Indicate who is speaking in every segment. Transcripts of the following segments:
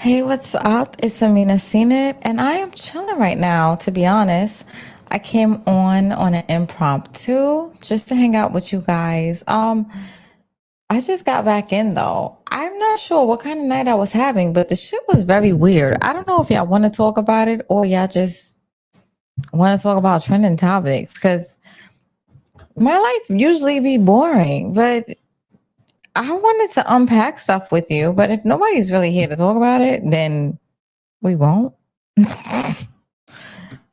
Speaker 1: Hey, what's up? It's Amina Seenit, and I am chilling right now, to be honest. I came on an impromptu just to hang out with you guys. I just got back in though. I'm not sure what kind of night I was having, but the shit was very weird. I don't know if y'all want to talk about it or y'all just want to talk about trending topics because my life usually be boring, but I wanted to unpack stuff with you. But if nobody's really here to talk about it, then we won't.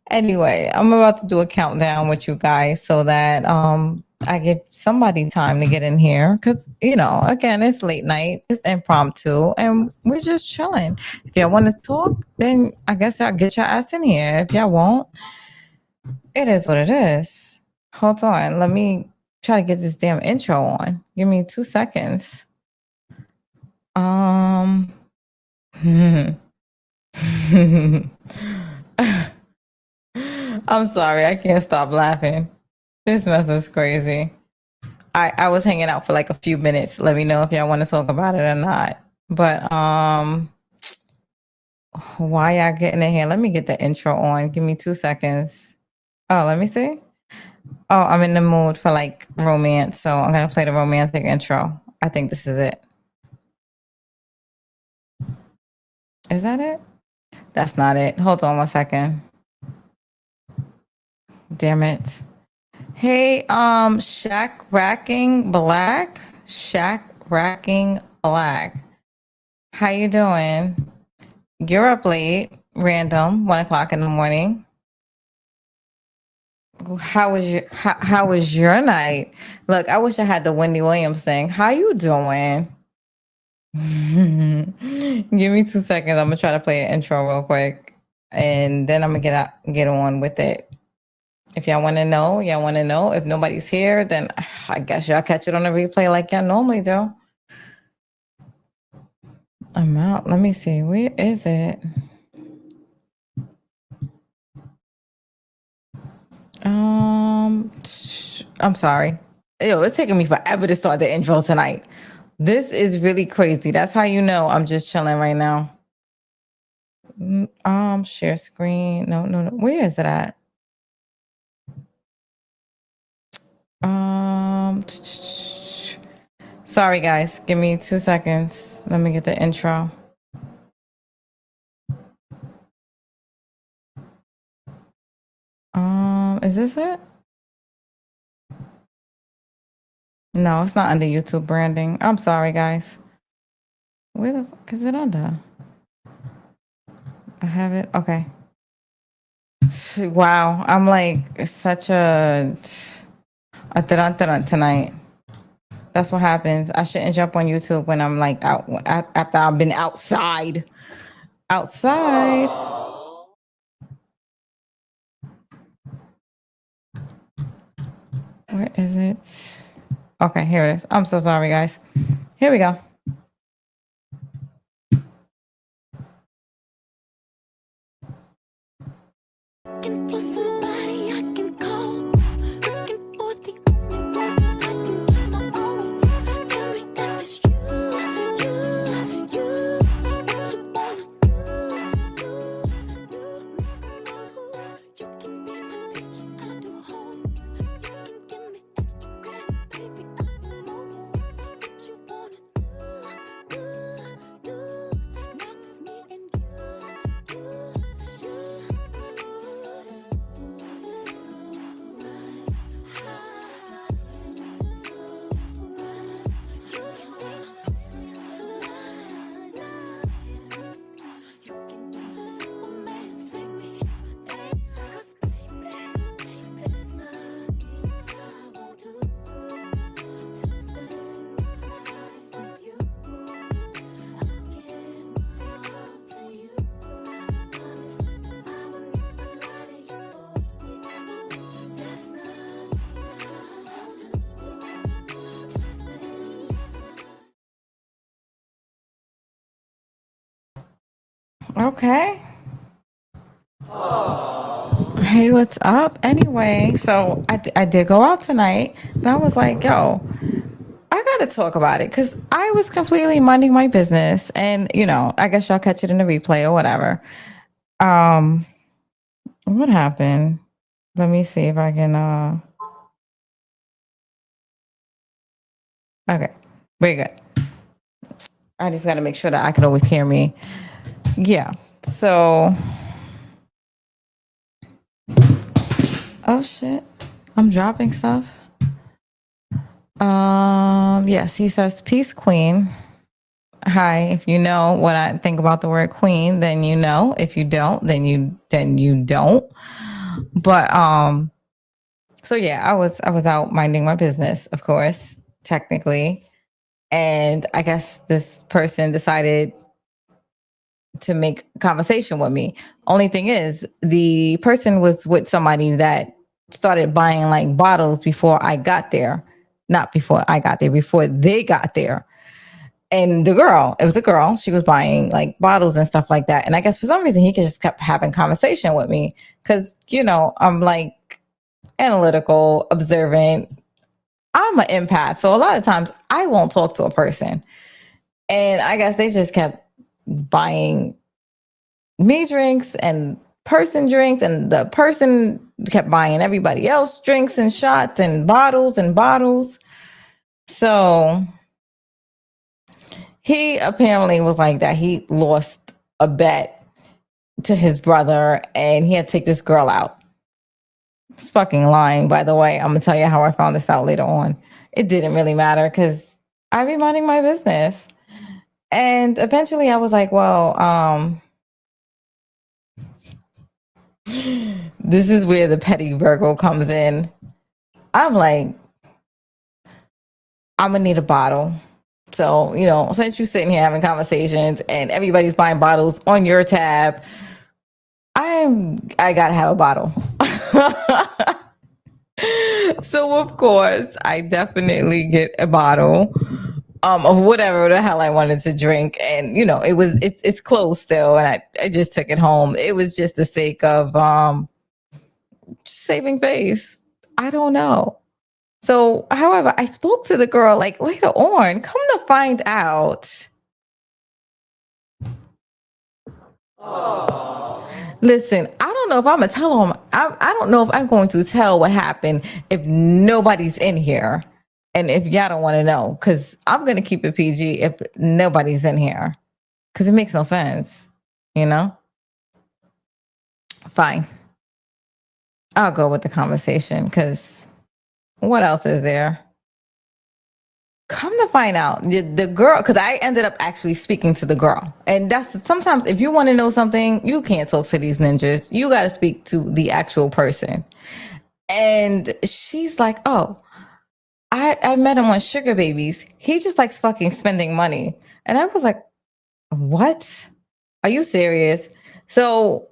Speaker 1: Anyway, I'm about to do a countdown with you guys so that I give somebody time to get in here because again it's late night, it's impromptu, and we're just chilling. If y'all want to talk, then I guess y'all get your ass in here. If y'all won't, it is what it is. Hold on, let me try to get this damn intro on. Give me 2 seconds. Um. I'm sorry, I can't stop laughing. This mess is crazy. I was hanging out for like a few minutes. Let me know if y'all want to talk about it or not. But why y'all getting in here? Let me get the intro on. Give me 2 seconds. Oh, let me see. Oh, I'm in the mood for like romance, so I'm gonna play the romantic intro. I think this is it. Is that it? That's not it. Hold on 1 second. Damn it. Hey, Shack Racking Black. Shack Racking Black. How you doing? You're up late, random, 1 o'clock in the morning. How was your night? Look, I wish I had the Wendy Williams thing. How you doing? Give me 2 seconds. I'm gonna try to play an intro real quick, and then I'm gonna get on with it. If y'all want to know, y'all want to know. If nobody's here, then I guess y'all catch it on the replay like y'all normally do. I'm out. Let me see. Where is it? I'm sorry. Yo, it's taking me forever to start the intro tonight. This is really crazy. That's how you know I'm just chilling right now. Share screen. No. Where is it at? Sorry guys. Give me 2 seconds. Let me get the intro. Is this it? No, it's not under YouTube branding. I'm sorry, guys. Where the fuck is it under? I have it. Okay. Wow, I'm like such a tonight. That's what happens. I shouldn't jump on YouTube when I'm like out after I've been outside. Outside. Where is it? Okay, here it is. I'm so sorry, guys. Here we go. Okay. Hey, what's up? Anyway, so I did go out tonight, but I was like, yo, I I gotta talk about it because I was completely minding my business, and I guess y'all catch it in the replay or whatever. Um, what happened? Let me see if I can. Okay, very good. I just gotta make sure that I can always hear me. Yeah. So, oh shit, I'm dropping stuff. Yes, he says, "Peace, Queen." Hi. If you know what I think about the word queen, then you know. If you don't, then you don't. But so yeah, I was out minding my business, of course, technically. And I guess this person decided to make conversation with me. Only thing is, the person was with somebody that started buying like bottles before I got there. Not before I got there, before they got there. And it was a girl, she was buying like bottles and stuff like that. And I guess for some reason he just kept having conversation with me because, I'm like analytical, observant. I'm an empath. So a lot of times I won't talk to a person. And I guess they just kept buying me drinks and person drinks, and the person kept buying everybody else drinks and shots and bottles and bottles. So he apparently was like that. He lost a bet to his brother and he had to take this girl out. It's fucking lying, by the way. I'm gonna tell you how I found this out later on. It didn't really matter because I be minding my business. And eventually I was like, well, this is where the petty Virgo comes in. I'm like, I'm gonna need a bottle. So, since you're sitting here having conversations and everybody's buying bottles on your tab, I gotta have a bottle. So of course I definitely get a bottle of whatever the hell I wanted to drink. And it's closed still, and I just took it home. It was just the sake of saving face. I don't know. So, however, I spoke to the girl like later on. Come to find out. Listen, I don't know if I'm gonna tell him. I don't know if I'm going to tell what happened if nobody's in here, and if y'all don't want to know, because I'm gonna keep it PG if nobody's in here, because it makes no sense. Fine. I'll go with the conversation because what else is there? Come to find out, the girl, because I ended up actually speaking to the girl. And that's sometimes if you want to know something, you can't talk to these ninjas. You got to speak to the actual person. And she's like, oh, I met him on Sugar Babies. He just likes fucking spending money. And I was like, what? Are you serious? So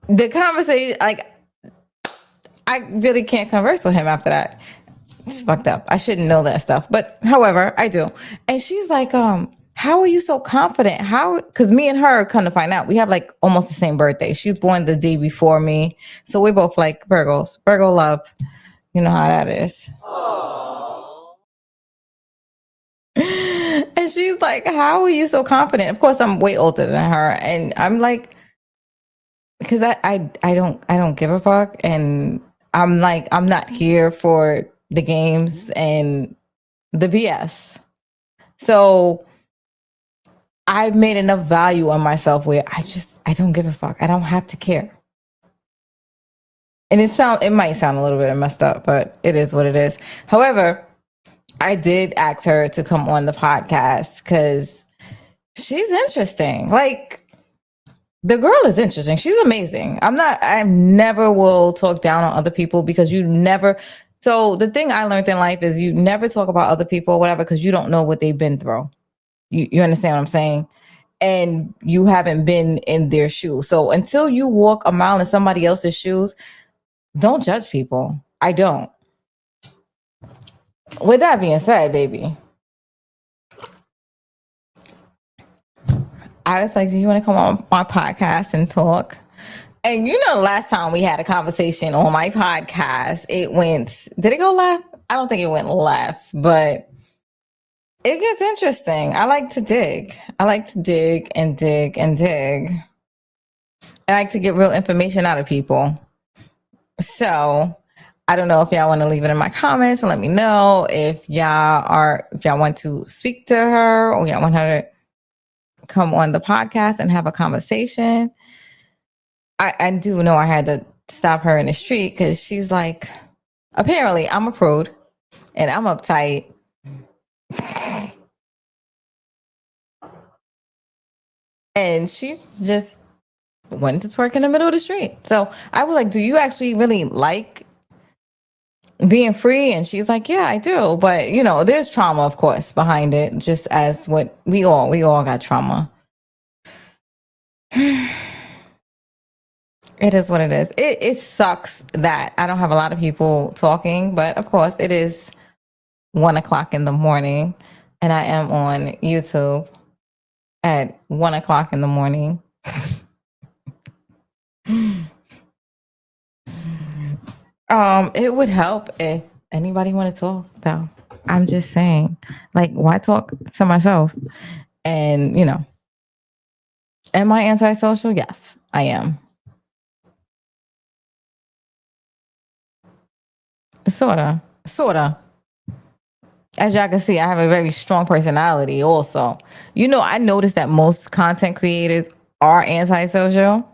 Speaker 1: the conversation, like, I really can't converse with him after that. It's fucked up. I shouldn't know that stuff. But however, I do. And she's like, how are you so confident? Because me and her, come to find out, we have like almost the same birthday. She was born the day before me. So we're both like Virgos. Virgo love. You know how that is. And she's like, how are you so confident? Of course, I'm way older than her. And I'm like, because I don't give a fuck. And I'm like, I'm not here for the games and the BS. So I've made enough value on myself where I don't give a fuck. I don't have to care. And it might sound a little bit messed up, but it is what it is. However, I did ask her to come on the podcast because she's interesting. Like, the girl is interesting. She's amazing. I never will talk down on other people because you never. So the thing I learned in life is you never talk about other people or whatever because you don't know what they've been through. You understand what I'm saying? And you haven't been in their shoes. So until you walk a mile in somebody else's shoes, don't judge people. I don't. With that being said, baby, I was like, do you want to come on my podcast and talk? And the last time we had a conversation on my podcast, did it go live? I don't think it went left, but it gets interesting. I like to dig. I like to dig and dig and dig. I like to get real information out of people. So I don't know if y'all want to leave it in my comments and let me know if y'all want to speak to her or y'all want her to come on the podcast and have a conversation. I do know I had to stop her in the street because she's like, apparently I'm a prude and I'm uptight. And she just went to twerk in the middle of the street. So I was like, do you actually really like being free? And she's like, yeah, I do. But you know, there's trauma, of course, behind it, just as what we all got trauma. It is what it is. It sucks that I don't have a lot of people talking, but of course it is 1 o'clock in the morning and I am on YouTube at 1 o'clock in the morning. It would help if anybody want to talk though. I'm just saying, like, why talk to myself? And you know, am I antisocial? Yes, I am. Sorta. As y'all can see, I have a very strong personality. Also, you know, I noticed that most content creators are antisocial.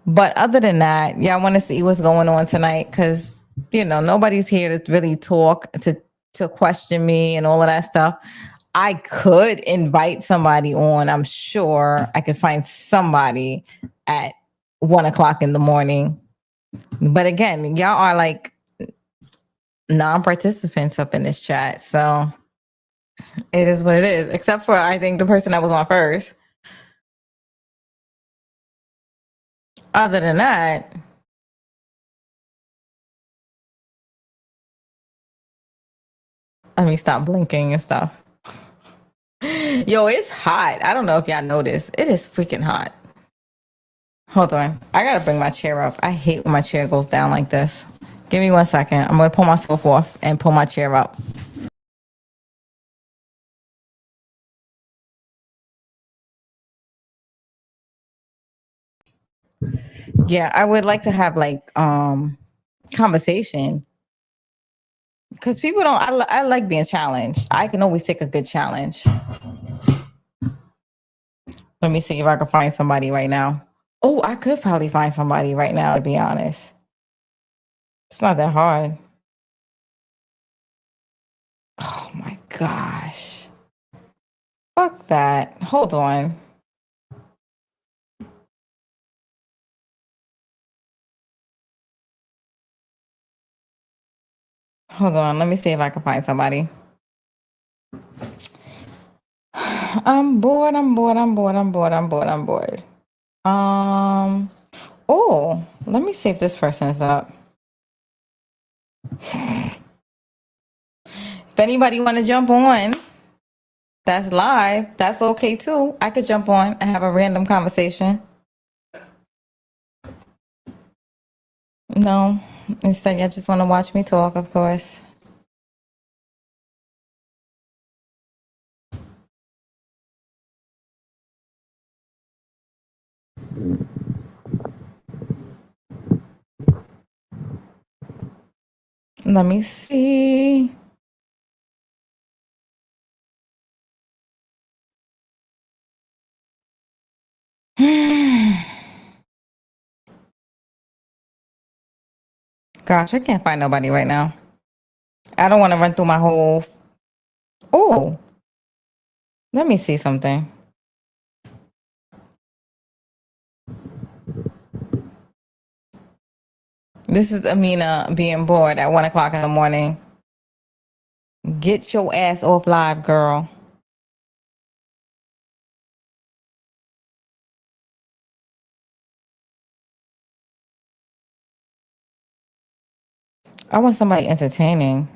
Speaker 1: But other than that, y'all want to see what's going on tonight because you know nobody's here to really talk to question me and all of that stuff. I could invite somebody on. I'm sure I could find somebody at 1 o'clock in the morning. But again, y'all are like non-participants up in this chat, so it is what it is. Except for I think the person that was on first. Other than that, let me stop blinking and stuff. Yo, it's hot. I don't know if y'all noticed. It is freaking hot. Hold on. I gotta bring my chair up. I hate when my chair goes down like this. Give me 1 second. I'm gonna pull myself off and pull my chair up. Yeah, I would like to have like conversation because people don't. I like being challenged. I can always take a good challenge. Let me see if I can find somebody right now. Oh, I could probably find somebody right now. To be honest, it's not that hard. Oh my gosh. Fuck that. Hold on. Hold on. Let me see if I can find somebody. I'm bored. I'm bored. I'm bored. I'm bored. I'm bored. I'm bored. Um. Oh, let me see if this person is up. If anybody want to jump on, that's live. That's okay too. I could jump on and have a random conversation. No, instead, y'all just want to watch me talk, of course. Let me see. Gosh, I can't find nobody right now. I don't want to run through my whole. Oh, let me see something. This is Amina being bored at 1 o'clock in the morning. Get your ass off live, girl. I want somebody entertaining.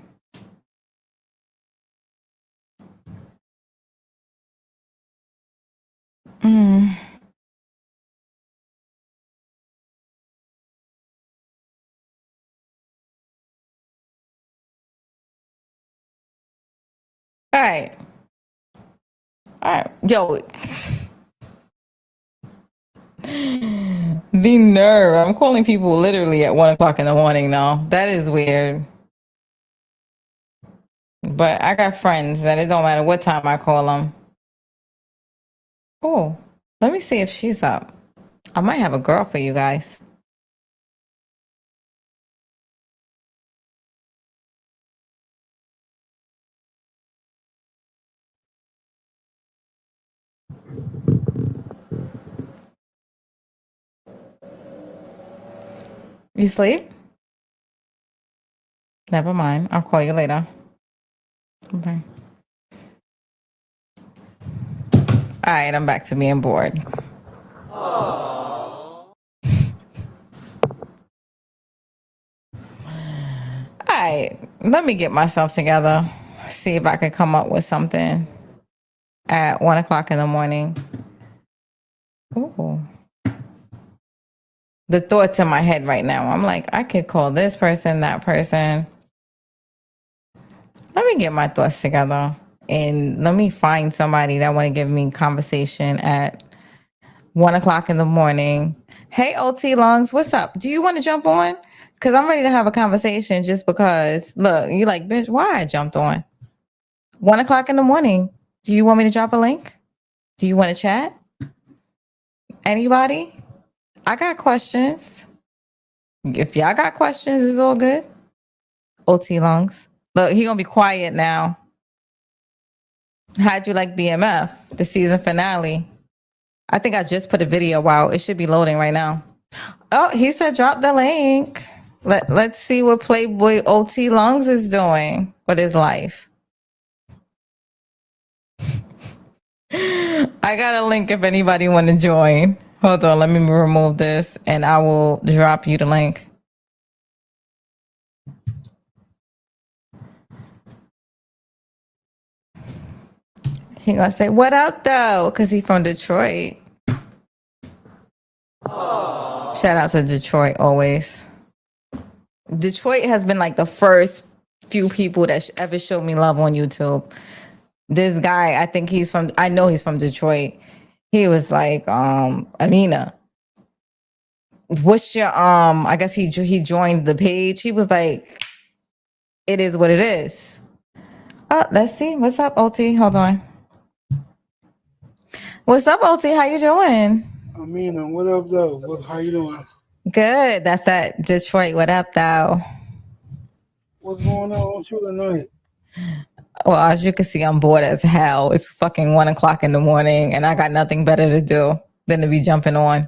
Speaker 1: Mm. right. All right. Yo, the nerve. I'm calling people literally at 1 o'clock in the morning now. That is weird. But I got friends that it don't matter what time I call them. Oh, let me see if she's up. I might have a girl for you guys. You sleep? Never mind. I'll call you later. Okay. All right, I'm back to being bored. All right, let me get myself together. See if I can come up with something at 1 o'clock in the morning. Ooh. The thoughts in my head right now. I'm like, I could call this person, that person. Let me get my thoughts together and let me find somebody that want to give me conversation at 1 o'clock in the morning. Hey, OT Lungs, what's up? Do you want to jump on? Because I'm ready to have a conversation just because, look, you like, bitch, why I jumped on? 1 o'clock in the morning. Do you want me to drop a link? Do you want to chat? Anybody? I got questions. If y'all got questions, it's all good. OT Lungs. Look, he gonna be quiet now. How'd you like BMF? The season finale. I think I just put a video out. It should be loading right now. Oh, he said drop the link. Let's see what Playboy OT Lungs is doing with his life. I got a link if anybody want to join. Hold on, let me remove this and I will drop you the link. He gonna say, what up though? Because he from Detroit. Aww. Shout out to Detroit always. Detroit has been like the first few people that ever showed me love on YouTube. This guy, I know he's from Detroit. He was like, Amina, what's your, I guess he joined the page. He was like, it is what it is. Oh, let's see. What's up, OT? Hold on. What's up, OT? How you doing?
Speaker 2: Amina, what up, though? How you doing?
Speaker 1: Good. That's that Detroit. What up, though?
Speaker 2: What's going on with you tonight?
Speaker 1: Well, as you can see, I'm bored as hell. It's fucking 1 o'clock in the morning, and I got nothing better to do than to be jumping on.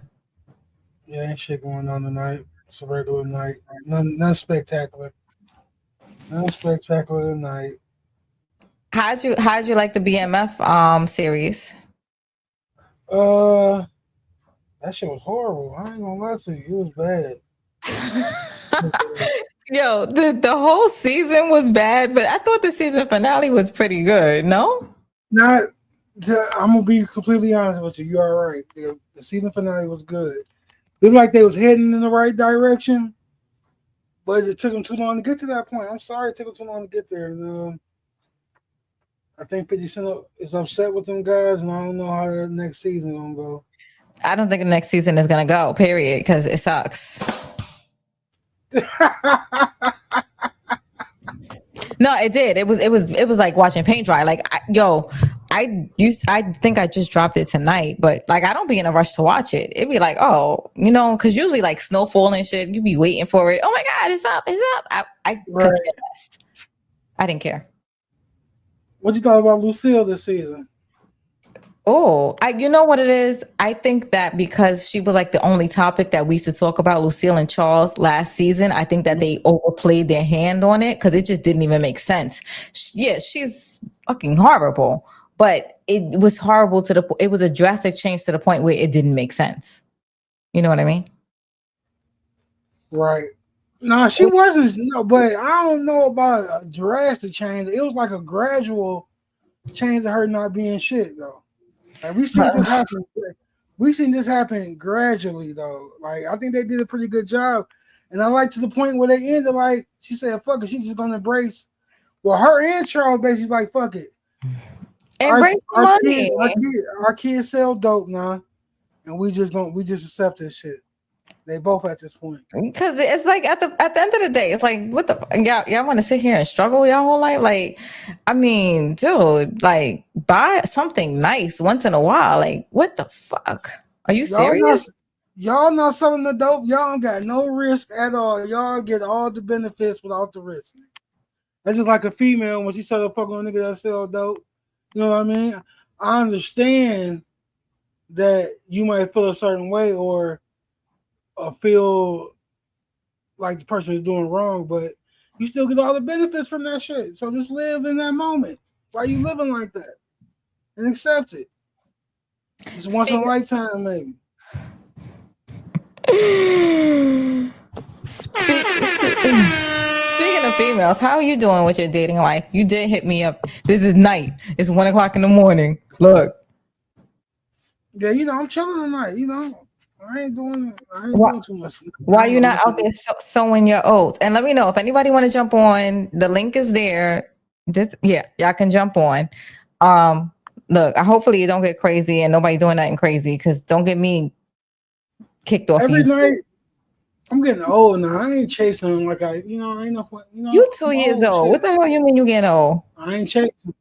Speaker 2: Yeah, ain't shit going on tonight. It's a regular night. None spectacular. None spectacular tonight.
Speaker 1: How'd you like the BMF series?
Speaker 2: That shit was horrible. I ain't gonna lie to you. It was bad.
Speaker 1: Yo, the whole season was bad, but I thought the season finale was pretty good. No,
Speaker 2: Not. I'm gonna be completely honest with you. You are right. The season finale was good. Looked like they was heading in the right direction, but it took them too long to get to that point. I'm sorry it took them too long to get there. And, I think 50 Cent is upset with them guys, and I don't know how the next season is gonna go.
Speaker 1: I don't think the next season is gonna go. Period, because it sucks. No, it did. It was like watching paint dry. Like, I think I just dropped it tonight, but like I don't be in a rush to watch it. It'd be like, oh, because usually like snowfall and shit, you be waiting for it. Oh my god, it's up, it's up. I could care less. I didn't care.
Speaker 2: What you thought about Lucille this season?
Speaker 1: Oh, you know what it is? I think that because she was like the only topic that we used to talk about, Lucille and Charles last season, I think that they overplayed their hand on it because it just didn't even make sense. Yeah, she's fucking horrible, but it was horrible it was a drastic change to the point where it didn't make sense. You know what I mean?
Speaker 2: Right. No, she wasn't. No, but I don't know about a drastic change. It was like a gradual change of her not being shit, though. Like we seen this happen. We seen this happen gradually, though. Like I think they did a pretty good job, and I like to the point where they ended. Like she said, "Fuck it," she's just gonna embrace. Well, her and Charles basically like, "Fuck it."
Speaker 1: And bring some
Speaker 2: Our
Speaker 1: money.
Speaker 2: kids our kids sell dope now, and we just accept this shit. They both at this point.
Speaker 1: Because it's like at the end of the day, it's like what the y'all want to sit here and struggle your whole life? Like, I mean, dude, like buy something nice once in a while. Like, what the fuck? Are you
Speaker 2: Y'all not
Speaker 1: serious?
Speaker 2: y'all not selling the dope. Y'all don't got no risk at all. Y'all get all the benefits without the risk. That's just like a female when she sell a fuck on a nigga that sell dope. You know what I mean? I understand that you might feel a certain way or feel like the person is doing wrong, but you still get all the benefits from that shit. So just live in that moment. Why you living like that? And accept it. Just once in a
Speaker 1: Speaking,
Speaker 2: lifetime, maybe.
Speaker 1: speaking of females, how are you doing with your dating life? You did hit me up. This is night. It's 1 o'clock in the morning. Look,
Speaker 2: Yeah, I'm chilling tonight. I ain't
Speaker 1: why
Speaker 2: doing too much.
Speaker 1: why
Speaker 2: I ain't
Speaker 1: you
Speaker 2: gonna
Speaker 1: not
Speaker 2: look
Speaker 1: out
Speaker 2: at
Speaker 1: there
Speaker 2: it.
Speaker 1: sowing your oats? And let me know if anybody want to jump on. The link is there. Yeah, y'all can jump on. Um, look, hopefully you don't get crazy and nobody doing nothing crazy because don't get me kicked off of
Speaker 2: Every
Speaker 1: you.
Speaker 2: night, I'm getting old now. I ain't chasing them like I ain't no,
Speaker 1: You
Speaker 2: I'm
Speaker 1: 2 years
Speaker 2: old
Speaker 1: old. What
Speaker 2: shit.
Speaker 1: the hell you mean you getting old?
Speaker 2: I ain't chasing.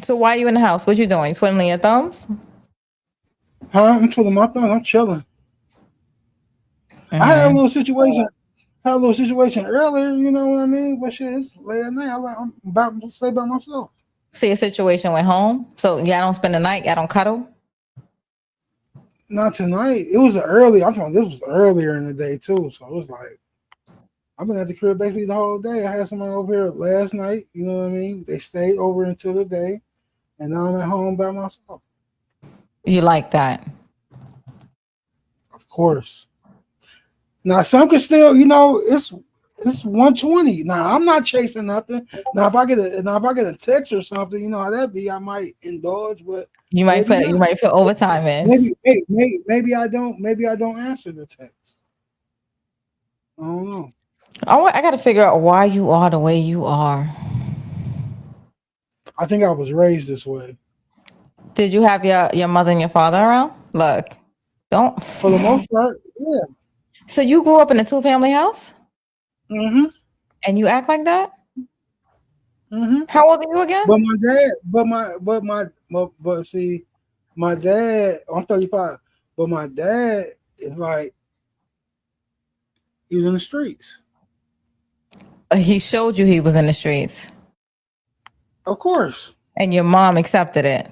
Speaker 1: So why are you in the house? What you doing? Twiddling your thumbs?
Speaker 2: Huh? I'm twiddling my thumbs. I'm chilling. I had a
Speaker 1: Mm-hmm.
Speaker 2: little situation. Had a little situation earlier. You know what I mean? But shit, it's late at night. I'm about to stay by myself.
Speaker 1: See a situation went home. So y'all don't spend the night. Y'all don't cuddle.
Speaker 2: Not tonight. It was early. I'm talking. This was earlier in the day too. So it was like I've been at the crib basically the whole day. I had somebody over here last night. You know what I mean? They stayed over until the day, and now I'm at home by myself.
Speaker 1: You like that?
Speaker 2: Of course. Now some can still, it's 120. Now I'm not chasing nothing. Now if I get a text or something, you know how that be. I might indulge, but maybe
Speaker 1: You
Speaker 2: not.
Speaker 1: might put overtime in.
Speaker 2: Maybe I don't answer the text. I don't know.
Speaker 1: I got to figure out why you are the way you are.
Speaker 2: I think I was raised this way.
Speaker 1: Did you have your mother and your father around? Look, don't.
Speaker 2: For the most part, yeah.
Speaker 1: So you grew up in a two family house
Speaker 2: Mm-hmm.
Speaker 1: and you act like that?
Speaker 2: Mm-hmm.
Speaker 1: How old are you again?
Speaker 2: But my dad, but see, my dad, I'm 35, but my dad is like he was in the streets.
Speaker 1: He showed you he was in the streets
Speaker 2: Of course.
Speaker 1: and your mom accepted it.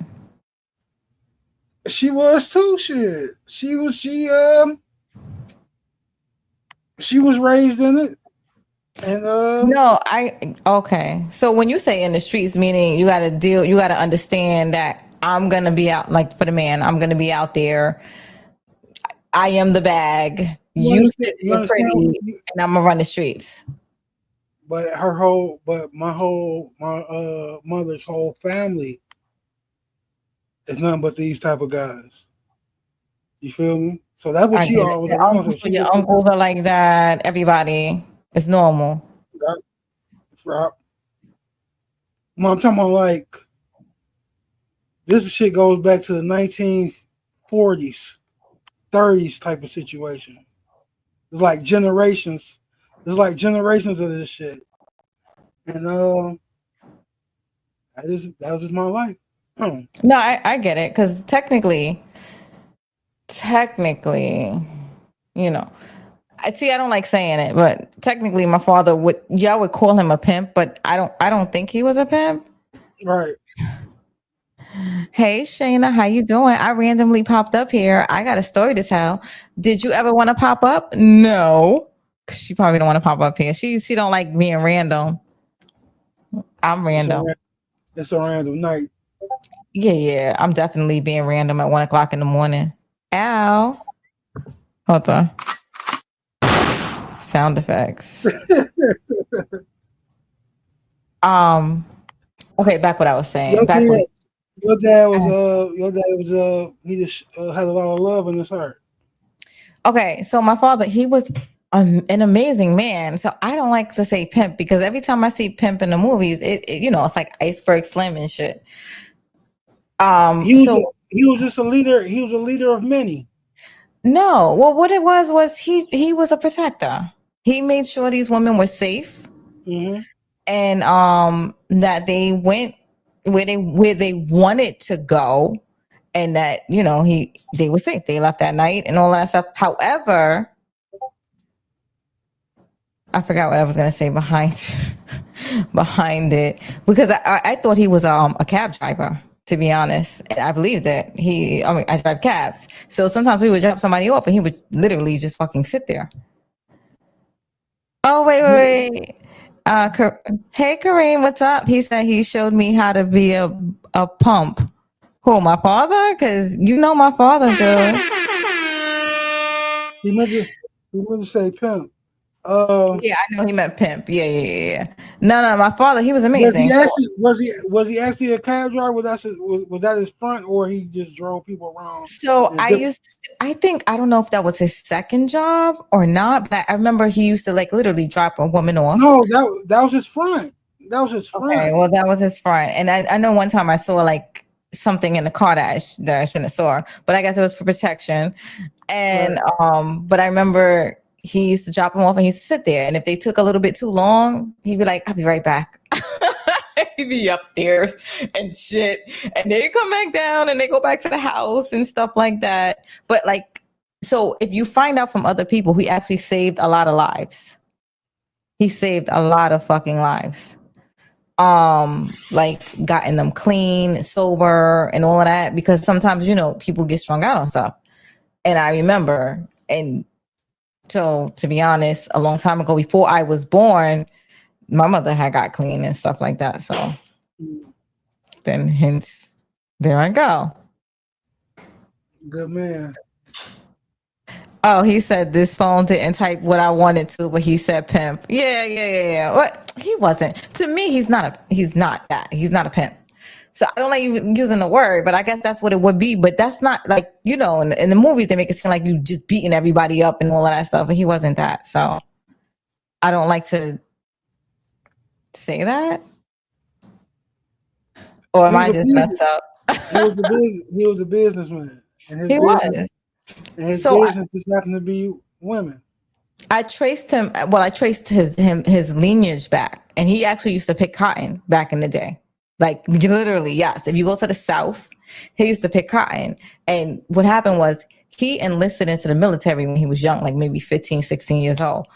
Speaker 2: She was too. Shit. She was raised in it, and
Speaker 1: No, okay. So when you say in the streets, meaning you got to understand that I'm going to be out, like for the man, I'm going to be out there. I am the bag. You sit
Speaker 2: you
Speaker 1: there
Speaker 2: understand.
Speaker 1: pretty and I'm going to run the streets.
Speaker 2: But my mother's whole family is nothing but these type of guys. You feel me? So that's what
Speaker 1: I
Speaker 2: she
Speaker 1: get it.
Speaker 2: always around. So she
Speaker 1: Your
Speaker 2: was
Speaker 1: uncles are like that. Everybody is normal.
Speaker 2: right. I'm talking about like this shit goes back to the 1940s, 30s type of situation. It's like generations. There's like generations of this shit, and that was just my life.
Speaker 1: No, I get it because technically, you know, I see. I don't like saying it, but technically, my father y'all would call him a pimp, but I don't think he was a pimp.
Speaker 2: Right.
Speaker 1: Hey Shayna, how you doing? I randomly popped up here. I got a story to tell. Did you ever want to pop up? No. She probably don't want to pop up here. She don't like being random. I'm
Speaker 2: It's a
Speaker 1: random.
Speaker 2: it's a random night.
Speaker 1: Yeah. I'm definitely being random at 1 o'clock in the morning. Ow. Hold on. Sound effects. Okay, back what I was saying.
Speaker 2: Your
Speaker 1: Back what
Speaker 2: dad, your dad was he just had a lot of love in his heart.
Speaker 1: Okay, so my father, he was an amazing man. So I don't like to say pimp because every time I see pimp in the movies, it's like Iceberg Slim and shit.
Speaker 2: He was
Speaker 1: So
Speaker 2: he was just a leader. He was a leader of many.
Speaker 1: no, well, what it was he was a protector. He made sure these women were safe
Speaker 2: Hmm.
Speaker 1: and that they went where they wanted to go, and that they were safe. They left that night and all that stuff. However, I forgot what I was gonna say behind behind it because I thought he was a cab driver, to be honest, and I believed that I drive cabs, so sometimes we would drop somebody off and he would literally just fucking sit there. Oh wait. Hey Kareem, what's up? He said he showed me how to be a pump. Who, my father? Because my father, dude.
Speaker 2: He meant to say pimp. Uh,
Speaker 1: Yeah, I know he meant pimp. Yeah. No, my father, he was
Speaker 2: was he
Speaker 1: amazing. So,
Speaker 2: actually actually a cab driver? Was that his front, or he just drove people around?
Speaker 1: so
Speaker 2: And
Speaker 1: I used, I think, I don't know if that was his second job or not, but I remember he used to like literally drop a woman off.
Speaker 2: no, that was his front. That was his
Speaker 1: Okay,
Speaker 2: front.
Speaker 1: well, that was his front. And I know one time I saw like something in the car that I shouldn't have saw, but I guess it was for protection. And
Speaker 2: Right.
Speaker 1: but I remember he used to drop them off and he used to sit there. And if they took a little bit too long, he'd be like, I'll be right back. He'd be upstairs and shit. And they come back down and they go back to the house and stuff like that. But like, so if you find out from other people, he actually saved a lot of lives. He saved a lot of fucking lives. Like gotten them clean, sober, and all of that, because sometimes people get strung out on stuff. And I remember, and so to be honest, a long time ago, before I was born, my mother had got clean and stuff like that. So then, hence, there I go.
Speaker 2: Good man.
Speaker 1: Oh, he said this phone didn't type what I wanted to, but he said pimp. Yeah. What? He wasn't. To me, he's not that. He's not a pimp. So I don't like even using the word, but I guess that's what it would be. But that's not like, in the movies, they make it seem like you just beating everybody up and all of that stuff. And he wasn't that. So I don't like to say that. Or am I just messed up?
Speaker 2: He was a businessman, and
Speaker 1: He was.
Speaker 2: his
Speaker 1: So
Speaker 2: business just happened to be women.
Speaker 1: I traced him. Well, I traced his lineage back, and he actually used to pick cotton back in the day. Like literally, yes. If you go to the South, he used to pick cotton. And what happened was he enlisted into the military when he was young, like maybe 15, 16 years old.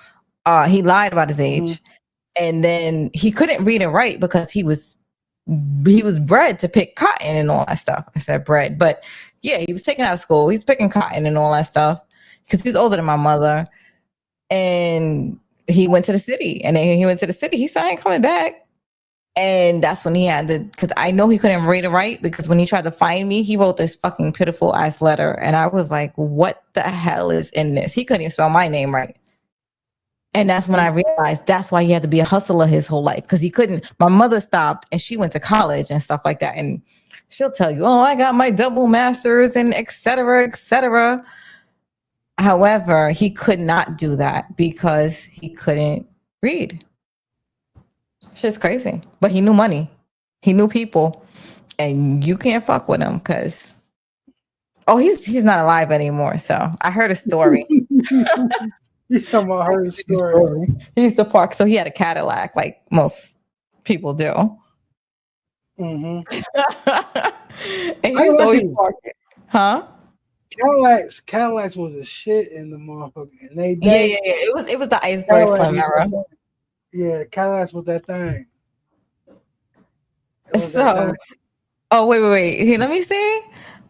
Speaker 1: He lied about his age, and then he couldn't read and write because he was bred to pick cotton and all that stuff. I said bred, but yeah, he was taken out of school. He's picking cotton and all that stuff because he was older than my mother. And he went to the city, and then he went to the city. He said, I ain't coming back. And that's when he had to, because I know he couldn't read and write, because when he tried to find me, he wrote this fucking pitiful ass letter. And I was like, what the hell is in this? He couldn't even spell my name right. And that's when I realized that's why he had to be a hustler his whole life, because he couldn't. My mother stopped and she went to college and stuff like that. And she'll tell you, oh, I got my double masters and et cetera, et cetera. However, he could not do that because he couldn't read. Shit's crazy. But he knew money. He knew people. And you can't fuck with him because he's not alive anymore. So I heard a story.
Speaker 2: You talking about her story?
Speaker 1: He used to park, so he had a Cadillac, like most people do.
Speaker 2: Mm-hmm.
Speaker 1: And he used to always park it. Huh?
Speaker 2: Cadillacs was a shit in the motherfucker. And
Speaker 1: Yeah. It was the Iceberg Slim era.
Speaker 2: Yeah, Cadillacs was that thing.
Speaker 1: So, wait. Let me see.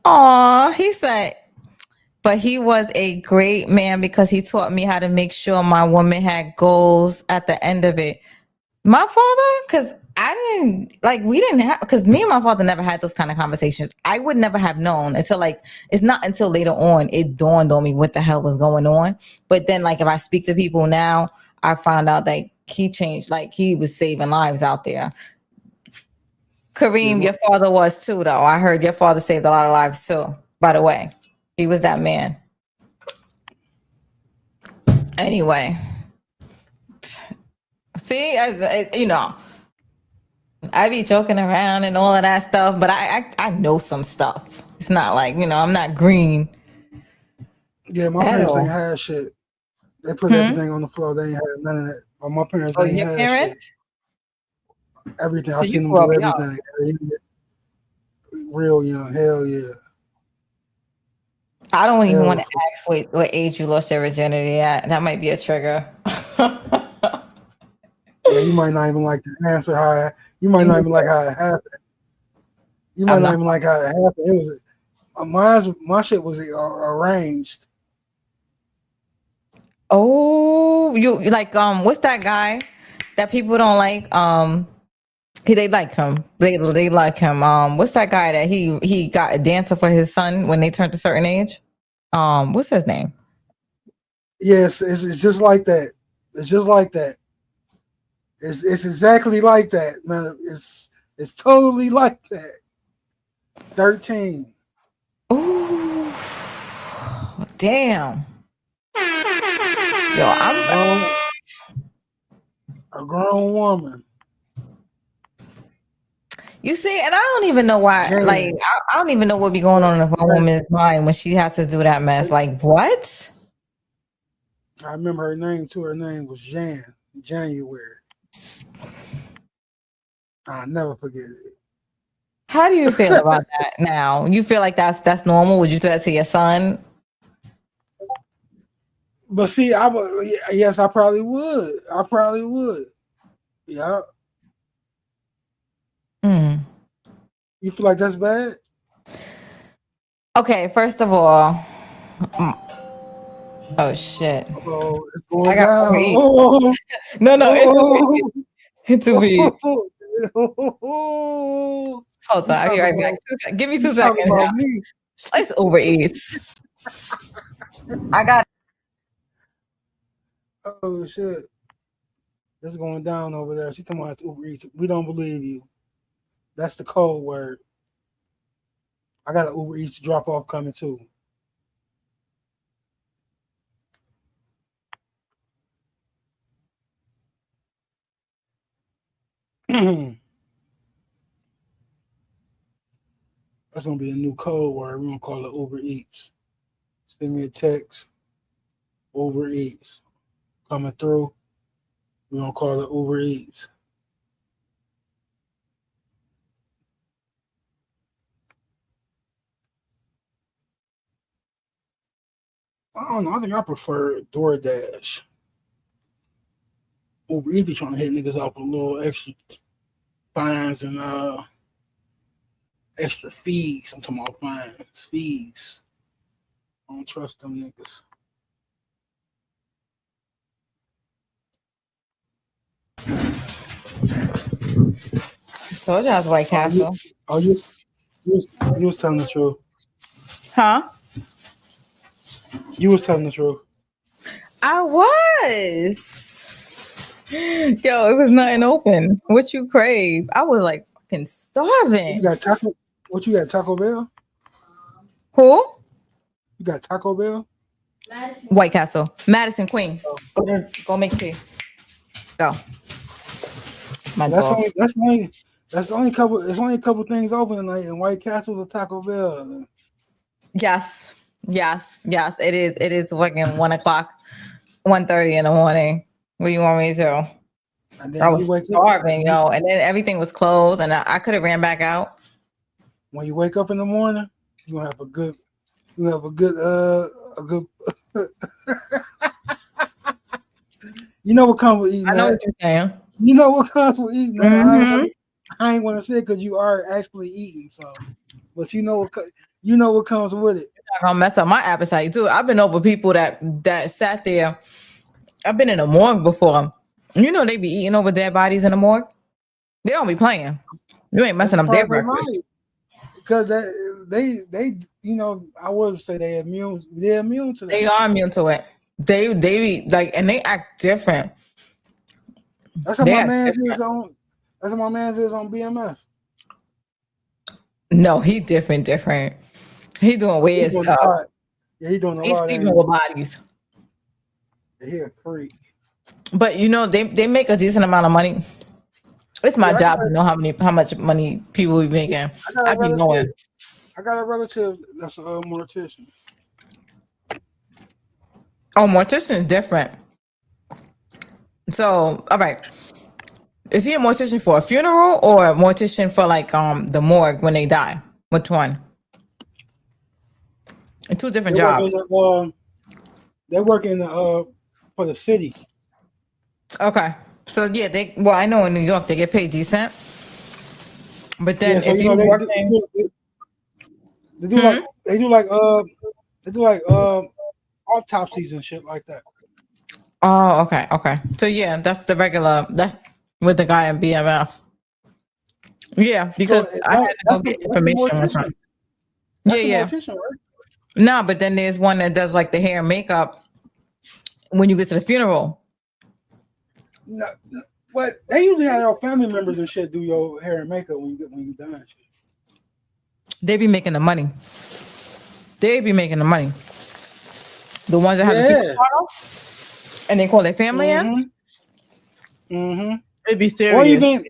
Speaker 1: Aw, he said, but he was a great man because he taught me how to make sure my woman had goals at the end of it. My father, because we didn't have, because me and my father never had those kind of conversations. I would never have known until it's not until later on it dawned on me what the hell was going on. But then if I speak to people now, I found out that he changed, he was saving lives out there. Kareem, your father was too, though. I heard your father saved a lot of lives too, by the way. He was that man. Anyway, see, I be joking around and all of that stuff, but I know some stuff. It's not like, I'm not green
Speaker 2: Yeah, my
Speaker 1: at
Speaker 2: parents ain't
Speaker 1: all.
Speaker 2: had shit. They put
Speaker 1: Hmm?
Speaker 2: everything on the floor. They ain't had none of that. My parents
Speaker 1: Oh,
Speaker 2: ain't
Speaker 1: your
Speaker 2: had shit.
Speaker 1: parents?
Speaker 2: Everything. I
Speaker 1: So you
Speaker 2: seen them
Speaker 1: grew
Speaker 2: do
Speaker 1: up young.
Speaker 2: everything. Real young. Hell yeah.
Speaker 1: I don't even
Speaker 2: Hell.
Speaker 1: want to ask what age you lost your virginity at. That might be a trigger.
Speaker 2: Yeah, you might not even like the answer how you might not even like how it happened. You might
Speaker 1: I'm
Speaker 2: not
Speaker 1: not.
Speaker 2: even like how it happened. It was my shit was arranged.
Speaker 1: Oh, you like what's that guy that people don't like? They like him. They like him. What's that guy that he got a dancer for his son when they turned a certain age? What's his name?
Speaker 2: Yes, it's just like that. It's just like that. It's exactly like that, man. It's totally like that. 13.
Speaker 1: Ooh, damn. Yo, I'm.
Speaker 2: Grown a grown woman.
Speaker 1: You see, and I don't even know why. Like,
Speaker 2: Jan.
Speaker 1: I don't even know what be going on in a
Speaker 2: Right.
Speaker 1: woman's mind when she has to do that mess. Like, what?
Speaker 2: I remember her name too. Her name was Jan. January. I'll never forget it.
Speaker 1: How do you feel about that now? You feel like that's normal? Would you do that to your son?
Speaker 2: But see, I would. Yes, I probably would. I probably would. Yeah.
Speaker 1: Mm.
Speaker 2: You feel like that's bad?
Speaker 1: Okay, first of all, mm, oh shit,
Speaker 2: Oh, it's
Speaker 1: I
Speaker 2: going
Speaker 1: got
Speaker 2: down.
Speaker 1: overeat.
Speaker 2: Oh,
Speaker 1: No, it's overeat.
Speaker 2: oh,
Speaker 1: It's overeat.
Speaker 2: oh, oh.
Speaker 1: Hold on,
Speaker 2: You
Speaker 1: I'll be
Speaker 2: talking
Speaker 1: right back.
Speaker 2: about?
Speaker 1: Give me
Speaker 2: You
Speaker 1: 2 seconds,
Speaker 2: talking about
Speaker 1: y'all.
Speaker 2: me?
Speaker 1: It's overeat. I got.
Speaker 2: Oh shit, it's going down over there. She talking about Uber Eats. We don't believe you. That's the code word. I got an Uber Eats drop off coming too. That's gonna be a new code word. We're gonna call it Uber Eats. Send me a text. Uber Eats coming through. We're gonna call it Uber Eats. I don't know. I think I prefer DoorDash. Uber Eats be trying to hit niggas off with a little extra fines and extra fees. I'm talking about fines, fees. I don't trust them niggas.
Speaker 1: Told y'all it's White
Speaker 2: Oh, you,
Speaker 1: Castle.
Speaker 2: oh, you was telling the truth.
Speaker 1: Huh?
Speaker 2: You was telling the truth.
Speaker 1: I was. Yo, it was nothing open. What you crave? I was like fucking
Speaker 2: You
Speaker 1: starving.
Speaker 2: got taco? What you got? Taco Bell?
Speaker 1: Who?
Speaker 2: You got Taco Bell?
Speaker 1: White Castle. Madison Queen.
Speaker 2: Oh.
Speaker 1: Go make tea. Go. My
Speaker 2: That's
Speaker 1: dog.
Speaker 2: only. That's only couple. It's only a couple things open tonight in White Castle or Taco Bell.
Speaker 1: Yes. Yes. It is. It is fucking 1 o'clock, 1:30 in the morning. What do you want me to do?
Speaker 2: And
Speaker 1: I
Speaker 2: then when you
Speaker 1: was
Speaker 2: wake up,
Speaker 1: starving, yo, and then everything was closed, and I could have ran back out.
Speaker 2: when you wake up in the morning, you gonna have a good. You have a good. You know what comes with eating
Speaker 1: I know
Speaker 2: that.
Speaker 1: what you're saying.
Speaker 2: You know what comes with eating that.
Speaker 1: Mm-hmm.
Speaker 2: I ain't want to say because you are actually eating. So, but you know what comes with it.
Speaker 1: Not gonna mess up my appetite too. I've been over people that sat there. I've been in a morgue before. You know they be eating over dead bodies in the morgue. They don't be playing. You ain't
Speaker 2: I'm
Speaker 1: messing up their
Speaker 2: surprised they
Speaker 1: breakfast.
Speaker 2: might because they I would say they're immune to
Speaker 1: They
Speaker 2: that
Speaker 1: are
Speaker 2: shit.
Speaker 1: immune to it. They be like, and they act different.
Speaker 2: That's how
Speaker 1: They
Speaker 2: my
Speaker 1: act
Speaker 2: man's is
Speaker 1: different.
Speaker 2: on. That's how my man's is on BMF.
Speaker 1: No, he different. Different. He doing
Speaker 2: He
Speaker 1: weird
Speaker 2: doing a
Speaker 1: stuff.
Speaker 2: lot. Yeah, he doing a
Speaker 1: He's
Speaker 2: lot,
Speaker 1: sleeping
Speaker 2: ain't
Speaker 1: with bodies.
Speaker 2: He a freak.
Speaker 1: But you know, they make a decent amount of money. It's my
Speaker 2: Yeah,
Speaker 1: job to know how much money people be making.
Speaker 2: I got
Speaker 1: I
Speaker 2: a
Speaker 1: be
Speaker 2: relative.
Speaker 1: knowing.
Speaker 2: I got a relative that's a mortician.
Speaker 1: Oh, mortician is different. So, all right. Is he a mortician for a funeral or a mortician for like the morgue when they die? Which one? And two
Speaker 2: They
Speaker 1: different
Speaker 2: work in
Speaker 1: jobs.
Speaker 2: the they work in the for the city.
Speaker 1: Okay. So yeah, I know in New York they get paid decent. But
Speaker 2: Yeah,
Speaker 1: then
Speaker 2: so
Speaker 1: if
Speaker 2: you
Speaker 1: you
Speaker 2: know
Speaker 1: working
Speaker 2: they do like
Speaker 1: hmm?
Speaker 2: they do like they do like autopsies and shit like that.
Speaker 1: Oh, okay, okay. So yeah, that's with the guy in BMF. Yeah,
Speaker 2: So
Speaker 1: because I had to go get
Speaker 2: that's the
Speaker 1: information one time.
Speaker 2: mortician.
Speaker 1: Yeah,
Speaker 2: That's the
Speaker 1: yeah.
Speaker 2: mortician, right?
Speaker 1: No, but then there's one that does like the hair and makeup when you get to the funeral.
Speaker 2: No, but they usually have their family members and shit do your hair and makeup when you done. Shit.
Speaker 1: They be making the money. They be making the money. The ones that have the funeral
Speaker 2: Yeah.
Speaker 1: parlor and they call their family in,
Speaker 2: Mm-hmm. Mm-hmm.
Speaker 1: it'd be
Speaker 2: Or
Speaker 1: serious.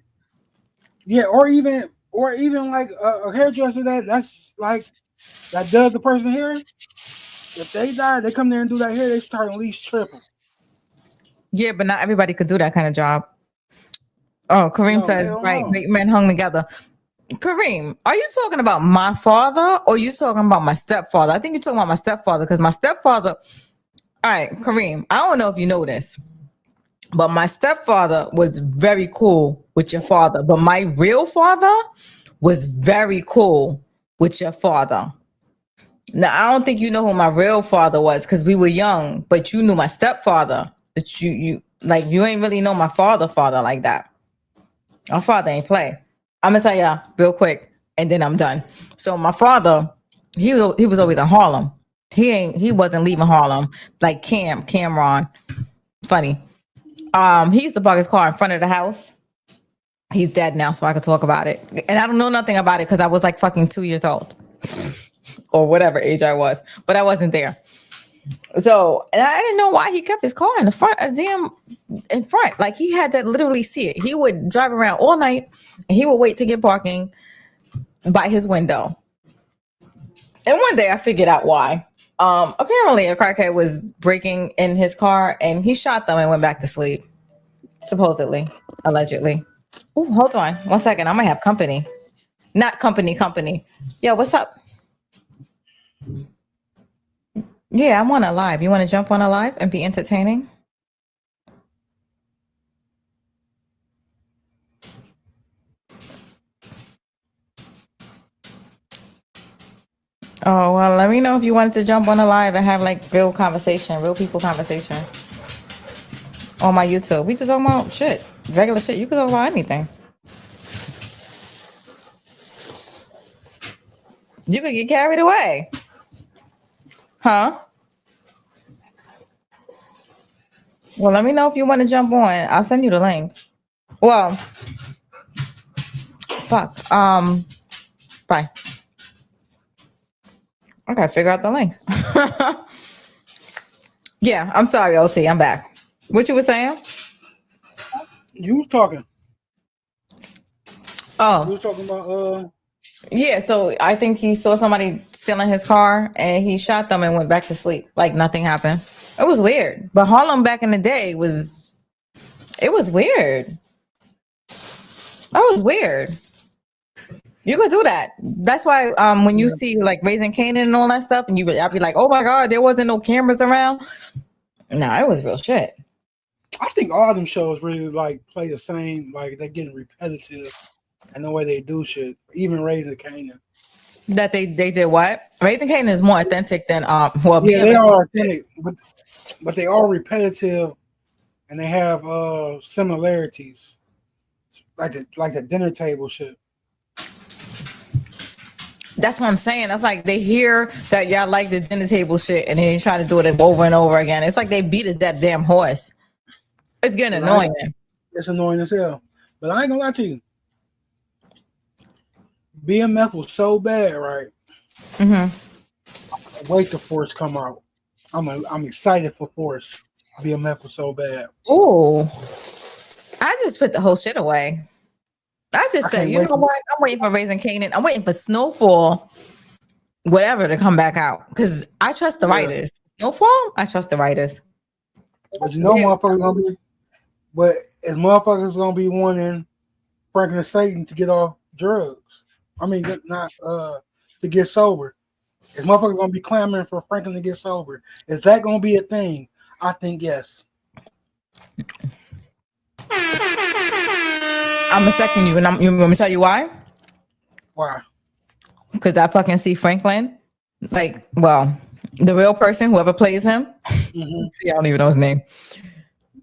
Speaker 2: even or even like a hairdresser that's like that does the person hair. If they die, they come there and do that hair. They start at least triple.
Speaker 1: Yeah, but not everybody could do that kind of job. Oh, Kareem
Speaker 2: No,
Speaker 1: says,
Speaker 2: hell
Speaker 1: right,
Speaker 2: no.
Speaker 1: great men hung together. Kareem, are you talking about my father or you talking about my stepfather? I think you're talking about my stepfather because my stepfather, all right, Kareem, I don't know if you know this, but my stepfather was very cool with your father, but my real father was very cool with your father. Now, I don't think you know who my real father was because we were young, but you knew my stepfather. But you like you ain't really know my father like that. My father ain't play. I'm gonna tell y'all real quick, and then I'm done. So my father, he was always in Harlem. He wasn't leaving Harlem like Cameron. Funny. He used to park his car in front of the house. He's dead now, so I could talk about it. And I don't know nothing about it because I was like fucking 2 years old or whatever age I was, but I wasn't there. So, and I didn't know why he kept his car in the front, damn in front. Like he had to literally see it. He would drive around all night and he would wait to get parking by his window. And one day I figured out why. Apparently a crackhead was breaking in his car and he shot them and went back to sleep. Supposedly, allegedly. Oh, hold on 1 second. I might have company. Not company. Yo, what's up? Yeah, I'm on a live. You want to jump on a live and be entertaining? Oh, well, let me know if you wanted to jump on a live and have like real conversation, real people conversation on my YouTube. We just talking about shit, regular shit. You can talk about anything. You could get carried away. Huh? Well, let me know if you want to jump on. I'll send you the link. Well, fuck. Bye. I gotta figure out the link. Yeah, I'm sorry, OT. I'm back. What you were saying?
Speaker 2: You was talking. You
Speaker 1: Oh,
Speaker 2: was talking about
Speaker 1: yeah. So I think he saw somebody stealing his car and he shot them and went back to sleep. Like nothing happened. It was weird. But Harlem back in the day was weird. That was weird. You could do that. That's why when you see like Raising Canaan and all that stuff, and I'll be like, oh my God, there wasn't no cameras around. Nah, it was real shit.
Speaker 2: I think all them shows really like play the same, like they're getting repetitive and the way they do shit. Even Raising Canaan.
Speaker 1: That they did what? Raising Canaan is more authentic than well
Speaker 2: Yeah, they
Speaker 1: BMF.
Speaker 2: are authentic, but they are repetitive and they have similarities. Like the dinner table shit.
Speaker 1: That's what I'm saying. That's like they hear that y'all like the dinner table shit and then they try to do it over and over again. It's like they beat that damn horse. It's getting annoying.
Speaker 2: It's annoying as hell. But I ain't gonna lie to you. BMF was so bad, right?
Speaker 1: Mm-hmm.
Speaker 2: Wait till Force come out. I'm excited for Force. BMF was so bad.
Speaker 1: Ooh, I just put the whole shit away. I just
Speaker 2: I
Speaker 1: said,
Speaker 2: can't
Speaker 1: you
Speaker 2: wait.
Speaker 1: know what? I'm waiting for Raising Canaan. I'm waiting for Snowfall, whatever, to come back out because I trust the
Speaker 2: Yeah.
Speaker 1: writers. Snowfall, I trust the writers.
Speaker 2: But you know, motherfuckers gonna be. But as motherfuckers gonna be wanting Franklin and Satan to get off drugs. I mean, not to get sober. If motherfuckers gonna be clamoring for Franklin to get sober, is that gonna be a thing? I think yes.
Speaker 1: I'm gonna second you, and you want me to tell you why?
Speaker 2: Why?
Speaker 1: Because I fucking see Franklin, like, well, the real person, whoever plays him.
Speaker 2: Mm-hmm.
Speaker 1: See, I don't even know his name.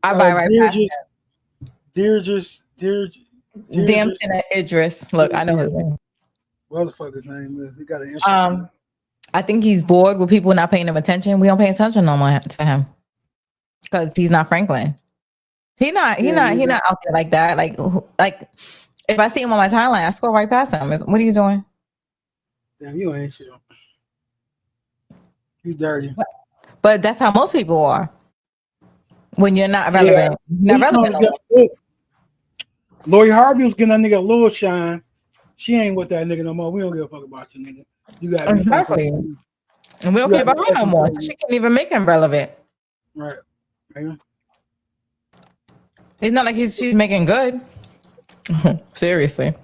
Speaker 1: I buy right past him.
Speaker 2: Deirdre's
Speaker 1: Damn Idris. Look, I know his name.
Speaker 2: What the fuck his name is? He got an Instagram.
Speaker 1: I think he's bored with people not paying him attention. We don't pay attention no more to him because he's not Franklin. He not out there like that. Like if I see him on my timeline, I scroll right past him. What are you doing?
Speaker 2: Damn, you ain't shit. You dirty.
Speaker 1: But that's how most people are. When you're not relevant, you're not relevant. No
Speaker 2: Lori Harvey was getting that nigga a little shine. She ain't with that nigga no more. We don't give a fuck about you, nigga. You gotta be
Speaker 1: exactly. And we don't care about her no more. So she can't even make him relevant.
Speaker 2: Right. Yeah.
Speaker 1: It's not like she's making good. Seriously.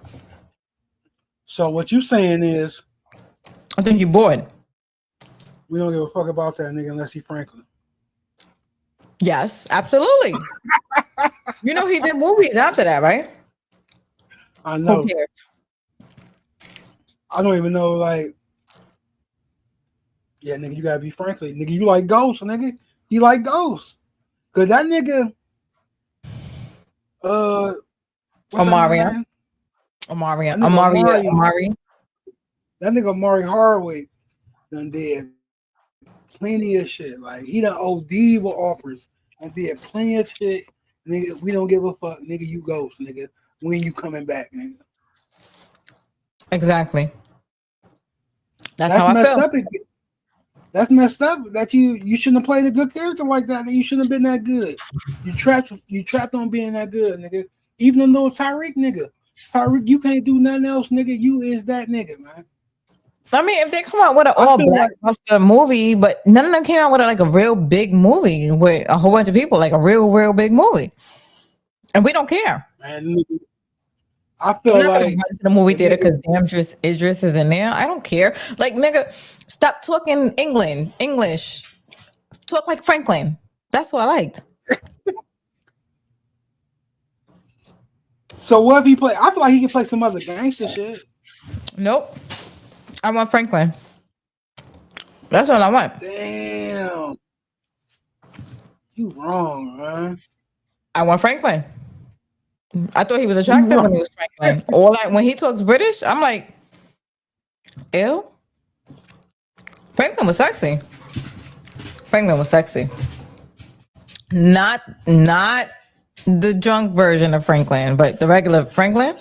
Speaker 2: So what you saying is,
Speaker 1: I think you're bored.
Speaker 2: We don't give a fuck about that nigga unless he Franklin.
Speaker 1: Yes, absolutely. You know he did movies after that, right?
Speaker 2: I know.
Speaker 1: Who cares?
Speaker 2: I don't even know, like, yeah, nigga, you gotta be Franklin. Nigga, you like Ghost, nigga. You like Ghost. Cause that nigga,
Speaker 1: Omari.
Speaker 2: That nigga Omari Hardwick done did plenty of shit. Like, he done OD with offers and did plenty of shit. Nigga, we don't give a fuck. Nigga, you Ghost, nigga. When you coming back, nigga.
Speaker 1: Exactly. That's how I feel.
Speaker 2: That's messed up. That you shouldn't have played a good character like that. You shouldn't have been that good. You trapped on being that good, nigga. Even a little Tyreek, nigga. Tyreek, you can't do nothing else, nigga. You is that nigga, man.
Speaker 1: I mean, if they come out with an all blockbuster movie, but none of them came out with like a real big movie with a whole bunch of people, like a real big movie, and we don't care.
Speaker 2: Man, I feel like
Speaker 1: to the movie theater because damn Idris is in there. I don't care. Like, nigga, stop talking English. Talk like Franklin. That's what I liked.
Speaker 2: So what if he play? I feel like he can play some other gangster shit.
Speaker 1: Nope. I want Franklin. That's what I want.
Speaker 2: Damn. You wrong, man.
Speaker 1: I want Franklin. I thought he was attractive when he was Franklin. Or like when he talks British, I'm like, ew. Franklin was sexy. Not the drunk version of Franklin, but the regular Franklin.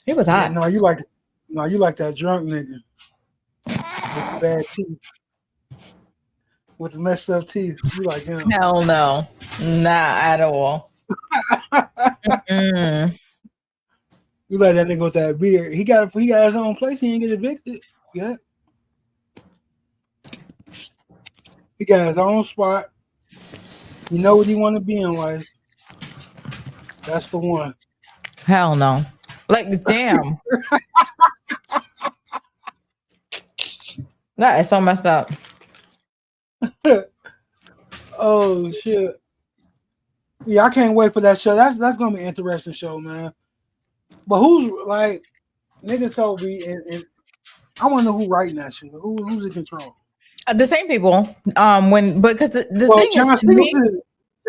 Speaker 1: He was hot.
Speaker 2: Yeah, no, you like that drunk nigga with the bad teeth, with the messed up teeth. You like him?
Speaker 1: Hell no, not at all.
Speaker 2: You like that nigga with that beard? He got his own place. He ain't get evicted yet. He got his own spot. You know what he want to be in life. That's the one.
Speaker 1: Hell no. Like, damn. That is so messed up.
Speaker 2: Oh shit. Yeah, I can't wait for that show. That's gonna be an interesting show, man. But who's like nigga Toby and I want to know who writing that shit. Who's in control?
Speaker 1: The same people. Because the thing is,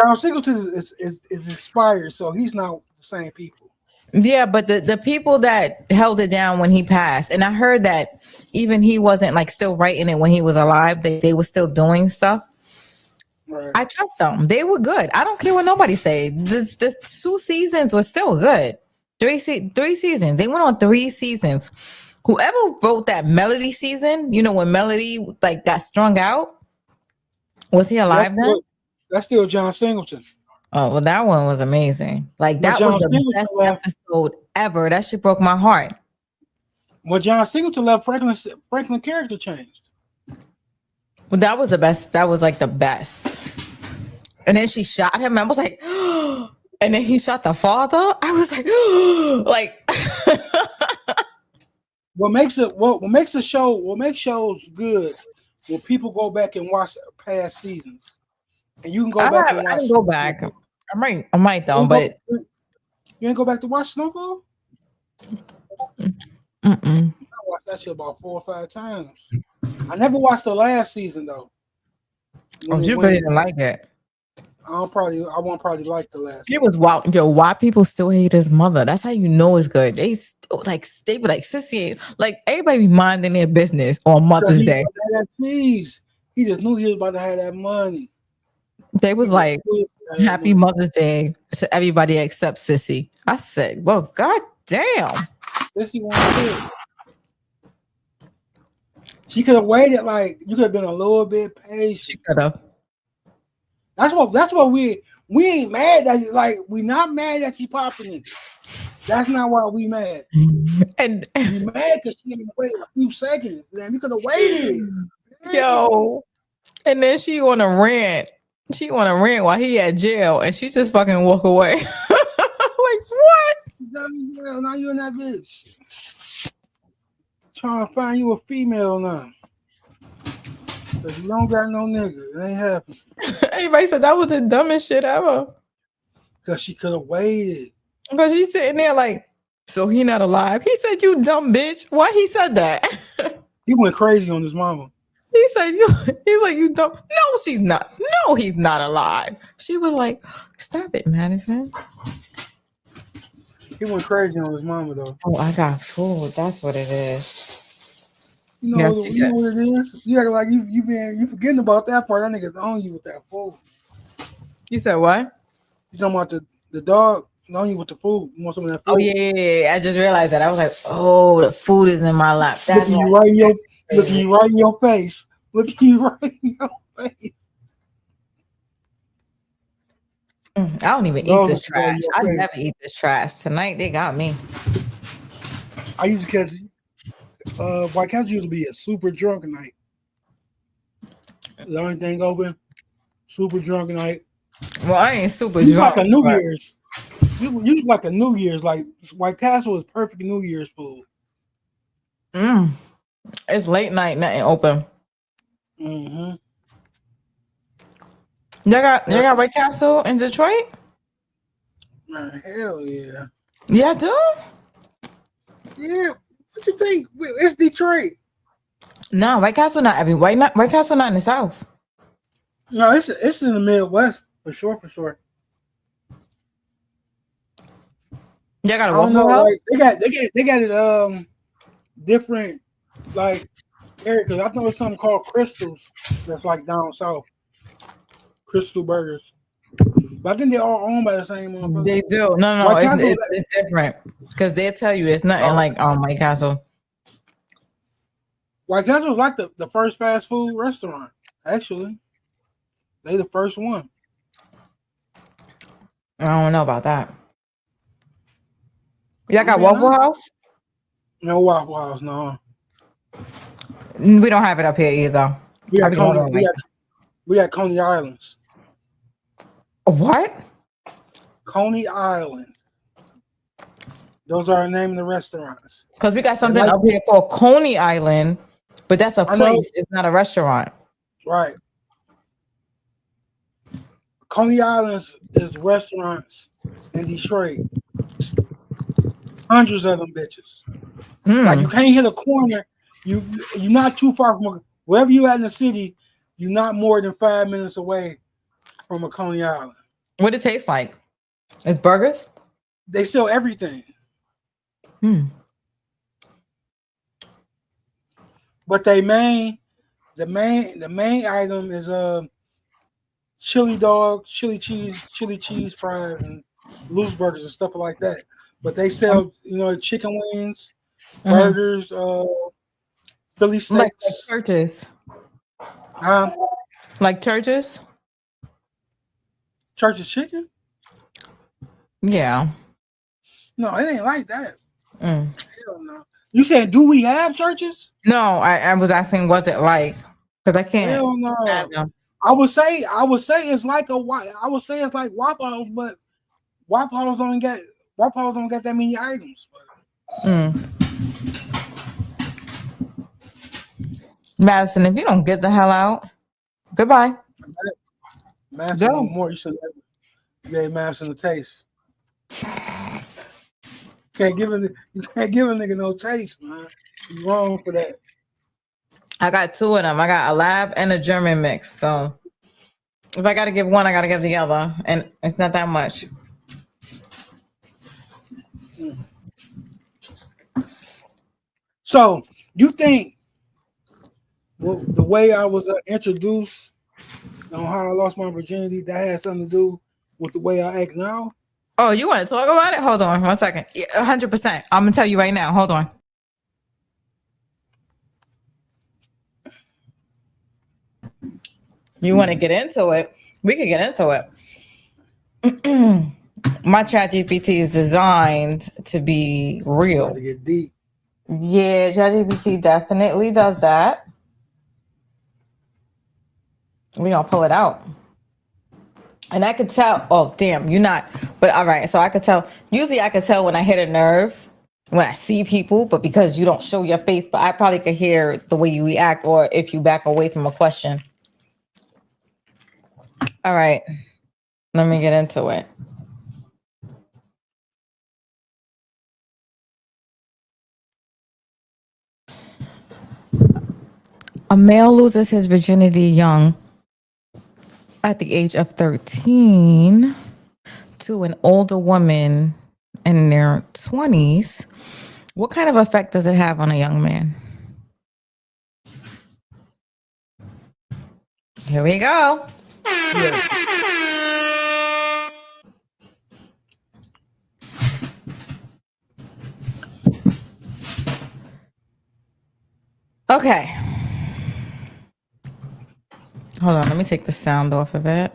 Speaker 2: John Singleton is expired, so he's not the same people.
Speaker 1: Yeah, but the people that held it down when he passed, and I heard that even he wasn't like still writing it when he was alive. They were still doing stuff. Right. I trust them. They were good. I don't care what nobody say. The 2 seasons were still good. 3 seasons. They went on 3 seasons. Whoever wrote that Melody season, you know, when Melody like got strung out, was he alive then?
Speaker 2: That's still John Singleton.
Speaker 1: Oh, well, that one was amazing. Like
Speaker 2: When
Speaker 1: that was
Speaker 2: John
Speaker 1: the
Speaker 2: Singleton
Speaker 1: best
Speaker 2: left,
Speaker 1: episode ever. That shit broke my heart.
Speaker 2: Franklin character changed.
Speaker 1: Well, that was the best. That was like the best. And then she shot him. I was like, and then he shot the father. I was like, like.
Speaker 2: What makes shows good when people go back and watch past seasons, and you can go back and
Speaker 1: I
Speaker 2: watch.
Speaker 1: didn't go back. I might though, but
Speaker 2: you ain't go back to watch Snowfall.
Speaker 1: mm-mm.
Speaker 2: I watched that shit about 4 or 5 times. I never watched the last season though.
Speaker 1: Oh, you really didn't like it.
Speaker 2: I won't probably like the last.
Speaker 1: It was wild. Yo, why people still hate his mother? That's how you know it's good. They still they be like sissy, like everybody be minding their business on Mother's Day.
Speaker 2: He just knew he was about to have that money.
Speaker 1: They was like, "Happy Mother's Day to everybody except Sissy." I said, "Well, god damn."
Speaker 2: Sissy wanted it. She could have waited. Like you could have been a little bit patient.
Speaker 1: She could have.
Speaker 2: That's what we ain't mad that we not mad that she popping it. That's not why we mad.
Speaker 1: And
Speaker 2: we mad because she didn't wait a few seconds. Then we could have waited.
Speaker 1: Yo, and then she on a rant. She on a rant while he at jail, and she just fucking walk away. Like what?
Speaker 2: Now you and that bitch trying to find you a female now. Cause you don't got no nigga. It ain't happening.
Speaker 1: Everybody said that was the dumbest shit ever.
Speaker 2: Cause she could have waited.
Speaker 1: But she's sitting there like, so he not alive. He said, "You dumb bitch." Why he said that?
Speaker 2: He went crazy on his mama.
Speaker 1: He said, he's like, "You dumb." No, she's not. No, he's not alive. She was like, "Stop it, Madison."
Speaker 2: He went crazy on his mama though.
Speaker 1: Oh, I got food. That's what it is.
Speaker 2: You know what it is? You act like you forgetting about that part. That nigga's on you with that food.
Speaker 1: You said what?
Speaker 2: You talking about the dog on you with the food? You want some of that food?
Speaker 1: Oh yeah. I just realized that. I was like, oh, the food is in my lap.
Speaker 2: That's looking you right in your face. Looking you right in your face.
Speaker 1: I don't even eat this trash. I never eat this trash. Tonight they got me.
Speaker 2: I used to catch White Castle used to be a super drunk night. The only thing open, super drunk night.
Speaker 1: Well, I ain't super drunk.
Speaker 2: Like a New Year's. You like a New Year's, like White Castle is perfect New Year's food.
Speaker 1: It's late night, nothing open.
Speaker 2: Mm-hmm.
Speaker 1: Y'all got White Castle in Detroit?
Speaker 2: Man, hell yeah.
Speaker 1: Yeah, I do?
Speaker 2: Yeah. What you think? It's Detroit.
Speaker 1: No, White Castle not every White Castle not in the South.
Speaker 2: No, it's in the Midwest for sure.
Speaker 1: Y'all got a Waffle House?
Speaker 2: Like, they got it different like area because I know it's something called Crystals that's like down south. Crystal Burgers. But I think they're all owned by the same one.
Speaker 1: They do. No, it's different. Because they'll tell you it's nothing like White Castle.
Speaker 2: White Castle was like the first fast food restaurant, actually. They the first one.
Speaker 1: I don't know about that. Y'all got Waffle House?
Speaker 2: No Waffle House, no.
Speaker 1: We don't have it up here either.
Speaker 2: We got Coney Islands.
Speaker 1: What?
Speaker 2: Coney Island. Those are the name of the restaurants.
Speaker 1: Because we got something up here called Coney Island, but that's a place. It's not a restaurant.
Speaker 2: Right. Coney Islands is restaurants in Detroit. Hundreds of them bitches. Like you can't hit a corner. You're not too far from wherever you at in the city. You're not more than 5 minutes away from a Coney Island.
Speaker 1: What it tastes like? It's burgers?
Speaker 2: They sell everything. But the main item is chili dog, chili cheese fries, and loose burgers and stuff like that. But they sell, chicken wings, burgers, Philly steaks.
Speaker 1: Like churches. Like churches?
Speaker 2: Church's Chicken?
Speaker 1: Yeah.
Speaker 2: No, it ain't like that.
Speaker 1: Mm.
Speaker 2: Hell no. You said, do we have churches?
Speaker 1: No, I was asking, was it like? Because I can't
Speaker 2: Hell no.
Speaker 1: fathom.
Speaker 2: I would say it's like I would say it's like Waffle House, but Waffle House don't get that many items.
Speaker 1: Mm. Madison, if you don't get the hell out, goodbye.
Speaker 2: Madison
Speaker 1: Go.
Speaker 2: want more. You should have gave Madison a taste. You can't give a nigga no taste, man. You wrong for that.
Speaker 1: I got two of them. I got a lab and a German mix. So if I got to give one, I got to give the other. And it's not that much.
Speaker 2: So you think the way I was introduced on how I lost my virginity, that had something to do with the way I act now?
Speaker 1: Oh, you want to talk about it? Hold on 1 second. 100%. I'm going to tell you right now. Hold on. You want to get into it? We can get into it. My chat GPT is designed to be real.
Speaker 2: To get deep.
Speaker 1: Yeah, ChatGPT definitely does that. We're going to pull it out. And I could tell, oh, damn, you're not. But all right, so I could tell. Usually I could tell when I hit a nerve, when I see people, but because you don't show your face, but I probably could hear the way you react or if you back away from a question. All right, let me get into it. A male loses his virginity young at the age of 13 to an older woman in their 20s. What kind of effect does it have on a young man? Here we go.
Speaker 2: Yeah.
Speaker 1: Okay. Hold on, let me take the sound off of it.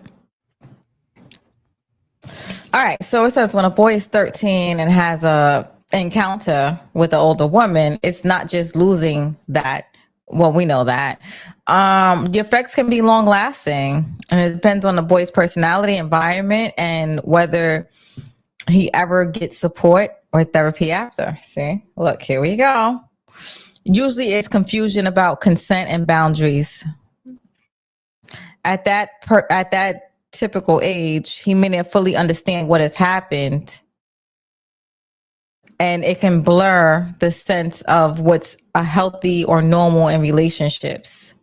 Speaker 1: All right, so it says when a boy is 13 and has a encounter with an older woman, it's not just losing that. Well, we know that. The effects can be long lasting, and it depends on the boy's personality, environment, and whether he ever gets support or therapy after. See, look, here we go. Usually it's confusion about consent and boundaries. At that typical age, he may not fully understand what has happened, and it can blur the sense of what's a healthy or normal in relationships.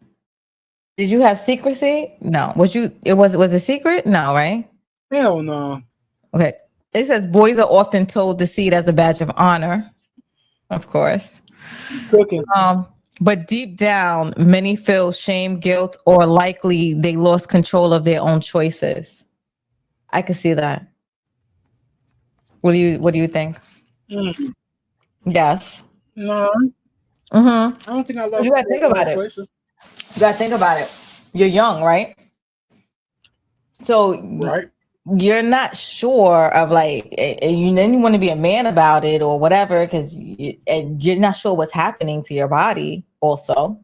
Speaker 1: Did you have secrecy? No. Was a secret? No, right?
Speaker 2: Hell no.
Speaker 1: Okay. It says boys are often told to see it as a badge of honor, of course.
Speaker 2: Cooking.
Speaker 1: But deep down, many feel shame, guilt, or likely they lost control of their own choices. I can see that. What do you think?
Speaker 2: Mm.
Speaker 1: Yes.
Speaker 2: No.
Speaker 1: Mm-hmm.
Speaker 2: I don't think I lost
Speaker 1: You gotta think about it.
Speaker 2: choices.
Speaker 1: You gotta think about it. You're young, right? So
Speaker 2: Right.
Speaker 1: you're not sure of like, and then you want to be a man about it or whatever, because you're not sure what's happening to your body. Also,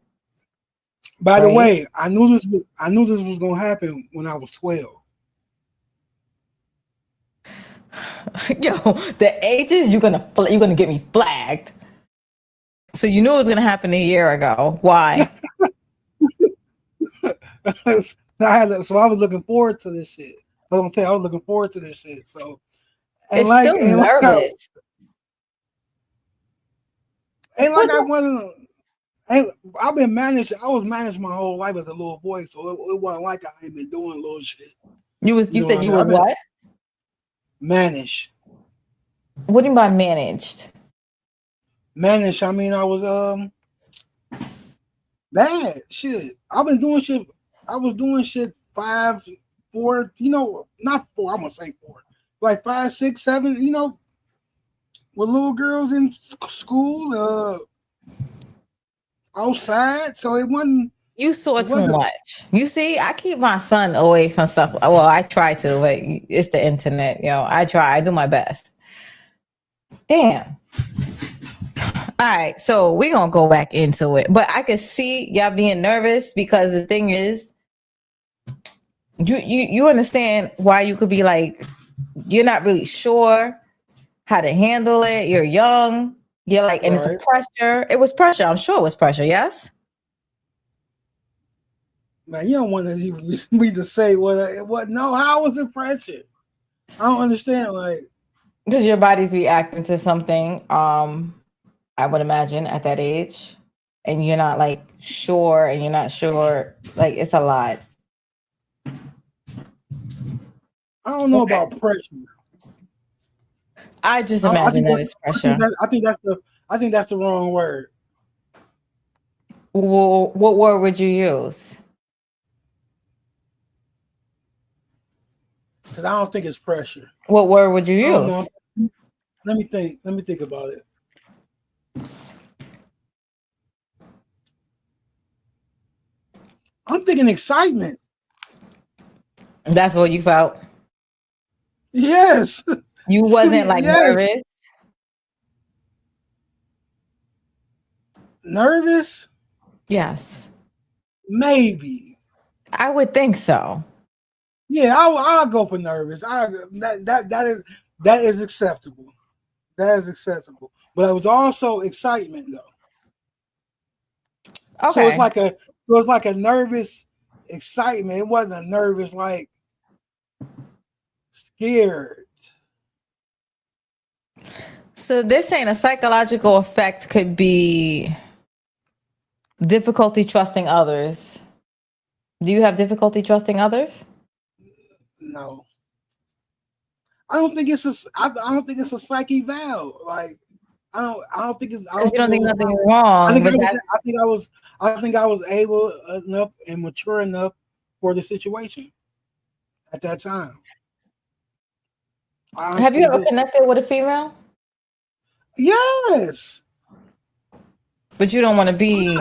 Speaker 2: By the
Speaker 1: right?
Speaker 2: way, I knew this was gonna happen when I was 12.
Speaker 1: Yo, the ages you're gonna get me flagged. So you knew it was gonna happen a year ago. Why?
Speaker 2: So I was looking forward to this shit. I'm gonna tell you, I was looking forward to this shit. So
Speaker 1: It's still nervous.
Speaker 2: Ain't like I wanted. I've been managed. I was managed my whole life as a little boy, so it wasn't like I ain't been doing little shit.
Speaker 1: You said you were what?
Speaker 2: Managed.
Speaker 1: What do you mean by managed?
Speaker 2: Managed. I mean, I was bad shit. I've been doing shit. I was doing shit 5, 4. Not 4. I'm gonna say 4. Like 5, 6, 7. With little girls in school. Outside. So it wasn't
Speaker 1: You saw
Speaker 2: It
Speaker 1: too
Speaker 2: wasn't.
Speaker 1: much. You see, I keep my son away from stuff. Well, I try to, but it's the internet. I try. I do my best. Damn. All right, so we're gonna go back into it. But I could see y'all being nervous because the thing is, you understand why you could be like, you're not really sure how to handle it. You're young. You're like, and it's a
Speaker 2: Right.
Speaker 1: pressure. It was pressure. I'm sure it was pressure. Yes.
Speaker 2: Man, you don't want me to say what. No, how was it pressure? I don't understand. Like,
Speaker 1: Because your body's reacting to something. I would imagine at that age, and you're not like sure, and you're not sure. Like it's a lot.
Speaker 2: I don't know
Speaker 1: Okay.
Speaker 2: about pressure.
Speaker 1: I just
Speaker 2: I
Speaker 1: imagine
Speaker 2: think
Speaker 1: that
Speaker 2: that's.
Speaker 1: it's pressure.
Speaker 2: I think that's the wrong word.
Speaker 1: Well, what word would you use?
Speaker 2: Because I don't think it's pressure.
Speaker 1: What word would you
Speaker 2: I don't know.
Speaker 1: use?
Speaker 2: Let me think. Let me think about it. I'm thinking excitement.
Speaker 1: That's what you felt.
Speaker 2: Yes.
Speaker 1: You wasn't like
Speaker 2: Yes.
Speaker 1: nervous.
Speaker 2: Nervous?
Speaker 1: Yes,
Speaker 2: Maybe.
Speaker 1: I would think so.
Speaker 2: Yeah, I'll go for nervous. That is acceptable. That is acceptable. But it was also excitement though. So
Speaker 1: Okay.
Speaker 2: it's like a nervous excitement. It wasn't a nervous like scared.
Speaker 1: So this saying a psychological effect could be difficulty trusting others. Do you have difficulty trusting others?
Speaker 2: No. I don't think it's a psyche valve. Like I don't think it's I
Speaker 1: Because
Speaker 2: don't
Speaker 1: you
Speaker 2: think
Speaker 1: don't
Speaker 2: it
Speaker 1: think
Speaker 2: was
Speaker 1: nothing is wrong, but that
Speaker 2: I think I was able enough and mature enough for the situation at that time. I
Speaker 1: have you
Speaker 2: honestly
Speaker 1: ever
Speaker 2: did.
Speaker 1: connected with a female?
Speaker 2: Yes.
Speaker 1: But you don't want to be.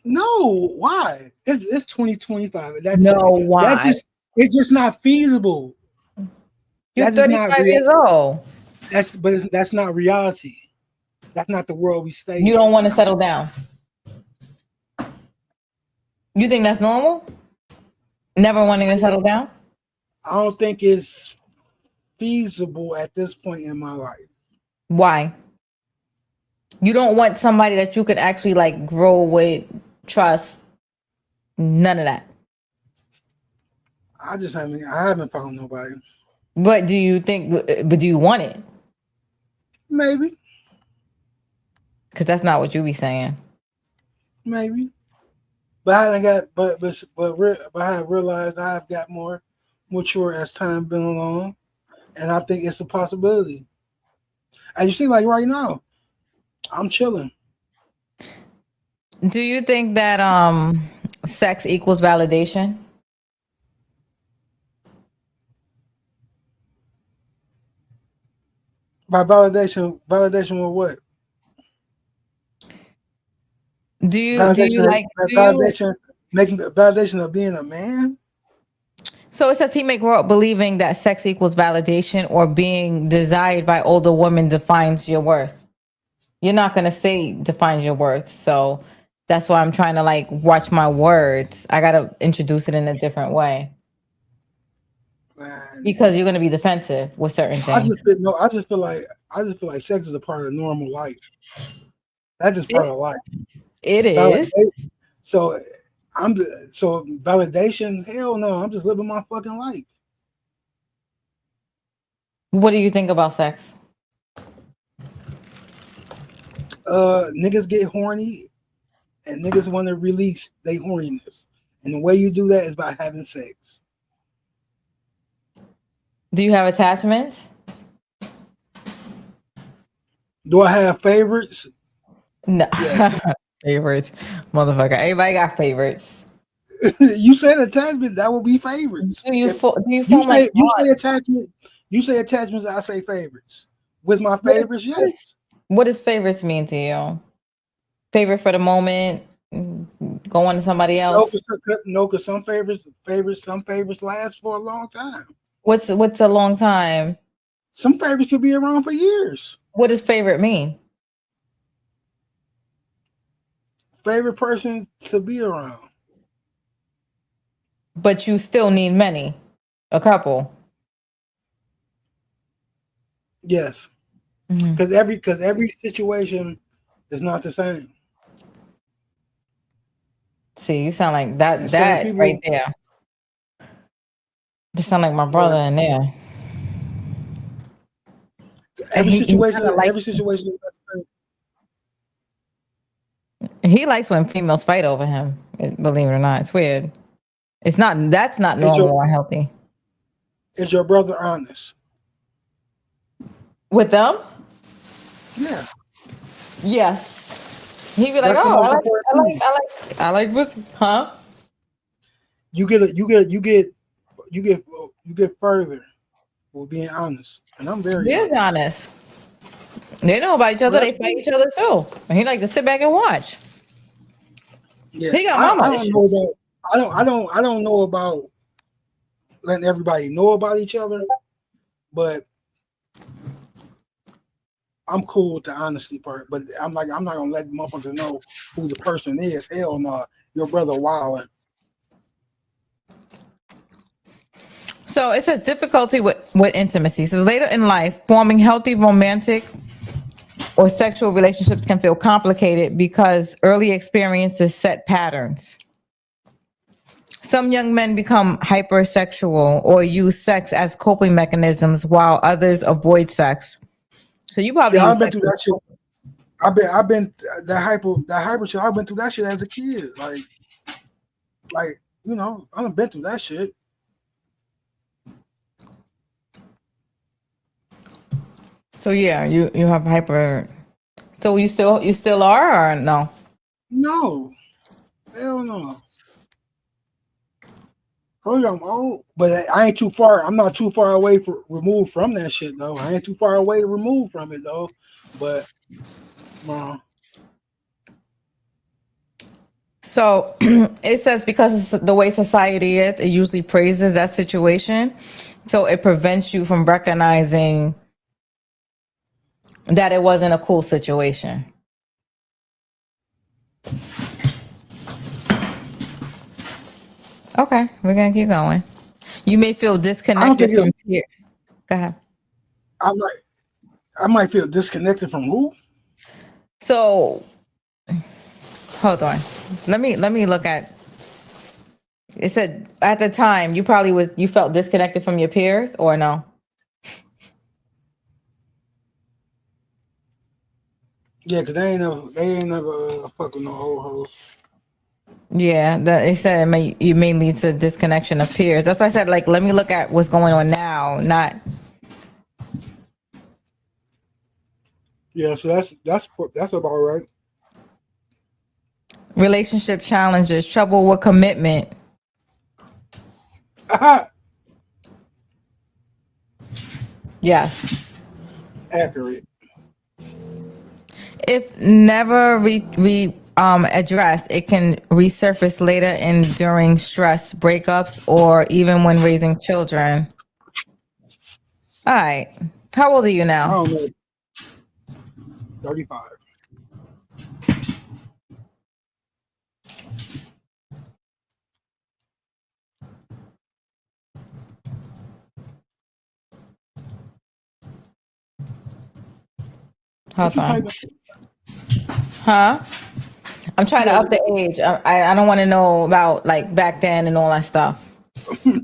Speaker 2: No, why? It's 2025.
Speaker 1: No,
Speaker 2: That
Speaker 1: why?
Speaker 2: just it's just not feasible.
Speaker 1: You're
Speaker 2: That is not
Speaker 1: 35 years old.
Speaker 2: that's not reality. That's not the world we stay
Speaker 1: You
Speaker 2: in.
Speaker 1: don't want to settle down. You think that's normal? Never wanting to settle down?
Speaker 2: I don't think it's feasible at this point in my life.
Speaker 1: Why? You don't want somebody that you could actually like grow with, trust, none of that.
Speaker 2: I haven't found nobody.
Speaker 1: But do you want it?
Speaker 2: Maybe,
Speaker 1: Because that's not what you be saying.
Speaker 2: maybe. But I haven't got but I have realized I have got more mature as time been along. And I think it's a possibility. And you see, like right now, I'm chilling.
Speaker 1: Do you think that sex equals validation?
Speaker 2: By validation with what?
Speaker 1: Do you
Speaker 2: Validation, making validation of being a man.
Speaker 1: so it says he may grow up believing that sex equals validation or being desired by older women defines your worth. You're not gonna say defines your worth. So that's why I'm trying to like watch my words. I gotta introduce it in a different way.
Speaker 2: Man,
Speaker 1: Because you're gonna be defensive with certain things.
Speaker 2: I just feel like sex is a part of normal life. That's just part
Speaker 1: It,
Speaker 2: of life.
Speaker 1: it is.
Speaker 2: Validation. So so validation. Hell no. I'm just living my fucking life.
Speaker 1: What do you think about sex?
Speaker 2: Niggas get horny and niggas want to release their horniness, and the way you do that is by having sex.
Speaker 1: Do you have attachments?
Speaker 2: Do I have favorites?
Speaker 1: No.
Speaker 2: Yeah.
Speaker 1: Favorites. Motherfucker. Everybody got favorites.
Speaker 2: You said attachment, that would be favorites.
Speaker 1: Do you form like
Speaker 2: You
Speaker 1: bonds?
Speaker 2: say attachment, you say attachments, I say favorites. With my favorites,
Speaker 1: What is
Speaker 2: yes.
Speaker 1: what does favorites mean to you? Favorite for the moment, go on to somebody
Speaker 2: No,
Speaker 1: else?
Speaker 2: because some favorites last for a long time.
Speaker 1: What's a long time?
Speaker 2: Some favorites could be around for years.
Speaker 1: What does favorite mean?
Speaker 2: Favorite person to be around.
Speaker 1: But you still need many, a couple.
Speaker 2: Yes, because every situation is not the same.
Speaker 1: See, you sound like
Speaker 2: And certain
Speaker 1: that right
Speaker 2: people,
Speaker 1: there. You sound like my brother
Speaker 2: what
Speaker 1: in there. And
Speaker 2: every
Speaker 1: he kind
Speaker 2: situation,
Speaker 1: of like
Speaker 2: every situation is not the
Speaker 1: he likes when females fight over him. Believe it or not, it's weird. That's not
Speaker 2: same.
Speaker 1: normal or healthy.
Speaker 2: Is your brother honest?
Speaker 1: With them,
Speaker 2: Yeah,
Speaker 1: yes. He'd be like,
Speaker 2: that's the
Speaker 1: "Oh,
Speaker 2: most important thing.
Speaker 1: I like with, huh?"
Speaker 2: You get further with being honest, and I'm
Speaker 1: He
Speaker 2: very
Speaker 1: is
Speaker 2: honest.
Speaker 1: honest. They know about each
Speaker 2: Well,
Speaker 1: other.
Speaker 2: that's
Speaker 1: They fight
Speaker 2: cool.
Speaker 1: each other too. And he like to sit back and watch.
Speaker 2: Yeah,
Speaker 1: He got
Speaker 2: I
Speaker 1: mama
Speaker 2: don't know
Speaker 1: issues.
Speaker 2: about I don't know about letting everybody know about each other, but I'm cool with the honesty part. But I'm not gonna let motherfuckers know who the person is. Hell no, your brother wilding.
Speaker 1: So it says difficulty with intimacy. So later in life, forming healthy romantic or sexual relationships can feel complicated because early experiences set patterns. Some young men become hypersexual or use sex as coping mechanisms while others avoid sex. So you probably
Speaker 2: Yeah,
Speaker 1: use
Speaker 2: I've been
Speaker 1: sex
Speaker 2: through
Speaker 1: as
Speaker 2: that shit. I've been that hyper shit. I've been through that shit as a kid. Like I've been through that shit.
Speaker 1: so yeah, you have hyper. So you still are or no?
Speaker 2: No, hell no. Told you I'm old, but I ain't too far. I'm not too far away removed from that shit though. I ain't too far away removed from it though. But
Speaker 1: So it says because it's the way society is, it usually praises that situation. So it prevents you from recognizing that it wasn't a cool situation. Okay, we're gonna keep going. You may feel
Speaker 2: I don't
Speaker 1: disconnected
Speaker 2: think
Speaker 1: from peer. Go ahead.
Speaker 2: I might I might feel disconnected from who?
Speaker 1: So hold on. Let me look at. It said at the time you felt disconnected from your peers or no?
Speaker 2: Yeah, cause they ain't never fuck with no old hoes.
Speaker 1: Yeah, that it said you may lead to disconnection of peers. That's why I said like let me look at what's going on now, not
Speaker 2: Yeah, so that's about right.
Speaker 1: relationship challenges, trouble with commitment. Yes.
Speaker 2: Accurate.
Speaker 1: If never addressed, it can resurface later in during stress, breakups, or even when raising children. All right. How old are you
Speaker 2: I
Speaker 1: now?
Speaker 2: don't know. 35. What
Speaker 1: Hold
Speaker 2: you
Speaker 1: on.
Speaker 2: typing?
Speaker 1: Huh? I'm trying to
Speaker 2: Yeah.
Speaker 1: up the age. I don't want to know about like back then and all that stuff.
Speaker 2: What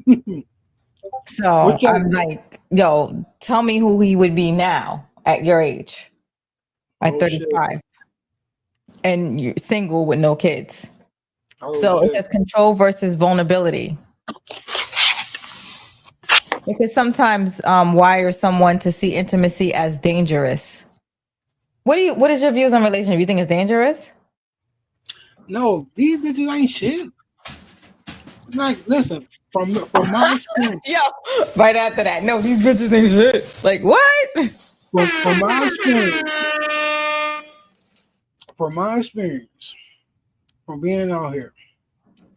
Speaker 1: So
Speaker 2: you
Speaker 1: I'm
Speaker 2: typing?
Speaker 1: like, yo, tell me who he would be now at your age, at
Speaker 2: Oh shit.
Speaker 1: 35, and you're single with no kids.
Speaker 2: Oh
Speaker 1: So it
Speaker 2: shit.
Speaker 1: says control versus vulnerability. It could sometimes wire someone to see intimacy as dangerous. What is your views on relationship? You think it's dangerous?
Speaker 2: No, these bitches ain't shit. Like, listen, from my experience,
Speaker 1: Yo, right after that. No, these bitches ain't shit. Like what?
Speaker 2: from my experience, from my experience, from being out here,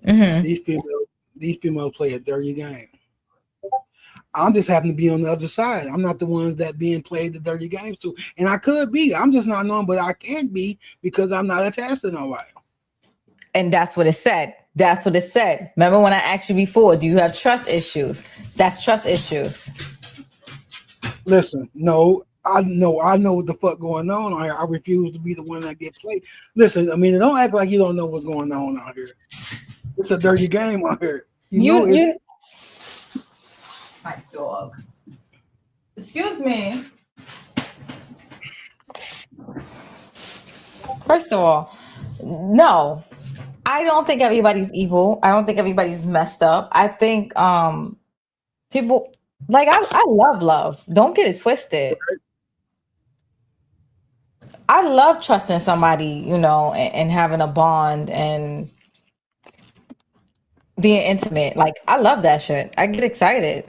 Speaker 1: Mm-hmm.
Speaker 2: these females play a dirty game. I'm just happen to be on the other side. I'm not the ones that being played the dirty games to, and I could be. I'm just not knowing, but I can't be because I'm not attached to nobody.
Speaker 1: And that's what it said. That's what it said. Remember when I asked you before, do you have trust issues? That's trust issues.
Speaker 2: Listen, no, I know what the fuck going on here. I refuse to be the one that gets played. Listen, I mean, don't act like you don't know what's going on out here. It's a dirty game out here.
Speaker 1: You my dog. Excuse me. First of all, no. I don't think everybody's evil. I don't think everybody's messed up. I think people like I love love. Don't get it twisted. I love trusting somebody, and having a bond and being intimate. Like I love that shit. I get excited.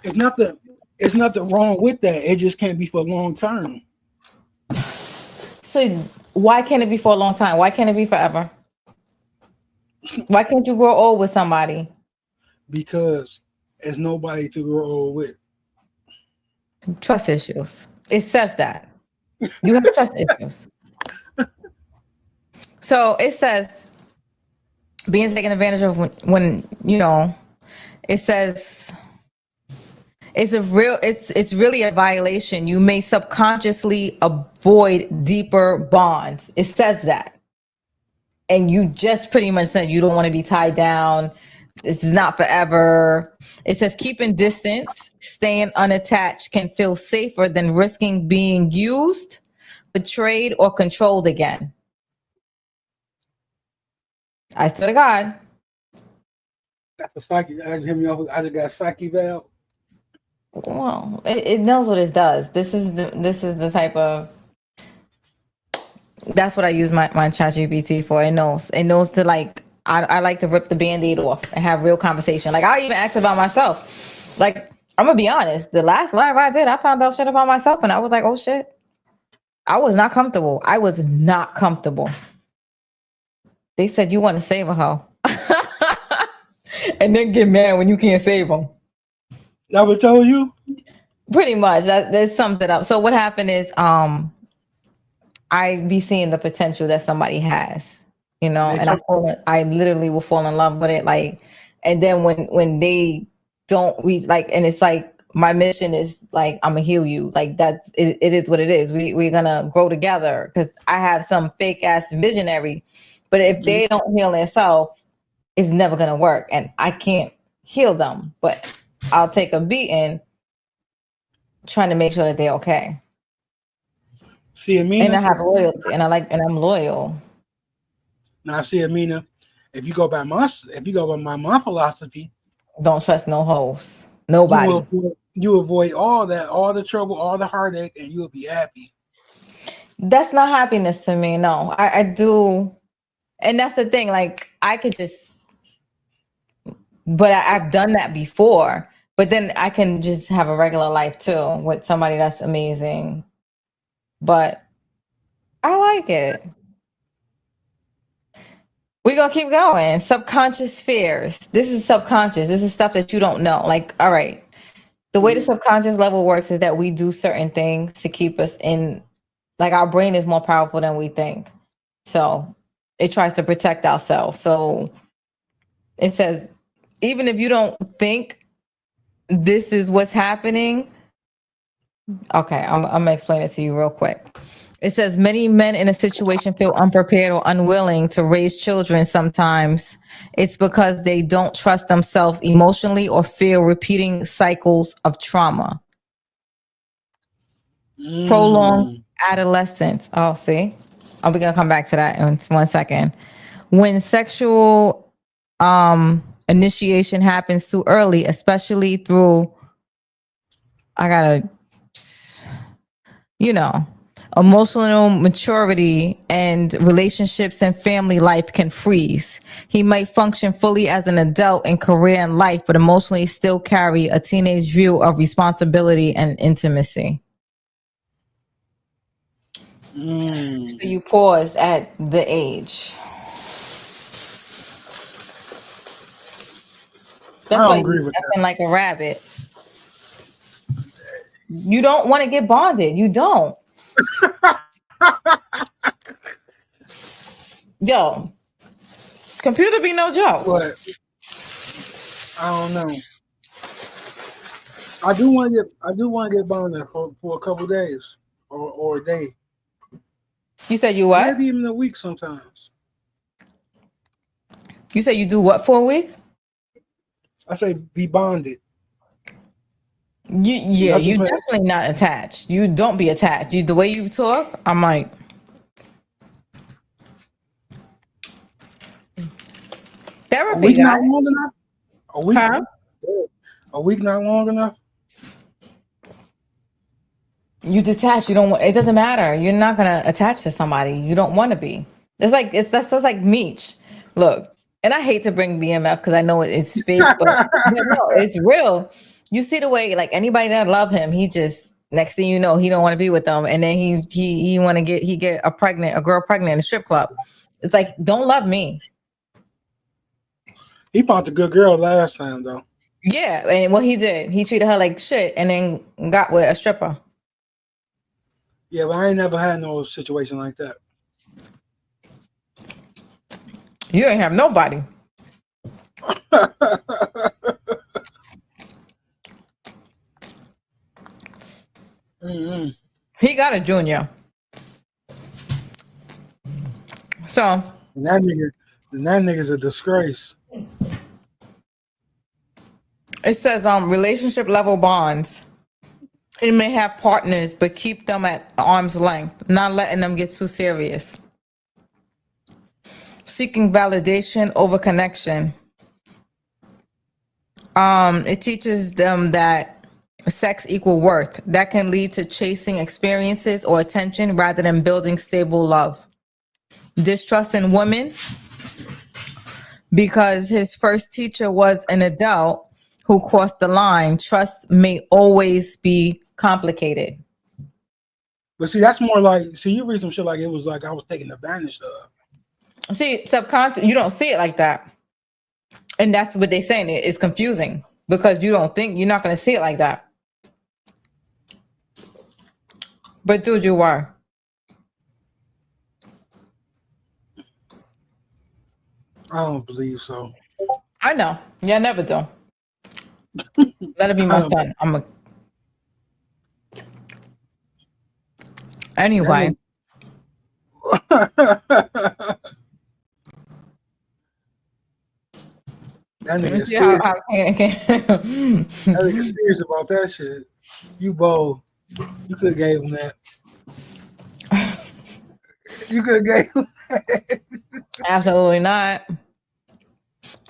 Speaker 2: It's nothing wrong with that. It just can't be for long term.
Speaker 1: So why can't it be for a long time? Why can't it be forever? Why can't you grow old with somebody?
Speaker 2: Because there's nobody to grow old with.
Speaker 1: Trust issues. It says that. You have trust issues. So it says being taken advantage of when it says it's really a violation. You may subconsciously avoid deeper bonds. It says that. And you just pretty much said you don't want to be tied down. It's not forever. It says keeping distance, staying unattached can feel safer than risking being used, betrayed, or controlled again. I swear to God.
Speaker 2: That's a psyche. I just got a psyche valve.
Speaker 1: Well, it knows what it does. This is the type of. That's what I use my ChatGPT for. It knows to like. I like to rip the Band-Aid off and have real conversation. Like I'll even ask about myself. Like I'm gonna be honest. The last live I did, I found out shit about myself, and I was like, oh shit. I was not comfortable. I was not comfortable. They said you want to save a hoe, and then get mad when you can't save them.
Speaker 2: That what told you?
Speaker 1: Pretty much. That sums it up. So what happened is, I be seeing the potential that somebody has, and I literally will fall in love with it. Like, and then when they don't reach, like, and it's like my mission is like I'm gonna heal you. Like that's it is what it is. We're gonna grow together because I have some fake ass visionary, but if they don't heal themselves, it's never gonna work, and I can't heal them. But I'll take a beating trying to make sure that they're okay.
Speaker 2: See, Amina,
Speaker 1: and I have loyalty, and I'm loyal.
Speaker 2: Now, see, Amina, if you go by my philosophy,
Speaker 1: don't trust no hoes, nobody.
Speaker 2: You avoid all that, all the trouble, all the heartache, and you'll be happy.
Speaker 1: That's not happiness to me. No, I do, and that's the thing. Like I could just, but I've done that before. But then I can just have a regular life too with somebody that's amazing. But I like it. We're going to keep going. Subconscious fears. This is subconscious. This is stuff that you don't know. Like, all right. The way the subconscious level works is that we do certain things to keep us in, like our brain is more powerful than we think. So it tries to protect ourselves. So it says, even if you don't think this is what's happening. Okay, I'm going to explain it to you real quick. It says many men in a situation feel unprepared or unwilling to raise children. Sometimes it's because they don't trust themselves emotionally or fear repeating cycles of trauma. Prolonged adolescence. Oh, see? We're going to come back to that in 1 second. When sexual initiation happens too early, especially through, emotional maturity and relationships and family life can freeze. He might function fully as an adult in career and life, but emotionally still carry a teenage view of responsibility and intimacy.
Speaker 2: Mm.
Speaker 1: So you paused at the age.
Speaker 2: I
Speaker 1: That's why
Speaker 2: don't
Speaker 1: you
Speaker 2: agree with
Speaker 1: acting like a rabbit. You don't want to get bonded. You don't. Yo, computer be no joke.
Speaker 2: But I don't know. I do want to get bonded for a couple days or a day,
Speaker 1: You said you
Speaker 2: maybe
Speaker 1: what?
Speaker 2: even a week sometimes.
Speaker 1: You said you do what for a week?
Speaker 2: I say be bonded.
Speaker 1: Yeah,
Speaker 2: Nothing
Speaker 1: you
Speaker 2: past.
Speaker 1: definitely not attached. You don't be attached. You the way you talk, I'm like,
Speaker 2: A
Speaker 1: therapy
Speaker 2: week
Speaker 1: guy.
Speaker 2: not long enough. A week.
Speaker 1: Huh?
Speaker 2: A week not long enough.
Speaker 1: You detach. You don't want. It doesn't matter. You're not gonna attach to somebody. You don't want to be. It's like that's like Meech. Look, and I hate to bring BMF because I know it's fake, but no, it's real. You see the way like anybody that love him, he just next thing you know, he don't want to be with them, and then he want to get a girl pregnant in a strip club. It's like don't love me.
Speaker 2: He found a good girl last time though.
Speaker 1: Yeah, and what he did, he treated her like shit, and then got with a stripper.
Speaker 2: Yeah, but I ain't never had no situation like that.
Speaker 1: You ain't have nobody.
Speaker 2: Mm-hmm.
Speaker 1: He got a junior. So
Speaker 2: And that nigga's a disgrace.
Speaker 1: it says relationship level bonds. It may have partners, but keep them at arm's length, not letting them get too serious. Seeking validation over connection. It teaches them that sex equal worth. That can lead to chasing experiences or attention rather than building stable love. Distrust in women because his first teacher was an adult who crossed the line. Trust may always be complicated.
Speaker 2: But see, that's more like you read some shit like it was like I was taking advantage of.
Speaker 1: See, subconscious, you don't see it like that. And that's what they're saying. It's confusing because you don't think you're not going to see it like that. But dude, you are.
Speaker 2: I don't believe so.
Speaker 1: I know. Yeah, I never do. Let it be my son. I'm a. Anyway.
Speaker 2: That nigga
Speaker 1: See how
Speaker 2: serious. That nigga serious about that shit. You bold. You could have gave him that. You could have gave him that.
Speaker 1: Absolutely not.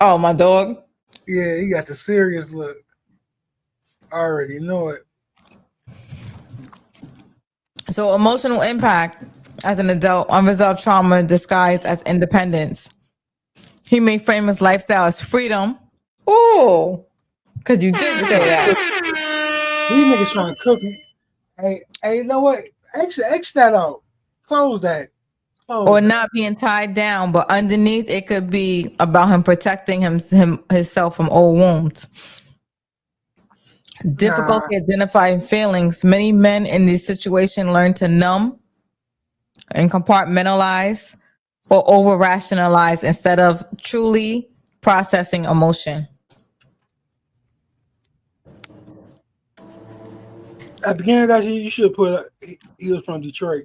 Speaker 1: Oh, my dog.
Speaker 2: Yeah, he got the serious look. I already know it.
Speaker 1: So emotional impact as an adult, unresolved trauma disguised as independence. He may frame his lifestyle as freedom. Oh, because you did say that.
Speaker 2: These niggas trying to cook me. Hey, you know what? X that out. Close that.
Speaker 1: Or not being tied down, but underneath it could be about him protecting himself from old wounds. Difficulty identifying feelings. Many men in this situation learn to numb and compartmentalize or over rationalize instead of truly processing emotion.
Speaker 2: At the beginning of that shit, you should have put he was from Detroit.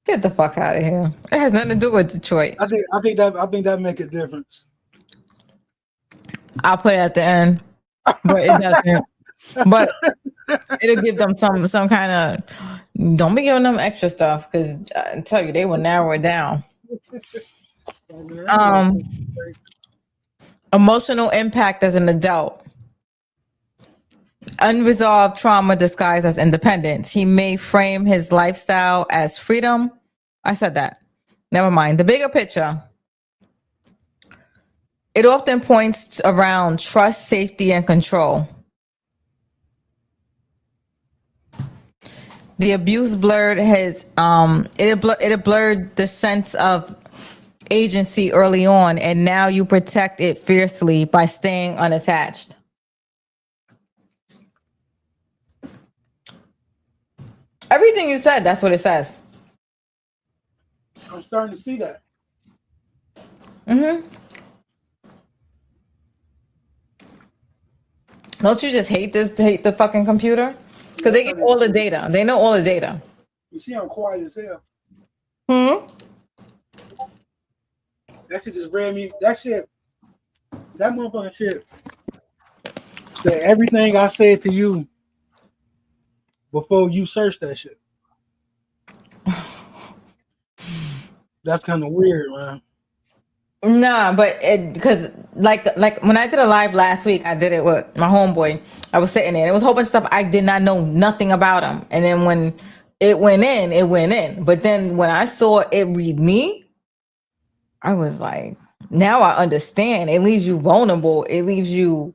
Speaker 1: Get the fuck out of here. It has nothing to do with Detroit.
Speaker 2: I think that make a difference.
Speaker 1: I'll put it at the end, but it doesn't. But it'll give them some kind of. Don't be giving them extra stuff because I tell you they will narrow it down. Emotional impact as an adult. Unresolved trauma disguised as independence. He may frame his lifestyle as freedom. I said that. Never mind. The bigger picture. It often points around trust, safety, and control. The abuse blurred his it blurred the sense of agency early on, and now you protect it fiercely by staying unattached. Everything you said, that's what it says.
Speaker 2: I'm starting to see that.
Speaker 1: Mm-hmm. Don't you just hate the fucking computer? Because they get all the data. They know all the data.
Speaker 2: You see, I'm quiet as hell.
Speaker 1: Hmm.
Speaker 2: That shit just read me. That motherfucking shit. Said everything I said to you before you searched that shit. That's kind of weird, man.
Speaker 1: Nah, but because like when I did a live last week, I did it with my homeboy. I was sitting there. It was a whole bunch of stuff I did not know nothing about him. And then when it went in, it went in. But then when I saw it read me, I was like, now I understand. It leaves you vulnerable. It leaves you.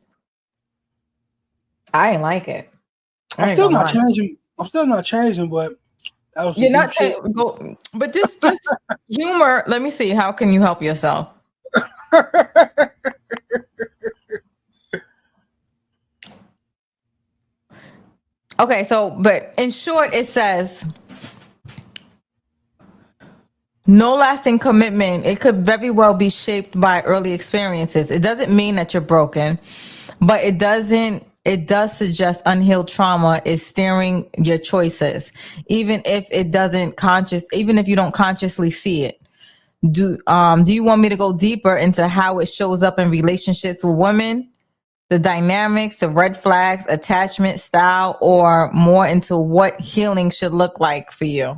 Speaker 1: I ain't like it. I
Speaker 2: I'm
Speaker 1: ain't
Speaker 2: still
Speaker 1: gonna
Speaker 2: not
Speaker 1: lie.
Speaker 2: changing. But that was some
Speaker 1: You're
Speaker 2: deep
Speaker 1: not
Speaker 2: shit.
Speaker 1: go, but just humor. Let me see. How can you help yourself? Okay, so but in short, it says no lasting commitment. It could very well be shaped by early experiences. It doesn't mean that you're broken, but it doesn't. It does suggest unhealed trauma is steering your choices, even if it doesn't even if you don't consciously see it. Do you want me to go deeper into how it shows up in relationships with women, the dynamics, the red flags, attachment style, or more into what healing should look like for you?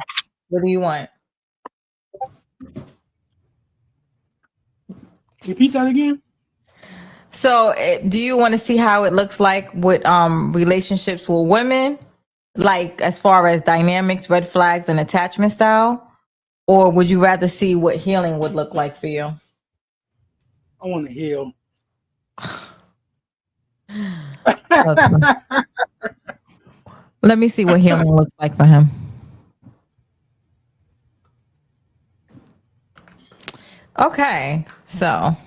Speaker 1: What do you want?
Speaker 2: Repeat that again.
Speaker 1: So, do you want to see how it looks like with relationships with women, like as far as dynamics, red flags, and attachment style, or would you rather see what healing would look like for you?
Speaker 2: I want to heal.
Speaker 1: Okay. Let me see what healing looks like for him. Okay, so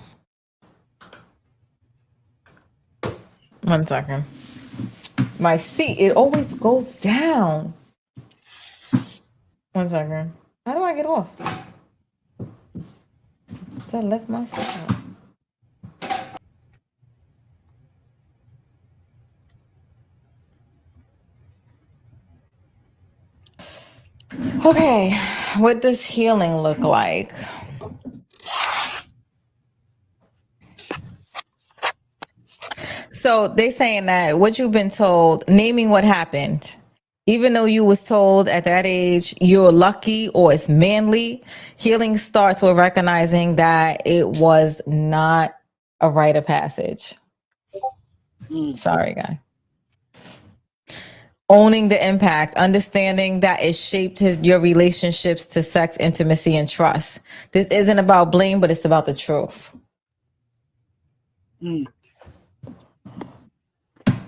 Speaker 1: 1 second. My seat, it always goes down. 1 second. How do I get off? To lift my seat up. Okay, what does healing look like? So they saying that what you've been told, naming what happened, even though you was told at that age you're lucky or it's manly, healing starts with recognizing that it was not a rite of passage. Sorry, guy. Owning the impact, understanding that it shaped your relationships to sex, intimacy, and trust. This isn't about blame, but it's about the truth.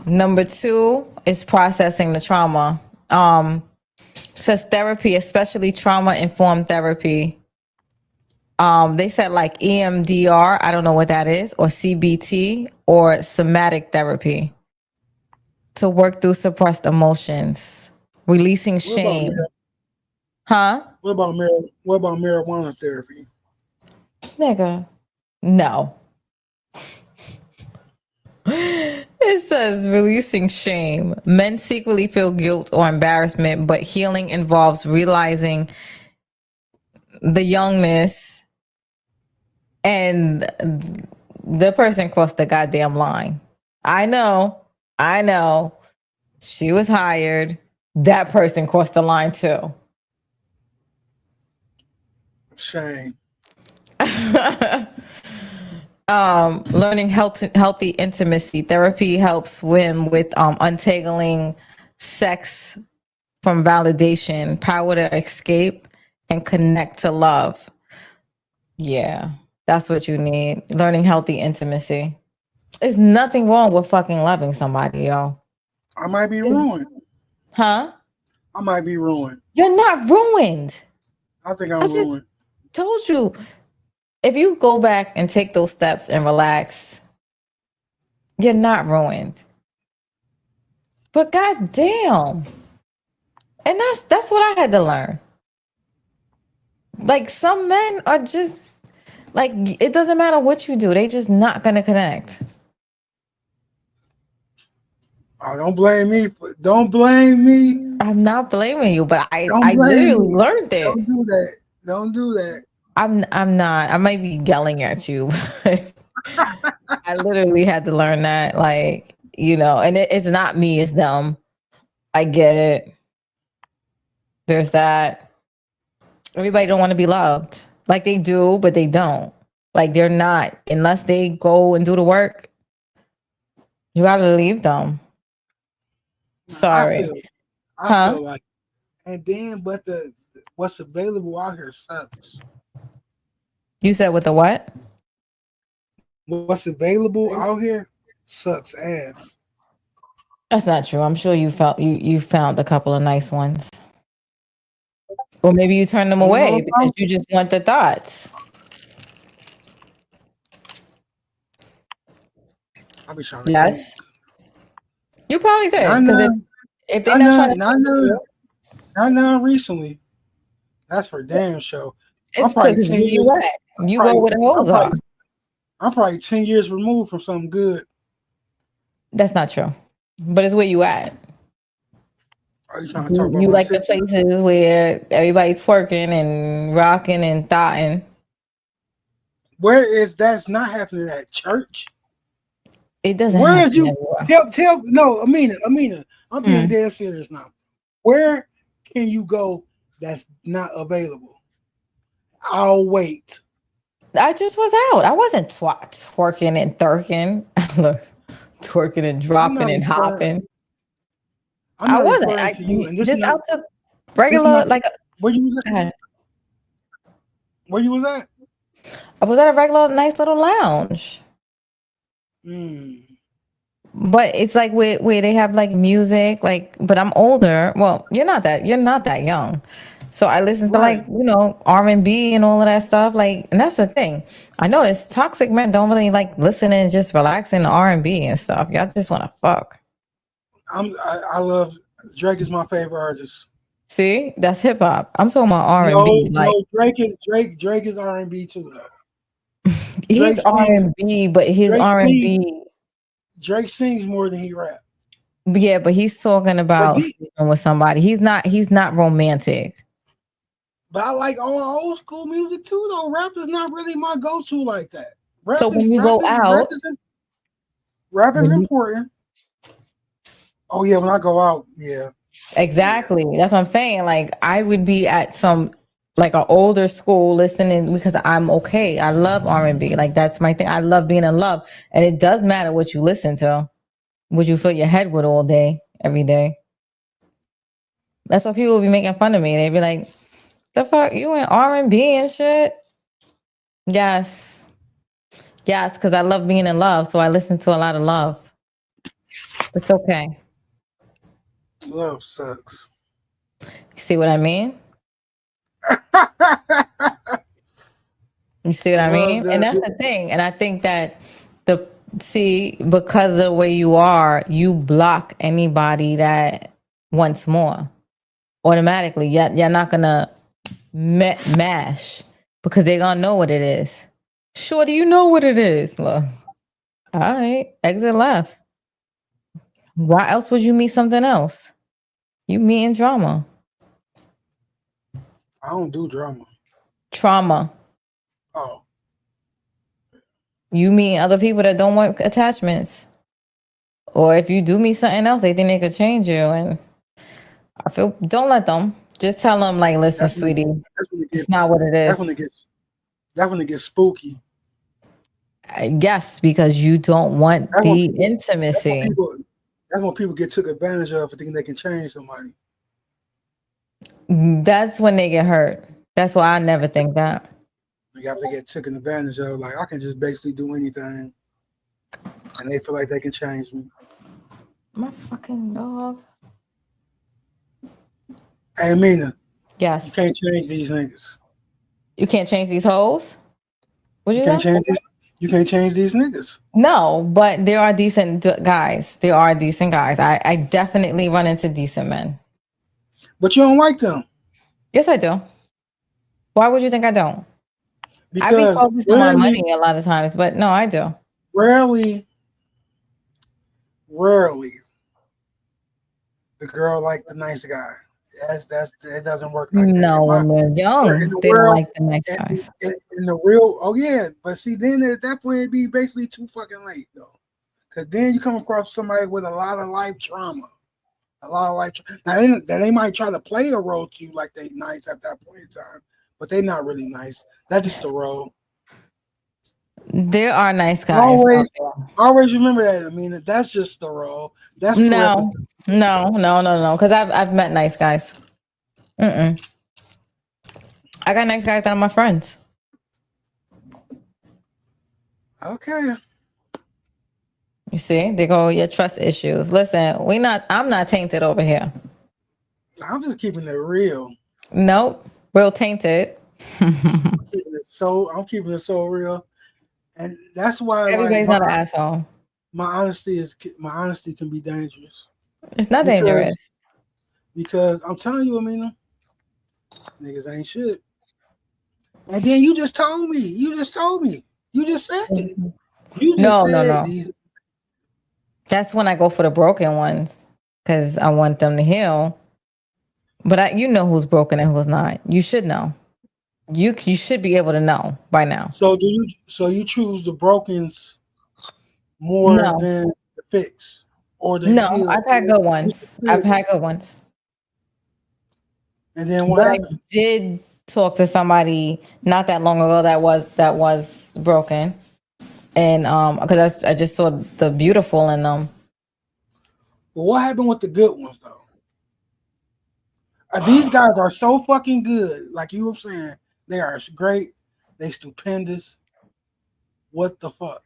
Speaker 1: Number 2 is processing the trauma. Says therapy, especially trauma informed therapy. They said like EMDR, I don't know what that is, or CBT, or somatic therapy to work through suppressed emotions, releasing shame. Huh?
Speaker 2: What about marijuana therapy?
Speaker 1: Nigga, no. It says releasing shame. Men secretly feel guilt or embarrassment, but healing involves realizing the youngness and the person crossed the goddamn line. I know. She was hired. That person crossed the line too.
Speaker 2: Shame.
Speaker 1: Learning healthy intimacy therapy helps women with untangling sex from validation, power to escape, and connect to love. Yeah, that's what you need. Learning healthy intimacy. There's nothing wrong with fucking loving somebody, yo.
Speaker 2: I might be wrong.
Speaker 1: Huh?
Speaker 2: I might be ruined.
Speaker 1: You're not ruined.
Speaker 2: I think
Speaker 1: I
Speaker 2: I'm
Speaker 1: just
Speaker 2: ruined.
Speaker 1: told you, if you go back and take those steps and relax, you're not ruined. But goddamn, and that's what I had to learn. Like some men are just like it doesn't matter what you do; they just not gonna connect.
Speaker 2: Oh, don't blame me. Don't blame me.
Speaker 1: I'm not blaming you, but
Speaker 2: Don't
Speaker 1: I
Speaker 2: blame
Speaker 1: literally
Speaker 2: me.
Speaker 1: learned
Speaker 2: Don't
Speaker 1: it.
Speaker 2: do that. Don't do that.
Speaker 1: I'm not. I might be yelling at you, but I literally had to learn that. Like and it's not me; it's them. I get it. There's that. Everybody don't want to be loved. Like they do, but they don't. Like they're not unless they go and do the work. You gotta leave them.
Speaker 2: I
Speaker 1: Sorry.
Speaker 2: feel. I
Speaker 1: Huh?
Speaker 2: feel like. And then, but the what's available out here sucks.
Speaker 1: You said with the what?
Speaker 2: What's available out here sucks ass.
Speaker 1: That's not true. I'm sure you found a couple of nice ones. Or maybe you turned them
Speaker 2: You know
Speaker 1: away
Speaker 2: what
Speaker 1: because you just want the thoughts.
Speaker 2: I be trying to think.
Speaker 1: Yes. You probably did.
Speaker 2: Not
Speaker 1: Because
Speaker 2: none.
Speaker 1: if they're
Speaker 2: Not
Speaker 1: not trying to
Speaker 2: none.
Speaker 1: stay
Speaker 2: Not
Speaker 1: with
Speaker 2: none.
Speaker 1: you,
Speaker 2: Not none recently. That's for damn sure. I'm
Speaker 1: it's
Speaker 2: probably
Speaker 1: because
Speaker 2: 10
Speaker 1: where
Speaker 2: years.
Speaker 1: you at? You go
Speaker 2: Probably.
Speaker 1: where the
Speaker 2: I'm
Speaker 1: hoes are.
Speaker 2: probably. I'm probably 10 years removed from something good.
Speaker 1: That's not true. But it's where you at.
Speaker 2: Are you trying to talk about
Speaker 1: You
Speaker 2: my
Speaker 1: like the
Speaker 2: situation?
Speaker 1: places where everybody's twerking and rocking and thotting.
Speaker 2: Where is that's not happening at church?
Speaker 1: It doesn't
Speaker 2: Where is
Speaker 1: happen
Speaker 2: you
Speaker 1: everywhere.
Speaker 2: tell no, Amina, I'm being
Speaker 1: Hmm.
Speaker 2: dead serious now. Where can you go that's not available? I'll wait.
Speaker 1: I just was out. I wasn't twerking and thurking. Look, twerking and
Speaker 2: I'm
Speaker 1: dropping
Speaker 2: not
Speaker 1: and
Speaker 2: referring
Speaker 1: hopping.
Speaker 2: I'm
Speaker 1: I
Speaker 2: not
Speaker 1: wasn't.
Speaker 2: referring to you. And
Speaker 1: Just out to
Speaker 2: this is
Speaker 1: regular
Speaker 2: not
Speaker 1: like.
Speaker 2: where you was at.
Speaker 1: I
Speaker 2: Where you was at?
Speaker 1: was at a regular nice little lounge.
Speaker 2: Mm,
Speaker 1: But it's like where they have like music, like but I'm older. Well, you're not that young. So I listen to
Speaker 2: right.
Speaker 1: like, R&B and all of that stuff. Like, and that's the thing. I notice toxic men don't really like listening and just relaxing to R&B and stuff. Y'all just want to fuck.
Speaker 2: I love Drake is my favorite artist.
Speaker 1: See? That's hip hop. I'm talking about
Speaker 2: No,
Speaker 1: R&B. Like
Speaker 2: no, Drake is R&B too though.
Speaker 1: he's
Speaker 2: Drake sings
Speaker 1: R&B, but his
Speaker 2: Drake sings
Speaker 1: R&B,
Speaker 2: Drake sings more than he rap.
Speaker 1: yeah, but he's talking
Speaker 2: But
Speaker 1: about
Speaker 2: he
Speaker 1: sleeping with somebody. He's not romantic.
Speaker 2: But I like all old school music too, though. Rap is not really my go-to like that.
Speaker 1: So
Speaker 2: Rap
Speaker 1: when
Speaker 2: is
Speaker 1: you
Speaker 2: rap
Speaker 1: go
Speaker 2: is rap
Speaker 1: out,
Speaker 2: is rap is
Speaker 1: when you
Speaker 2: important. Oh yeah, when I go out, yeah, yeah.
Speaker 1: exactly. That's what I'm saying. Like I would be at some like an older school listening because I'm okay. I love R&B. Like that's my thing. I love being in love. And it does matter what you listen to. What you fill your head with all day, every day. That's why people will be making fun of me. They'd be like, the fuck, you in R&B and shit? Yes. Yes, because I love being in love. So I listen to a lot of love. It's okay.
Speaker 2: Love sucks.
Speaker 1: You see what I mean? You see what I
Speaker 2: Love
Speaker 1: mean? And
Speaker 2: that.
Speaker 1: that's the thing. And I think that because of the way you are, you block anybody that wants more automatically. You're not gonna mash because they're gonna know what it is. Sure, do you know what it is? Look, all right, exit left. Why else would you meet something else? You meeting drama.
Speaker 2: I don't do drama.
Speaker 1: Trauma.
Speaker 2: Oh,
Speaker 1: You meet other people that don't want attachments. Or if you do meet something else, they think they could change you. And I feel don't let them. Just tell them like, listen,
Speaker 2: that's when it,
Speaker 1: sweetie,
Speaker 2: that's when it
Speaker 1: it's
Speaker 2: gets
Speaker 1: not what it
Speaker 2: that's when it
Speaker 1: is.
Speaker 2: gets that's when it gets spooky.
Speaker 1: I guess because you don't want
Speaker 2: That's when
Speaker 1: the
Speaker 2: people that's when
Speaker 1: intimacy.
Speaker 2: people that's when people get took advantage of for thinking they can change somebody.
Speaker 1: That's when they get hurt. That's why I never think that.
Speaker 2: Like after they get taken advantage of, like I can just basically do anything, and they feel like they can change me.
Speaker 1: My fucking dog.
Speaker 2: Hey, Mina, you
Speaker 1: Yes.
Speaker 2: can't change these niggas.
Speaker 1: You can't change these hoes? What
Speaker 2: You
Speaker 1: you
Speaker 2: can't
Speaker 1: say?
Speaker 2: change these. You can't change these niggas.
Speaker 1: No, but there are decent guys. There are decent guys. I definitely run into decent men.
Speaker 2: But you don't like them
Speaker 1: Yes, I do. Why would you think I don't? I be
Speaker 2: because
Speaker 1: focused on my money a lot of times, but no, I do.
Speaker 2: rarely, rarely, the girl like the nice guy. That's it doesn't work like that.
Speaker 1: No, when they're
Speaker 2: In
Speaker 1: young,
Speaker 2: the
Speaker 1: they don't
Speaker 2: world,
Speaker 1: like the nice
Speaker 2: in,
Speaker 1: guys.
Speaker 2: in the real, oh yeah, but see, then at that point it'd be basically too fucking late though, because then you come across somebody with a lot of life trauma, a lot of life. Now they might try to play a role to you like they nice at that point in time, but they not really nice. That's just the role.
Speaker 1: There are nice guys out
Speaker 2: Always,
Speaker 1: there.
Speaker 2: always remember that. I mean, that's just the role. That's to
Speaker 1: No,
Speaker 2: represent.
Speaker 1: no. Because I've met nice guys. Mm-mm. I got nice guys that are my friends.
Speaker 2: Okay,
Speaker 1: You see, they go your trust issues. Listen, we not. I'm not tainted over here.
Speaker 2: I'm just keeping it real.
Speaker 1: Nope, real tainted.
Speaker 2: I'm keeping it so real, and that's why like
Speaker 1: Everybody's not an asshole.
Speaker 2: my honesty can be dangerous
Speaker 1: It's not
Speaker 2: because
Speaker 1: dangerous.
Speaker 2: I'm telling you, Amina, niggas ain't shit. And then you just told me, you just said it. You just said
Speaker 1: No.
Speaker 2: these.
Speaker 1: That's when I go for the broken ones because I want them to heal. But you know who's broken and who's not. You should know. You should be able to know by now.
Speaker 2: So do you? So you choose the brokens more
Speaker 1: No,
Speaker 2: than the fix or the
Speaker 1: no.
Speaker 2: heal?
Speaker 1: I've had good
Speaker 2: What's the
Speaker 1: ones. I've
Speaker 2: spirit?
Speaker 1: had good ones.
Speaker 2: And then what
Speaker 1: But I
Speaker 2: happened?
Speaker 1: did talk to somebody not that long ago that was broken, and because I just saw the beautiful in them.
Speaker 2: Well, what happened with the good ones though? These guys are so fucking good. Like you were saying, they are great. They stupendous. What the fuck?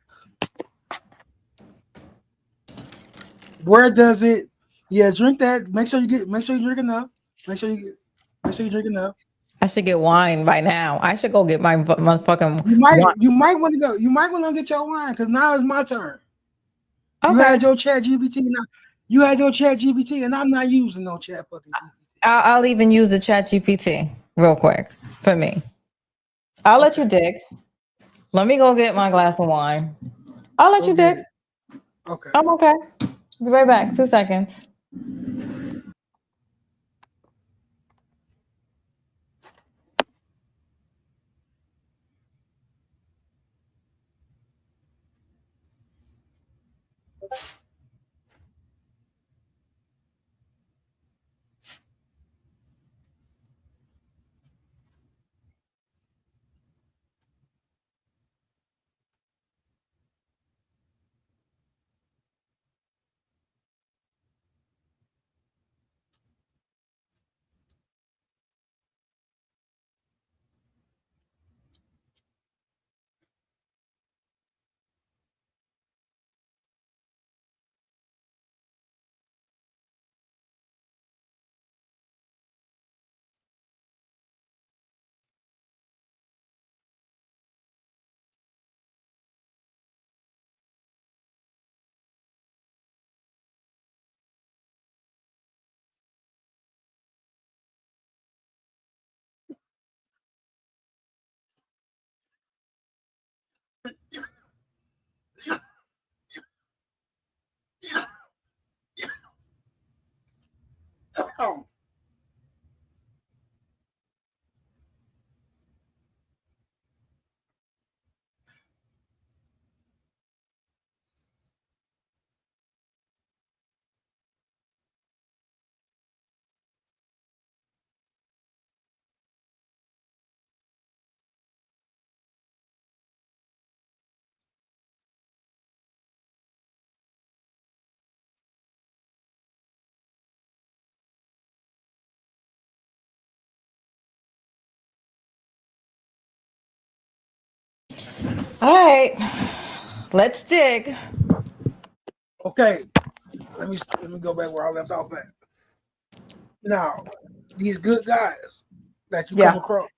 Speaker 2: Where does it? Yeah, drink that. Make sure you get. Make sure you drink enough. Make sure you get. Make sure you drink enough.
Speaker 1: I should get wine by now. I should go get my motherfucking
Speaker 2: You might.
Speaker 1: wine.
Speaker 2: You might want to go. You might want to get your wine because now it's my turn. You
Speaker 1: Okay,
Speaker 2: had your chat GBT. Now you had your chat GBT, and I'm not using no chat fucking GBT.
Speaker 1: I'll even use the Chat GPT real quick for me. I'll let
Speaker 2: Okay,
Speaker 1: you dig. Let me go get my glass of wine. I'll let
Speaker 2: go
Speaker 1: you
Speaker 2: get
Speaker 1: dig.
Speaker 2: it. Okay.
Speaker 1: I'm okay. Be right back. 2 seconds.
Speaker 2: Oh.
Speaker 1: All right. Let's dig.
Speaker 2: Okay. Let me go back where I left off at. Now, these good guys that you come
Speaker 1: Yeah.
Speaker 2: across.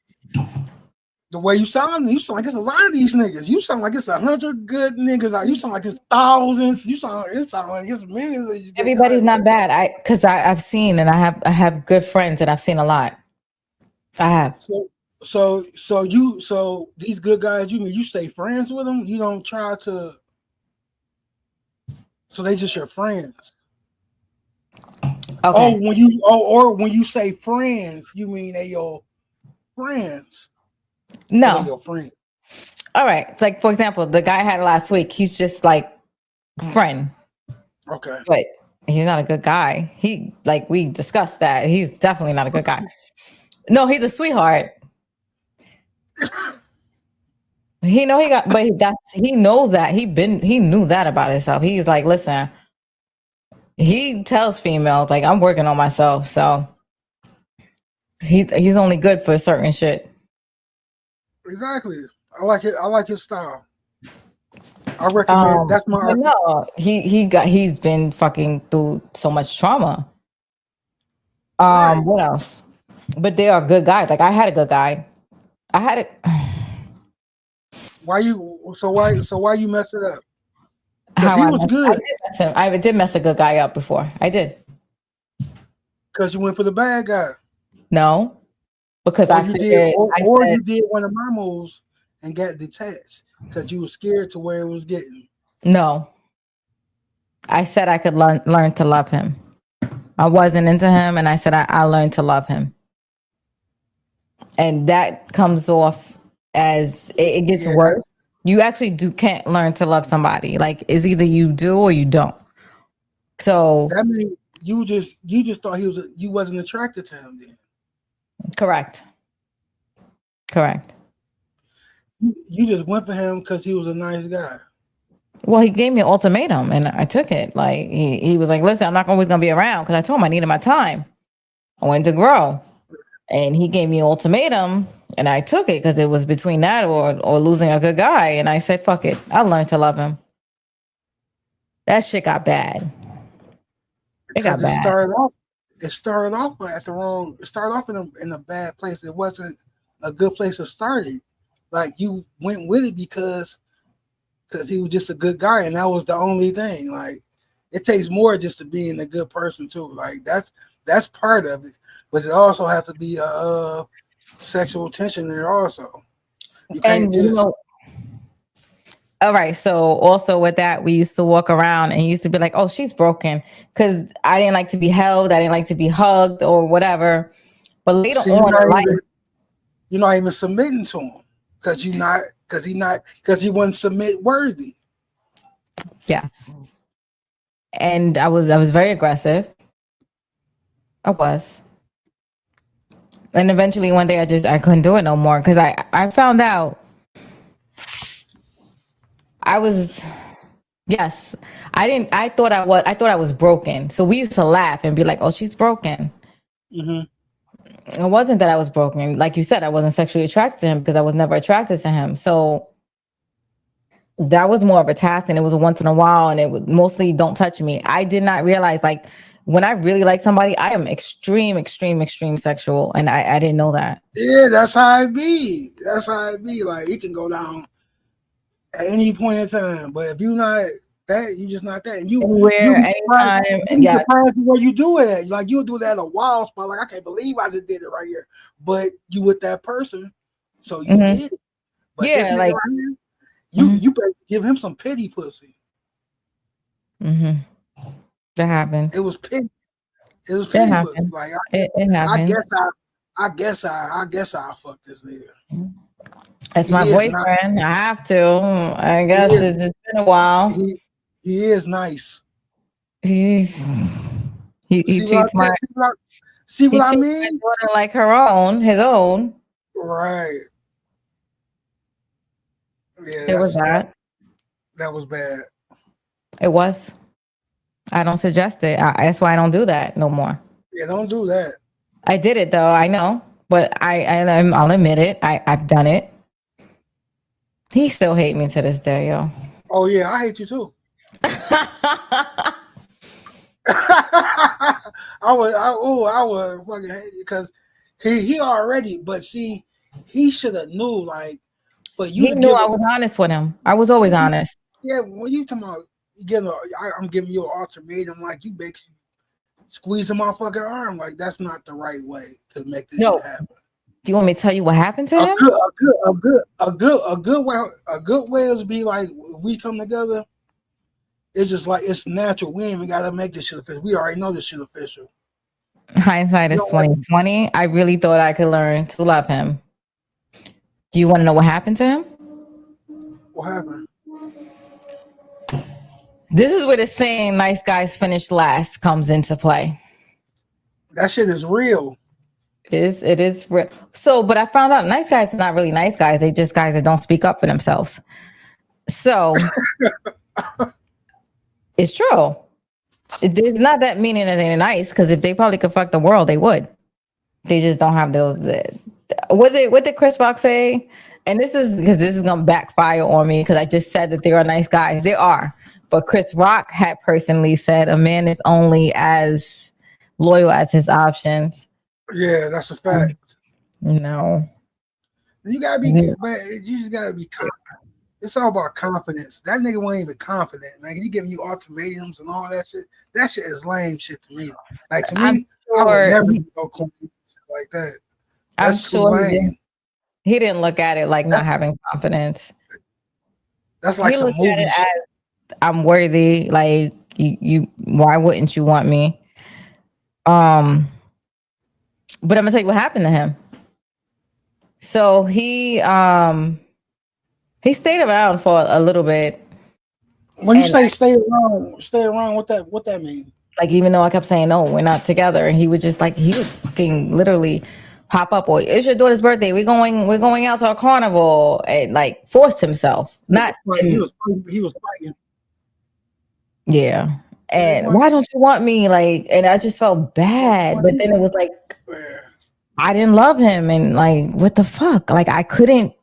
Speaker 2: The way you sound like it's a lot of these niggas. You sound like it's 100 good niggas. You sound like it's thousands. You sound like it's millions of these good
Speaker 1: Everybody's
Speaker 2: guys.
Speaker 1: not bad. I've seen, and I have good friends and I've seen a lot. I have.
Speaker 2: So these good guys, you stay friends with them. You don't try to. So they just your friends.
Speaker 1: Okay.
Speaker 2: Or when you say friends, you mean they your friends. Or they
Speaker 1: No.
Speaker 2: your friends.
Speaker 1: All right. Like, for example, the guy I had last week, he's just like friend,
Speaker 2: Okay.
Speaker 1: but he's not a good guy. We discussed that. He's definitely not a good guy. No, he's a sweetheart. He knows that he knew that about himself. He's like, listen, he tells females like I'm working on myself. So he's only good for certain shit.
Speaker 2: Exactly. I like it. I like his style. I recommend. That's my.
Speaker 1: But no, he's been fucking through so much trauma.
Speaker 2: Right.
Speaker 1: What else? But they are good guys. Like I had a good guy. I had it.
Speaker 2: Why you? So why you mess it up? Because
Speaker 1: How
Speaker 2: he
Speaker 1: I
Speaker 2: was
Speaker 1: messed, I
Speaker 2: good.
Speaker 1: did mess him. I did mess a good guy up before. I did.
Speaker 2: Because you went for the bad guy.
Speaker 1: No, because
Speaker 2: Or
Speaker 1: I
Speaker 2: you did,
Speaker 1: figured. I
Speaker 2: or
Speaker 1: said
Speaker 2: you did one of my moves and got detached because you were scared to where it was getting.
Speaker 1: no. I said I could learn to love him. I wasn't into him, and I said I learned to love him, and that comes off as it gets
Speaker 2: Yeah,
Speaker 1: worse. You actually can't learn to love somebody. Like it's either you do or you don't. So
Speaker 2: that means you just thought you wasn't attracted to him then.
Speaker 1: correct.
Speaker 2: You just went for him because he was a nice guy.
Speaker 1: Well, he gave me an ultimatum, and I took it. Like he was like, "Listen, I'm not always gonna be around," because I told him I needed my time. I wanted to grow, and he gave me an ultimatum, and I took it because it was between that or losing a good guy. And I said, "Fuck it, I learned to love him." That shit got bad. It got
Speaker 2: Because
Speaker 1: bad.
Speaker 2: it started off at the wrong. It started off in a bad place. It wasn't a good place to start it. Like you went with it because he was just a good guy, and that was the only thing. Like it takes more just to being a good person too. Like that's part of it, but it also has to be a sexual tension there also. You can't
Speaker 1: And
Speaker 2: just.
Speaker 1: all right. So also with that, we used to walk around and used to be like, "Oh, she's broken," because I didn't like to be held. I didn't like to be hugged or whatever. But later
Speaker 2: See,
Speaker 1: on in life,
Speaker 2: you're not even submitting to him because he wasn't submit worthy.
Speaker 1: yes. And I was very aggressive. I was. And eventually one day I couldn't do it no more because I found out I was yes. I thought I was broken. So we used to laugh and be like, "Oh, she's broken."
Speaker 2: Mm-hmm.
Speaker 1: It wasn't that I was broken. Like you said, I wasn't sexually attracted to him because I was never attracted to him. So that was more of a task and it was once in a while and it was mostly don't touch me. I did not realize like when I really like somebody, I am extreme sexual. And I didn't know that.
Speaker 2: Yeah, that's how it be. That's how it be. Like it can go down at any point in time. But if you're not that, you just not that. And you
Speaker 1: Anywhere,
Speaker 2: be surprised.
Speaker 1: anytime.
Speaker 2: You
Speaker 1: And
Speaker 2: be
Speaker 1: yeah.
Speaker 2: surprised where you do it at. Like you'll do that at a wild spot. Like I can't believe I just did it right here. But you with that person, so you
Speaker 1: Mm-hmm.
Speaker 2: did it. But this
Speaker 1: Yeah,
Speaker 2: nigga
Speaker 1: like
Speaker 2: right here,
Speaker 1: mm-hmm.
Speaker 2: you better give him some pity pussy.
Speaker 1: Mm-hmm. That happens.
Speaker 2: It was pity. It was
Speaker 1: It
Speaker 2: pity pussy.
Speaker 1: happens.
Speaker 2: Like
Speaker 1: It
Speaker 2: I
Speaker 1: happens.
Speaker 2: I guess I'll fuck this nigga.
Speaker 1: It's my
Speaker 2: He is not.
Speaker 1: boyfriend. I have to. I
Speaker 2: He
Speaker 1: guess
Speaker 2: is.
Speaker 1: it's been a while.
Speaker 2: He he is nice.
Speaker 1: He's he
Speaker 2: See what I
Speaker 1: treats my
Speaker 2: see
Speaker 1: he
Speaker 2: what I
Speaker 1: treats my
Speaker 2: mean?
Speaker 1: daughter like her own, his own.
Speaker 2: Right. Yeah,
Speaker 1: It was that.
Speaker 2: that was bad.
Speaker 1: It was. I don't suggest it. That's why I don't do that no more.
Speaker 2: Yeah, don't do that.
Speaker 1: I did it though. I know, but I'll admit it. I've done it. He still hate me to this day, yo.
Speaker 2: Oh yeah, I hate you too. I would fucking hate it because he already. But see, he should have knew like for you
Speaker 1: He
Speaker 2: to
Speaker 1: knew
Speaker 2: give
Speaker 1: I
Speaker 2: it.
Speaker 1: was honest with him. I was always
Speaker 2: Yeah,
Speaker 1: honest.
Speaker 2: yeah. When you talking about I'm giving you an ultimatum, like you basically squeezing my fucking arm. Like that's not the right way to make this shit
Speaker 1: No,
Speaker 2: happen.
Speaker 1: do you want me to tell you what happened to
Speaker 2: A
Speaker 1: him?
Speaker 2: good, a good, a good, a good way is be like if we come together. It's just like it's natural. We ain't even gotta make this shit official. We already know this shit official.
Speaker 1: Hindsight
Speaker 2: You
Speaker 1: is
Speaker 2: don't like
Speaker 1: 2020. I really thought I could learn to love him. Do you want to know what happened to him?
Speaker 2: what happened?
Speaker 1: This is where the saying "nice guys finish last" comes into play.
Speaker 2: That shit is real.
Speaker 1: It is real. So, but I found out nice guys are not really nice guys. They just guys that don't speak up for themselves. So it's true. It's not that meaning that they're nice, because if they probably could fuck the world, they would. They just don't have those. What did Chris Rock say? And this is because this is gonna backfire on me because I just said that there are nice guys. There are, but Chris Rock had personally said a man is only as loyal as his options.
Speaker 2: Yeah, that's a fact.
Speaker 1: No.
Speaker 2: You gotta be, but you just gotta be confident. It's all about confidence. That nigga wasn't even confident. Like he giving you ultimatums and all that shit. That shit is lame shit to me. Like to
Speaker 1: I'm
Speaker 2: me, I would
Speaker 1: sure.
Speaker 2: never do no corny shit like that.
Speaker 1: I'm
Speaker 2: That's too
Speaker 1: sure
Speaker 2: lame.
Speaker 1: he didn't look at it like not having confidence.
Speaker 2: That's like
Speaker 1: He
Speaker 2: some
Speaker 1: looked at
Speaker 2: movie
Speaker 1: it
Speaker 2: shit.
Speaker 1: as I'm worthy. Like you why wouldn't you want me? Um, but I'm gonna tell you what happened to him. So he stayed around for a little bit.
Speaker 2: When you
Speaker 1: And
Speaker 2: say stay around, what that mean?
Speaker 1: like, even though I kept saying no, we're not together, and he would just like he would fucking literally pop up, or it's your daughter's birthday, we're going out to a carnival, and like forced himself. Not
Speaker 2: He
Speaker 1: and
Speaker 2: was fighting.
Speaker 1: yeah.
Speaker 2: He
Speaker 1: And
Speaker 2: wasn't.
Speaker 1: why don't you want me? Like, and I just felt bad. But then it was like I didn't love him, and like what the fuck? Like I couldn't.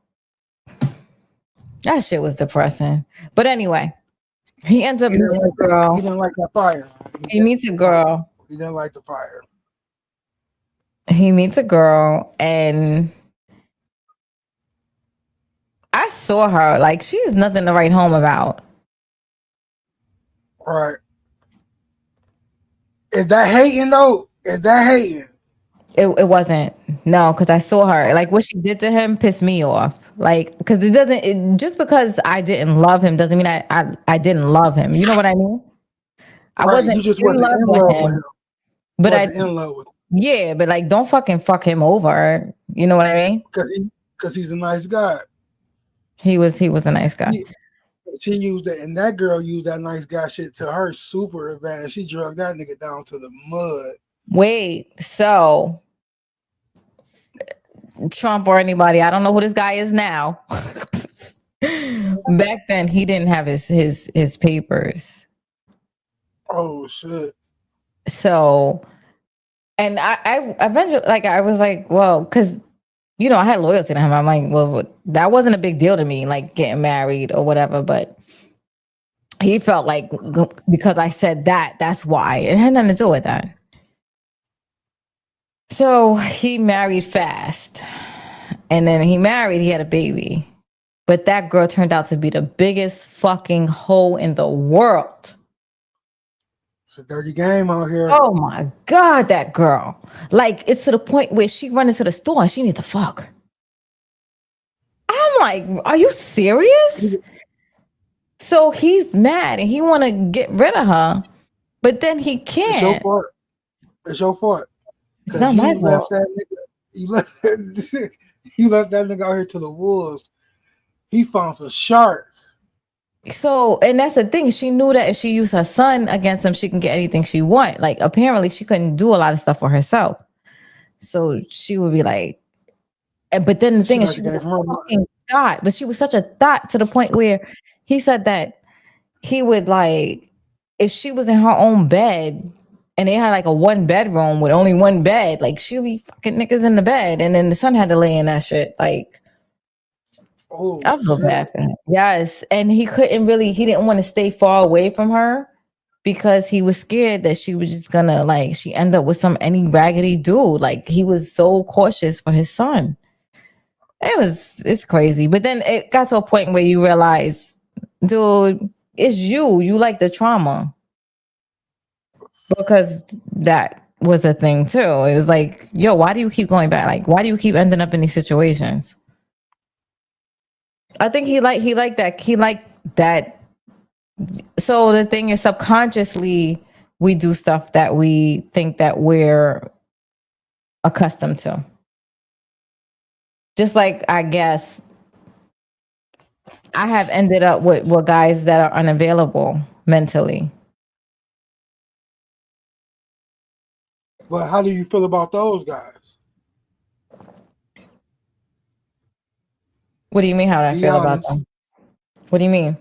Speaker 1: That shit was depressing. But anyway, he ends up
Speaker 2: He didn't
Speaker 1: meeting
Speaker 2: like
Speaker 1: a girl.
Speaker 2: He didn't like that fire.
Speaker 1: He meets a girl.
Speaker 2: He didn't like the fire.
Speaker 1: He meets a girl, and I saw her. Like, she's nothing to write home about.
Speaker 2: Right. Is that hating though? Is that hating?
Speaker 1: It wasn't. No, because I saw her. Like, what she did to him pissed me off. Like, because just because I didn't love him doesn't mean I didn't love him. You know what I mean? I
Speaker 2: Right.
Speaker 1: wasn't
Speaker 2: You just
Speaker 1: in
Speaker 2: wasn't
Speaker 1: love
Speaker 2: in
Speaker 1: with
Speaker 2: love with
Speaker 1: him.
Speaker 2: him.
Speaker 1: But
Speaker 2: Wasn't in love with him.
Speaker 1: yeah, but like, don't fucking fuck him over. You know what I mean?
Speaker 2: Because he's a nice guy.
Speaker 1: He was a nice guy.
Speaker 2: She used it, and that girl used that nice guy shit to her super advantage. She drugged that nigga down to the mud.
Speaker 1: Wait, so Trump or anybody, I don't know who this guy is now. Back then, he didn't have his papers.
Speaker 2: Oh shit!
Speaker 1: So, and I eventually, like, I was like, well, because I had loyalty to him. I'm like, well, that wasn't a big deal to me, like getting married or whatever. But he felt like because I said that, that's why. It had nothing to do with that. So he married fast. And then he had a baby. But that girl turned out to be the biggest fucking hoe in the world.
Speaker 2: It's a dirty game out here.
Speaker 1: Oh my God, that girl. Like, it's to the point where she run into the store and she needs to fuck. I'm like, are you serious? So he's mad and he want to get rid of her, but then he can't.
Speaker 2: It's your fault. It's your fault.
Speaker 1: It's not my fault.
Speaker 2: You left that nigga out here to the wolves. He found a shark.
Speaker 1: So, and that's the thing. She knew that if she used her son against him, she can get anything she want. Like, apparently she couldn't do a lot of stuff for herself. So she would be like, but then the thing is, she was a fucking thought, but she was such a thought to the point where he said that he would, like, if she was in her own bed and they had like a 1-bedroom with only one bed, like she'll be fucking niggas in the bed, and then the son had to lay in that shit. Like,
Speaker 2: oh,
Speaker 1: I feel bad for him. Yes, and he didn't want to stay far away from her because he was scared that she was just gonna like she end up with any raggedy dude. Like he was so cautious for his son. It's crazy. But then it got to a point where you realize, dude, it's you. You like the trauma. Because that was a thing too. It was like, yo, why do you keep going back? Like, why do you keep ending up in these situations? I think he liked that. He liked that. So the thing is, subconsciously, we do stuff that we think that we're accustomed to. Just like I guess I have ended up with guys that are unavailable mentally.
Speaker 2: But how do you feel about those guys?
Speaker 1: What do you mean? How do I
Speaker 2: Be
Speaker 1: feel about
Speaker 2: honest.
Speaker 1: them? What do you mean?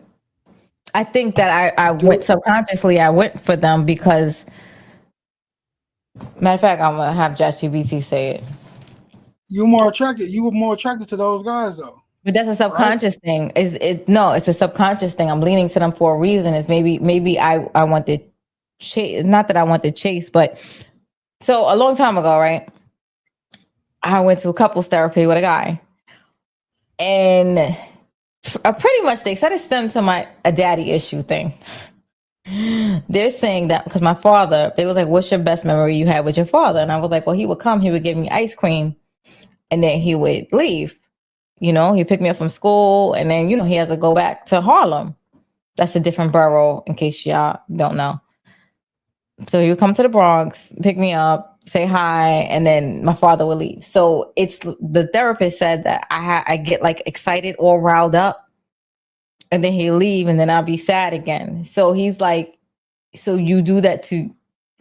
Speaker 1: I think that I
Speaker 2: Do
Speaker 1: went subconsciously. I went for them because, matter of fact, I'm gonna have ChatGPT say it.
Speaker 2: you more attracted? You were more attracted to those guys though,
Speaker 1: But that's a
Speaker 2: right?
Speaker 1: subconscious thing. Is it? No, it's a subconscious thing. I'm leaning to them for a reason. It's maybe I want to chase. Not that I want to chase, but so a long time ago, right? I went to a couples therapy with a guy, and pretty much they said it stemmed to a daddy issue thing. They're saying that because my father, they was like, "What's your best memory you had with your father?" And I was like, "Well, he would come, he would give me ice cream, and then he would leave. You know, he picked me up from school, and then he had to go back to Harlem. That's a different borough, in case y'all don't know. So he would come to the Bronx, pick me up, say hi, and then my father would leave. So it's the therapist said that I get like excited or riled up, and then he'll leave, and then I'll be sad again. So he's like, so you do that to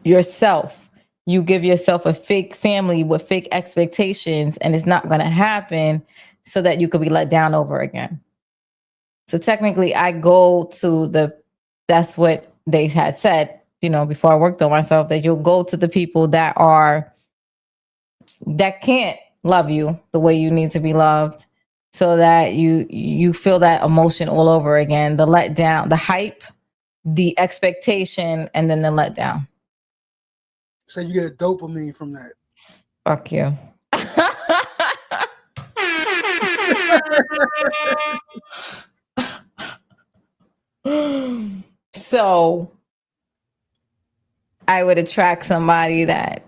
Speaker 1: yourself. You give yourself a fake family with fake expectations, and it's not going to happen, so that you could be let down over again. So technically, I go to that's what they had said, before I worked on myself, that you'll go to the people that can't love you the way you need to be loved, so that you feel that emotion all over again, the letdown, the hype, the expectation, and then the letdown.
Speaker 2: So you get a dopamine from that.
Speaker 1: Fuck you. So I would attract somebody that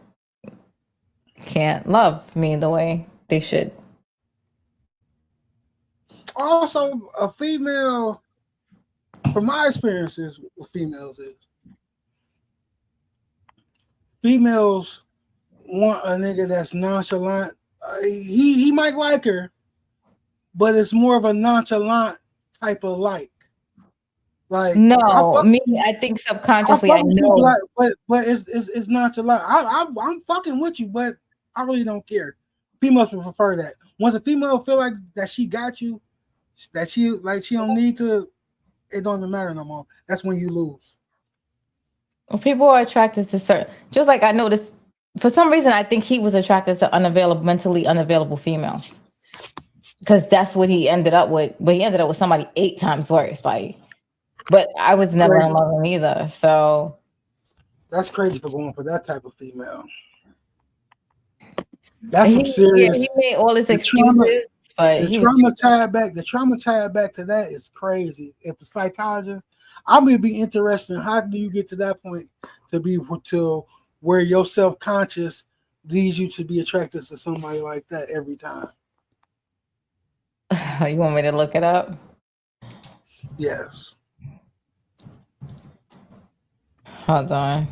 Speaker 1: can't love me the way they should.
Speaker 2: Also, a female, from my experiences with females, is females want a nigga that's nonchalant. He might like her, but it's more of a nonchalant type of like. Like
Speaker 1: No, me, I think
Speaker 2: I
Speaker 1: subconsciously
Speaker 2: fuck
Speaker 1: I
Speaker 2: with you,
Speaker 1: know.
Speaker 2: but it's nonchalant. I'm fucking with you, but I really don't care. Females would prefer that. Once a female feel like that she got you, that she don't need to, it don't even matter no more. That's when you lose.
Speaker 1: Well, people are attracted to certain, just like I noticed, for some reason, I think he was attracted to mentally unavailable females. Because that's what he ended up with. But he ended up with somebody 8 times worse. Like, but I was never in
Speaker 2: Crazy.
Speaker 1: love with him either. So
Speaker 2: That's crazy for going for that type of female. That's some
Speaker 1: he
Speaker 2: serious.
Speaker 1: made all his
Speaker 2: The trauma,
Speaker 1: excuses, but
Speaker 2: the
Speaker 1: he was.
Speaker 2: trauma tied back. The trauma tied back to that is crazy. If a psychologist, I would be interested. How do you get to that point to where your self conscious leads you to be attracted to somebody like that every time?
Speaker 1: You want me to look it up?
Speaker 2: Yes.
Speaker 1: Hold on.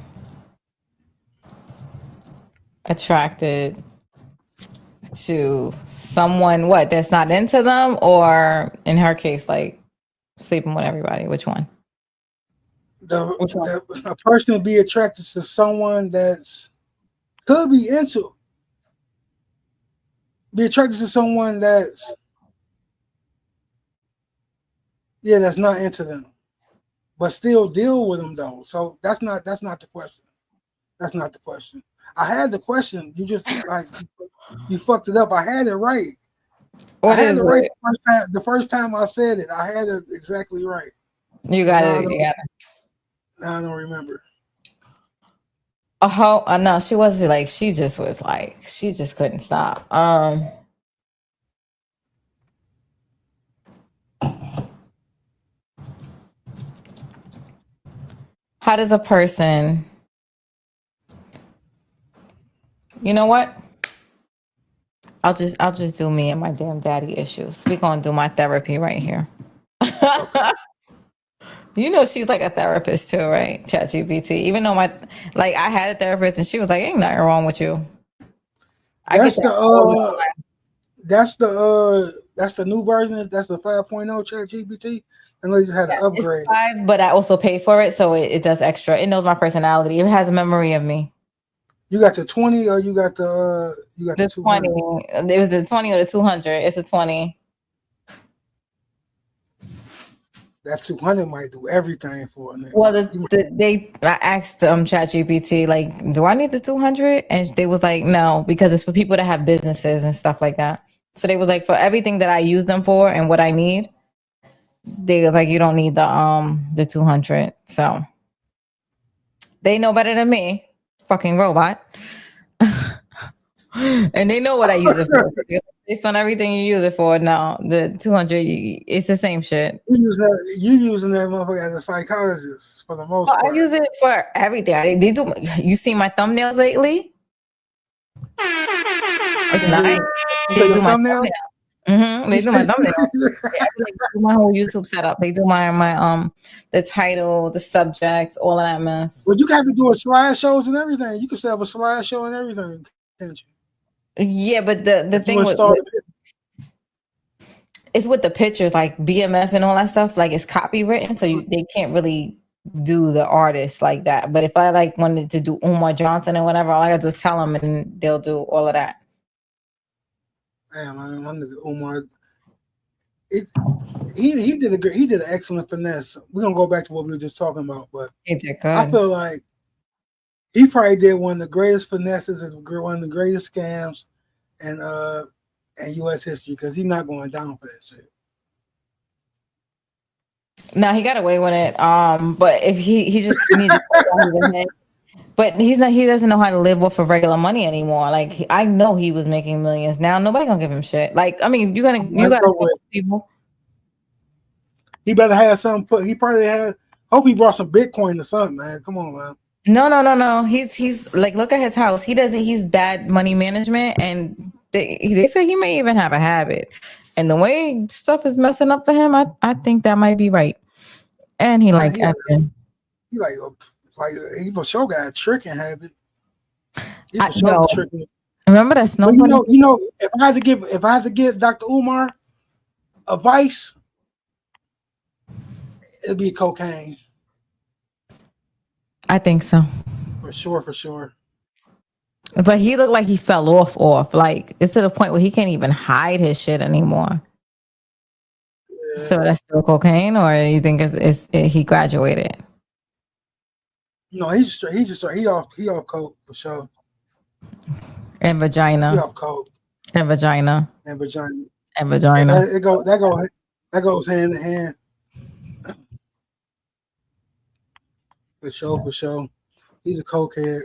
Speaker 1: Attracted to someone what that's not into them, or in her case, like sleeping with everybody. Which one? Which one?
Speaker 2: A person be attracted to someone that's could be attracted to someone that's that's not into them, but still deal with them though. So that's not the question. That's not the question. I had the question. You just like you fucked it up. I had it right. I
Speaker 1: What
Speaker 2: had
Speaker 1: is
Speaker 2: it right
Speaker 1: it?
Speaker 2: the first time I said it. I had it exactly right.
Speaker 1: You
Speaker 2: And
Speaker 1: got
Speaker 2: now I
Speaker 1: it. You
Speaker 2: don't.
Speaker 1: got it.
Speaker 2: I don't remember.
Speaker 1: Oh no, she wasn't like she just couldn't stop. How does a person, you know what? I'll just do me and my damn daddy issues. We gonna do my therapy right here.
Speaker 2: Okay.
Speaker 1: You know she's like a therapist too, right? ChatGPT. Even though I had a therapist and she was like, "Ain't nothing wrong with you." I get
Speaker 2: That's the
Speaker 1: that all the time.
Speaker 2: that's the new version. That's the 5.0 Chat GPT. And they just had to
Speaker 1: Yeah, it's
Speaker 2: upgrade it.
Speaker 1: 5, but I also pay for it, so it does extra. It knows my personality. It has a memory of me.
Speaker 2: You got the 20 or you got the
Speaker 1: The 20.
Speaker 2: 200.
Speaker 1: It was the 20 or the 200. It's a 20.
Speaker 2: That 200 might do everything for a nigga.
Speaker 1: Well,
Speaker 2: You might,
Speaker 1: I asked ChatGPT like, do I need the 200? And they was like, no, because it's for people that have businesses and stuff like that. So they was like, for everything that I use them for and what I need, they was like, you don't need the 200. So they know better than me, fucking robot. And they know what I use it for. Based on everything you use it for, no, the 200, it's the same shit.
Speaker 2: you using that motherfucker as a psychologist for the
Speaker 1: Oh,
Speaker 2: most
Speaker 1: I
Speaker 2: part.
Speaker 1: use it for everything. They do. You see my thumbnails lately? It's
Speaker 2: You
Speaker 1: nice.
Speaker 2: say, you say
Speaker 1: They
Speaker 2: your
Speaker 1: do my
Speaker 2: thumbnails?
Speaker 1: thumbnails. They
Speaker 2: You
Speaker 1: do my
Speaker 2: say,
Speaker 1: thumbnails. They do my whole YouTube setup. They do my the title, the subjects, all of that mess.
Speaker 2: but you got to do a slideshows and everything. You can set up a slideshow and everything, can't you?
Speaker 1: Yeah, but the
Speaker 2: If you
Speaker 1: thing
Speaker 2: install it.
Speaker 1: it's with the pictures like BMF and all that stuff. Like it's copywritten, so they can't really do the artist like that. But if I like wanted to do Umar Johnson and whatever, all I gotta do is tell them, and they'll do all of that.
Speaker 2: Damn, man, my nigga Omar, it, he did an excellent finesse. We're gonna go back to what we were just talking about, but
Speaker 1: He did
Speaker 2: I
Speaker 1: good.
Speaker 2: feel like he probably did one of the greatest finesses and one of the greatest scams and U.S. history because he's not going down for that shit.
Speaker 1: No, he got away with it. But if he just needs to slow down his head. But he's not. He doesn't know how to live off of regular money anymore. Like I know he was making millions. Now nobody gonna give him shit. Like I mean, you
Speaker 2: That's
Speaker 1: gotta
Speaker 2: over
Speaker 1: pay
Speaker 2: with.
Speaker 1: people.
Speaker 2: He better have something put. He probably had. Hope he brought some Bitcoin or something, man. Come on, man.
Speaker 1: No. He's like look at his house. He doesn't. He's bad money management, and they say he may even have a habit. And the way stuff is messing up for him, I think that might be right. And he
Speaker 2: Man,
Speaker 1: like effing.
Speaker 2: he he for sure got a tricking habit. He
Speaker 1: I
Speaker 2: for sure be
Speaker 1: yo
Speaker 2: tricking.
Speaker 1: remember that
Speaker 2: But
Speaker 1: snowboarding?
Speaker 2: if I had to give Dr. Umar advice, it'd be cocaine
Speaker 1: I think so.
Speaker 2: for sure, for sure.
Speaker 1: But he looked like he fell off. Like it's to the point where he can't even hide his shit anymore.
Speaker 2: Yeah.
Speaker 1: So that's still cocaine, or you think he graduated
Speaker 2: No, he off coke for sure.
Speaker 1: and
Speaker 2: He
Speaker 1: vagina
Speaker 2: off coke
Speaker 1: and vagina
Speaker 2: and vagina.
Speaker 1: and vagina?
Speaker 2: That goes hand in hand for sure, for sure. He's a cokehead.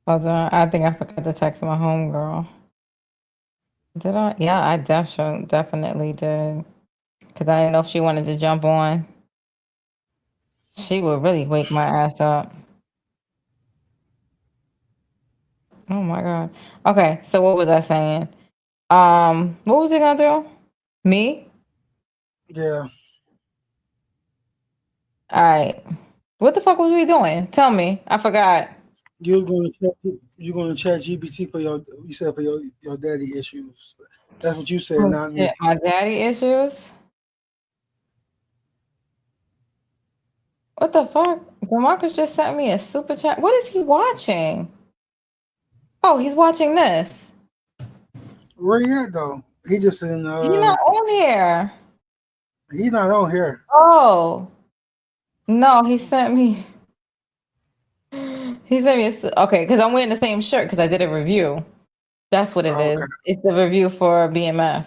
Speaker 1: Hold on, I think I forgot to text my homegirl. Did I? Yeah, I definitely did. Cause I didn't know if she wanted to jump on. She would really wake my ass up. Oh my god. Okay, so what was I saying? What was you gonna do? Me?
Speaker 2: Yeah.
Speaker 1: All right. What the fuck was we doing? Tell me. I forgot.
Speaker 2: You're gonna chat GPT for your daddy issues. That's what you said,
Speaker 1: Oh
Speaker 2: not
Speaker 1: shit,
Speaker 2: me.
Speaker 1: my daddy issues. What the fuck? Demarcus just sent me a super chat. What is he watching? Oh, he's watching this.
Speaker 2: Where he at though? He just in
Speaker 1: He's not on here.
Speaker 2: he not on here.
Speaker 1: Oh no, he sent me. He sent me. Okay, because I'm wearing the same shirt because I did a review. That's what it
Speaker 2: Oh,
Speaker 1: is.
Speaker 2: okay.
Speaker 1: It's a review for BMF.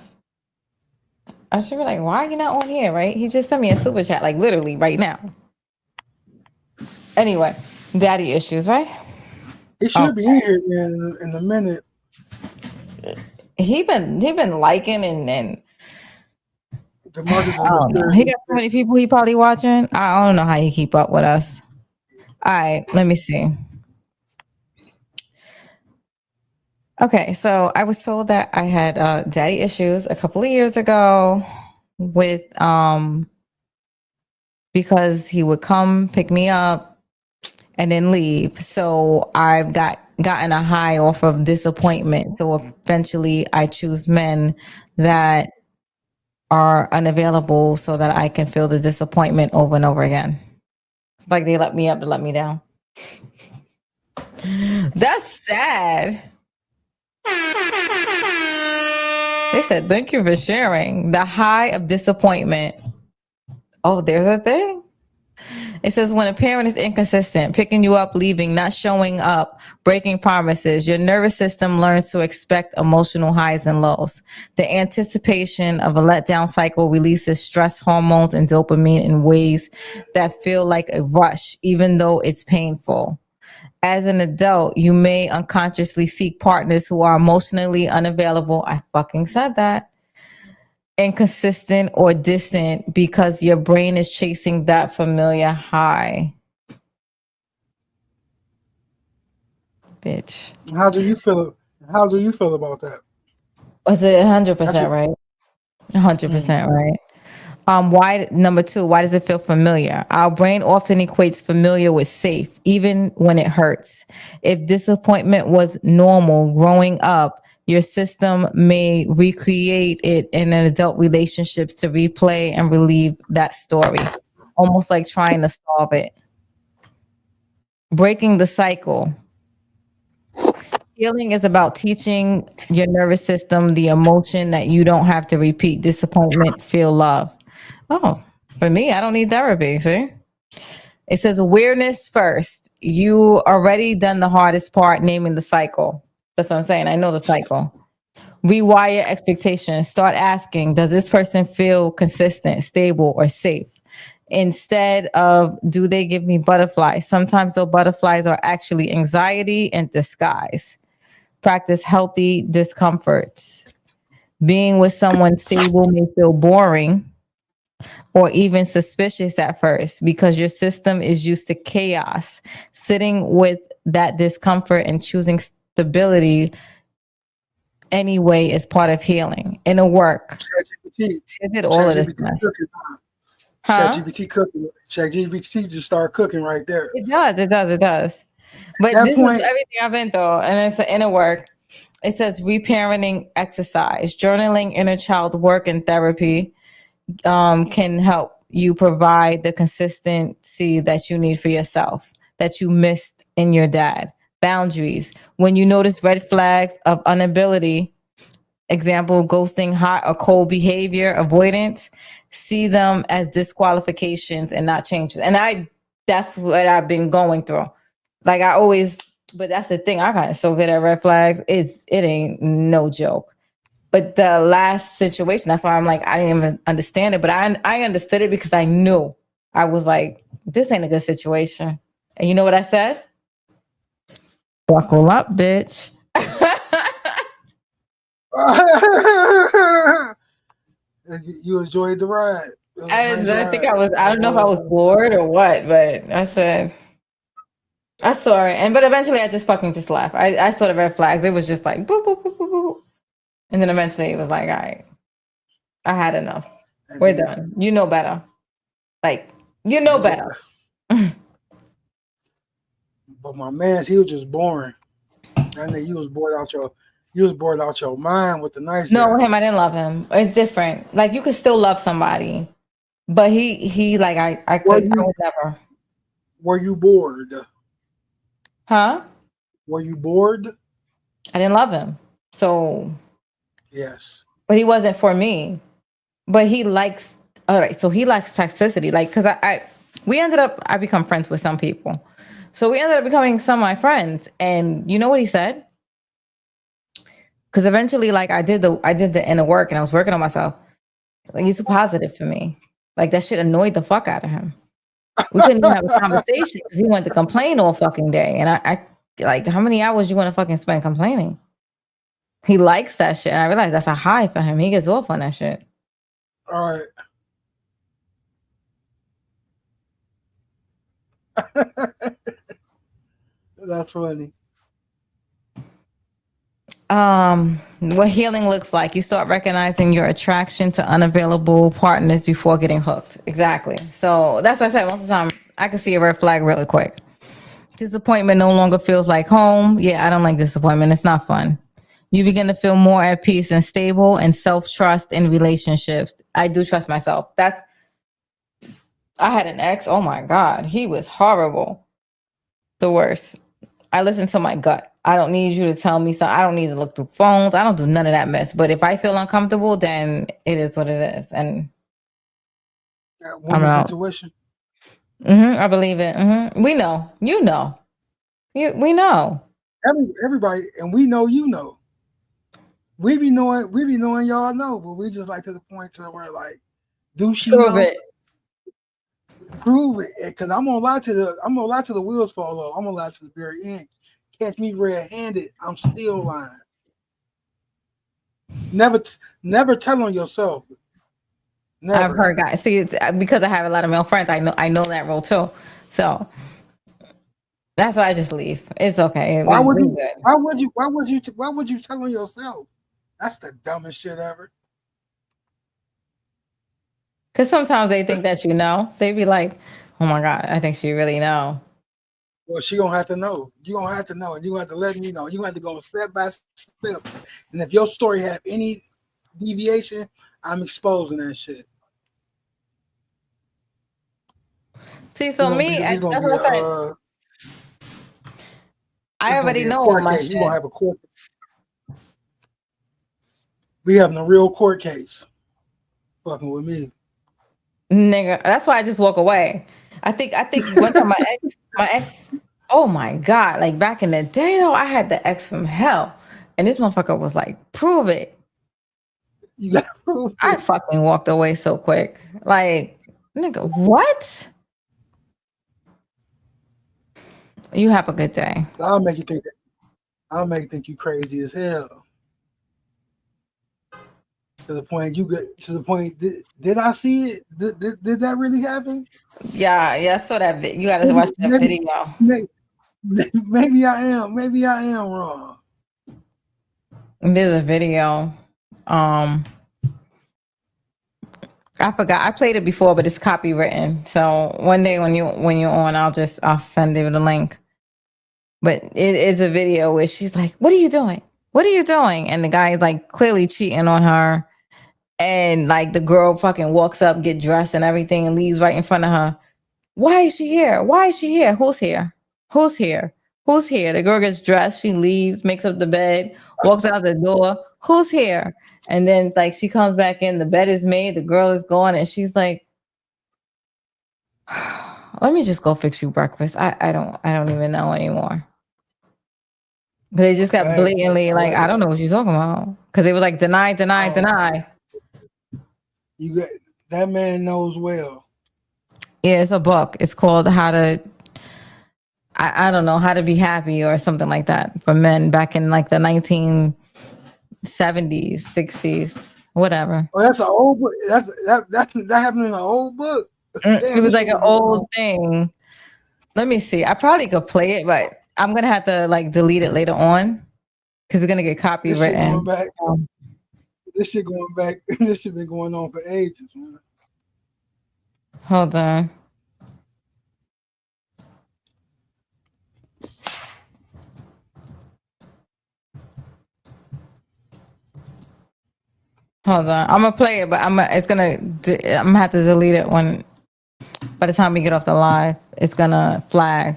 Speaker 1: I should be like, why are you not on here, right? He just sent me a super chat, like literally right now. Anyway, daddy issues, right?
Speaker 2: He
Speaker 1: Oh,
Speaker 2: should be in here in a minute.
Speaker 1: he been liking and
Speaker 2: DeMarcus is
Speaker 1: I don't know. He
Speaker 2: mysteriously
Speaker 1: got so many people he probably watching. I don't know how he keep up with us. All right, let me see. Okay, so I was told that I had daddy issues a couple of years ago with because he would come pick me up and then leave. So I've gotten a high off of disappointment. So eventually I choose men that are unavailable so that I can feel the disappointment over and over again. Like they let me up to let me down. That's sad. They said, thank you for sharing. The high of disappointment. Oh, there's a thing. It says when a parent is inconsistent, picking you up, leaving, not showing up, breaking promises, your nervous system learns to expect emotional highs and lows. The anticipation of a letdown cycle releases stress hormones and dopamine in ways that feel like a rush, even though it's painful. As an adult, you may unconsciously seek partners who are emotionally unavailable. I fucking said that. Inconsistent or distant because your brain is chasing that familiar high. Bitch.
Speaker 2: How do you feel? How do you feel about that?
Speaker 1: Was it
Speaker 2: That's
Speaker 1: 100%
Speaker 2: what.
Speaker 1: right? 100% right. Why number two, why does it feel familiar? Our brain often equates familiar with safe, even when it hurts. If disappointment was normal growing up, your system may recreate it in an adult relationships to replay and relieve that story, almost like trying to solve it. Breaking the cycle. Healing is about teaching your nervous system the emotion that you don't have to repeat. Disappointment, feel love. Oh, for me, I don't need therapy. See? It says awareness first. You already done the hardest part, naming the cycle. That's what I'm saying. I know the cycle. Rewire expectations. Start asking, does this person feel consistent, stable, or safe? Instead of, do they give me butterflies? Sometimes those butterflies are actually anxiety in disguise. Practice healthy discomforts. Being with someone stable may feel boring or even suspicious at first because your system is used to chaos. Sitting with that discomfort and choosing stability anyway is part of healing. Inner work.
Speaker 2: ChatGPT,
Speaker 1: I did all of this
Speaker 2: ChatGPT
Speaker 1: mess.
Speaker 2: cooking.
Speaker 1: Huh?
Speaker 2: ChatGPT cooking. ChatGPT just start cooking right there.
Speaker 1: It does. It does. It does. But
Speaker 2: At that
Speaker 1: this is
Speaker 2: point,
Speaker 1: everything I've been through. And it's the inner work. It says reparenting exercise, journaling, inner child work, and therapy can help you provide the consistency that you need for yourself that you missed in your dad. Boundaries. When you notice red flags of inability, example, ghosting, hot or cold behavior, avoidance, see them as disqualifications and not changes. And that's what I've been going through. Like I always, but that's the thing. I got so good at red flags. It ain't no joke. But the last situation, that's why I'm like, I didn't even understand it, but I understood it because I knew. I was like, this ain't a good situation. And you know what I said? Buckle up, bitch.
Speaker 2: you enjoyed the ride. It was a nice
Speaker 1: I think
Speaker 2: ride.
Speaker 1: I don't know if I was bored or what, but I said, I saw it. But eventually I just fucking just left. I saw the red flags. It was just like, boop, boop, boop, boop, boop. And then eventually it was like, all right, I had enough.
Speaker 2: And
Speaker 1: We're
Speaker 2: then,
Speaker 1: done. You know better. Like, you know better.
Speaker 2: but my man, he was just boring. I think you was bored out your mind with the nice
Speaker 1: No,
Speaker 2: guy.
Speaker 1: him, I didn't love him. It's different. Like you could still love somebody, but he like
Speaker 2: Were
Speaker 1: I
Speaker 2: you
Speaker 1: would never.
Speaker 2: were you bored?
Speaker 1: Huh?
Speaker 2: Were you bored?
Speaker 1: I didn't love him. So,
Speaker 2: Yes.
Speaker 1: but he wasn't for me. But he likes. All right, so he likes toxicity. Like, cause we ended up. I become friends with some people, so we ended up becoming some of my friends. And you know what he said? Because eventually, like I did the inner work and I was working on myself. Like, you're too positive for me. Like, that shit annoyed the fuck out of him. We couldn't even have a conversation because he wanted to complain all fucking day. And I like, how many hours you want to fucking spend complaining? He likes that shit. And I realize that's a high for him. He gets off on that shit.
Speaker 2: All right. That's funny.
Speaker 1: What healing looks like. You start recognizing your attraction to unavailable partners before getting hooked. Exactly. So that's what I said. Most of the time, I can see a red flag really quick. Disappointment no longer feels like home. Yeah, I don't like disappointment. It's not fun. You begin to feel more at peace and stable and self-trust in relationships. I do trust myself. I had an ex. Oh my God. He was horrible. The worst. I listen to my gut. I don't need you to tell me something. I don't need to look through phones. I don't do none of that mess. But if I feel uncomfortable, then it is what it is. And I'm
Speaker 2: Woman's
Speaker 1: out.
Speaker 2: intuition.
Speaker 1: I believe it. We know. You know. We know.
Speaker 2: Everybody, and we know you know. We be knowing y'all know, but we just like to the point to where like, do she
Speaker 1: Prove
Speaker 2: know?
Speaker 1: it.
Speaker 2: Prove it, because I'm gonna lie to the wheels fall off. I'm gonna lie to the very end. Catch me red-handed, I'm still lying. Never tell on yourself. Never.
Speaker 1: I've heard guys see it's because I have a lot of male friends. I know that rule too. So that's why I just leave. It's okay.
Speaker 2: Why would
Speaker 1: we
Speaker 2: you?
Speaker 1: good.
Speaker 2: Why would you tell on yourself? That's the dumbest shit ever.
Speaker 1: Because sometimes they think that you know. They be like, "Oh my God, I think she really know."
Speaker 2: Well, she gonna have to know. You gonna have to know, and you gonna have to let me know. You gonna have to go step by step. And if your story have any deviation, I'm exposing that shit.
Speaker 1: See, so me,
Speaker 2: It's gonna
Speaker 1: that's
Speaker 2: be
Speaker 1: what I said. I already know all my shit.
Speaker 2: We're gonna have a court. We having a real court case. Fucking with me,
Speaker 1: Nigga. That's why I just walk away. I think one time my ex. Oh my God! Like back in the day, though, I had the ex from hell, and this motherfucker was like, "Prove it."
Speaker 2: You got to prove it.
Speaker 1: I fucking walked away so quick. Like, nigga, what? You have a good day.
Speaker 2: I'll make you think. I'll make you think you crazy as hell. To the point you get. To the point. Did I see it? Did that really happen?
Speaker 1: Yeah, I saw that. You got to watch that video.
Speaker 2: Maybe I am. Maybe I am wrong.
Speaker 1: There's a video. I forgot. I played it before, but it's copywritten. So one day when you're on, I'll send you the link. But it's a video where she's like, "What are you doing? What are you doing?" And the guy is like clearly cheating on her. And like the girl fucking walks up, get dressed and everything, and leaves right in front of her. Why is she here? Why is she here? Who's here? Who's here? Who's here? The girl gets dressed, she leaves, makes up the bed, walks out the door. Who's here? And then like she comes back in, the bed is made, the girl is gone, and she's like, let me just go fix you breakfast. I don't even know anymore. But they just got blatantly like, I don't know what you're talking about. Because they was like deny.
Speaker 2: You got that man knows well.
Speaker 1: Yeah, it's a book. It's called How to I don't know, How to Be Happy or something like that for men back in like the 1970s, 60s, whatever.
Speaker 2: Oh, that's an old book. That happened in an old book.
Speaker 1: It was like an old thing. Let me see. I probably could play it, but I'm gonna have to like delete it later on because it's gonna get copywritten.
Speaker 2: This shit going back. This shit been going on for ages, man.
Speaker 1: Hold on. Hold on. I'm gonna play it, but I'm gonna have to delete it when by the time we get off the live. It's gonna flag.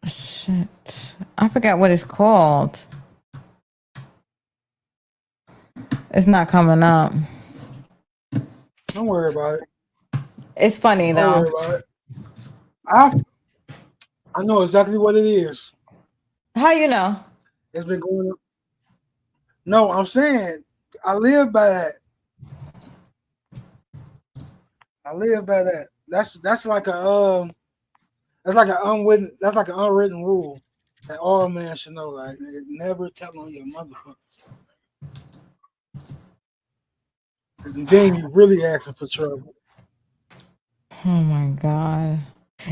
Speaker 1: Shit. I forgot what it's called. It's not coming up.
Speaker 2: Don't worry about it.
Speaker 1: It's funny
Speaker 2: Don't
Speaker 1: though.
Speaker 2: worry about it. I know exactly what it is.
Speaker 1: How you know?
Speaker 2: It's been going on. No, I'm saying I live by that. I live by that. That's like a that's like an unwritten rule that all men should know. Like nigga, never tell on your motherfuckers. And then you really asking for trouble.
Speaker 1: Oh my god.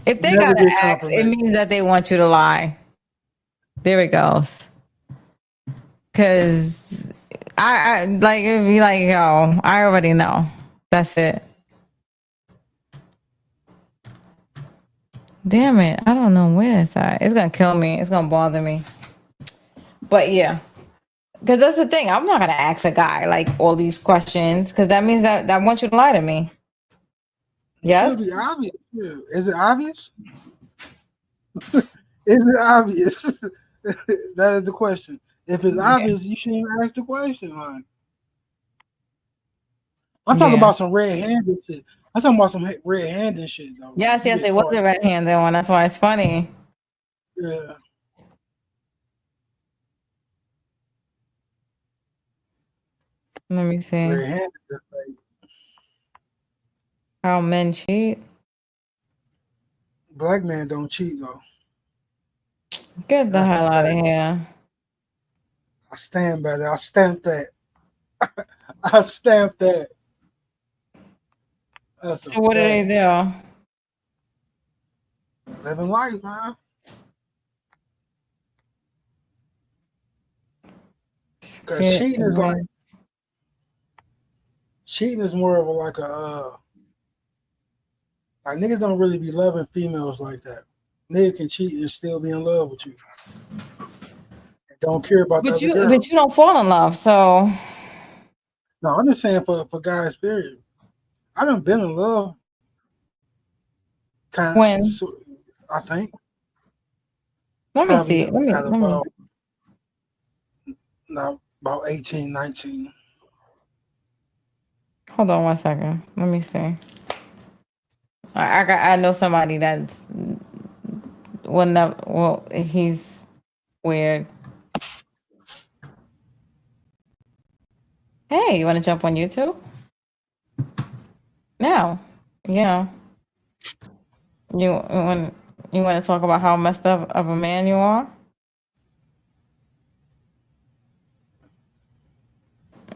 Speaker 1: If they
Speaker 2: Never
Speaker 1: gotta
Speaker 2: get
Speaker 1: ask, it
Speaker 2: complimented.
Speaker 1: means that they want you to lie. There it goes. Cause I like it'd be like, yo, I already know. That's it. Damn it. I don't know where it's at. It's gonna kill me. It's gonna bother me. But yeah. Because that's the thing. I'm not gonna ask a guy like all these questions because that means that I want you to lie to me.
Speaker 2: It should
Speaker 1: Yes?
Speaker 2: be obvious. Yeah. Is it obvious? Is it obvious? That is the question. If it's
Speaker 1: Yeah.
Speaker 2: obvious, you shouldn't even ask the question. Like, I'm talking
Speaker 1: Yeah.
Speaker 2: about some red-handed shit. I'm talking about some red-handed shit though. Like
Speaker 1: Yes,
Speaker 2: you
Speaker 1: yes,
Speaker 2: get
Speaker 1: it was
Speaker 2: caught.
Speaker 1: the red handed one. That's why it's funny.
Speaker 2: Yeah.
Speaker 1: Let me see.
Speaker 2: Red-handed. Like,
Speaker 1: How men cheat.
Speaker 2: black men don't cheat though.
Speaker 1: Get the
Speaker 2: That's a
Speaker 1: hell out of
Speaker 2: fact.
Speaker 1: here.
Speaker 2: I stand by that. I stamp that. I stamp that. That's a
Speaker 1: So what do they
Speaker 2: fact.
Speaker 1: do?
Speaker 2: Living life, man. Cause
Speaker 1: Get
Speaker 2: cheating is more of a like a like niggas don't really be loving females like that. Nigga can cheat and still be in love with you. And don't care about the
Speaker 1: but
Speaker 2: other
Speaker 1: you
Speaker 2: girl.
Speaker 1: but you don't fall in love, so
Speaker 2: No, I'm just saying for guys, period. I done been in love kind of,
Speaker 1: when
Speaker 2: I think
Speaker 1: let me
Speaker 2: probably
Speaker 1: see.
Speaker 2: at
Speaker 1: Let me
Speaker 2: about 18, 19.
Speaker 1: hold on 1 second. Let me see. I know somebody that's well he's weird. Hey, you wanna jump on YouTube? No. Yeah. You want to talk about how messed up of a man you are?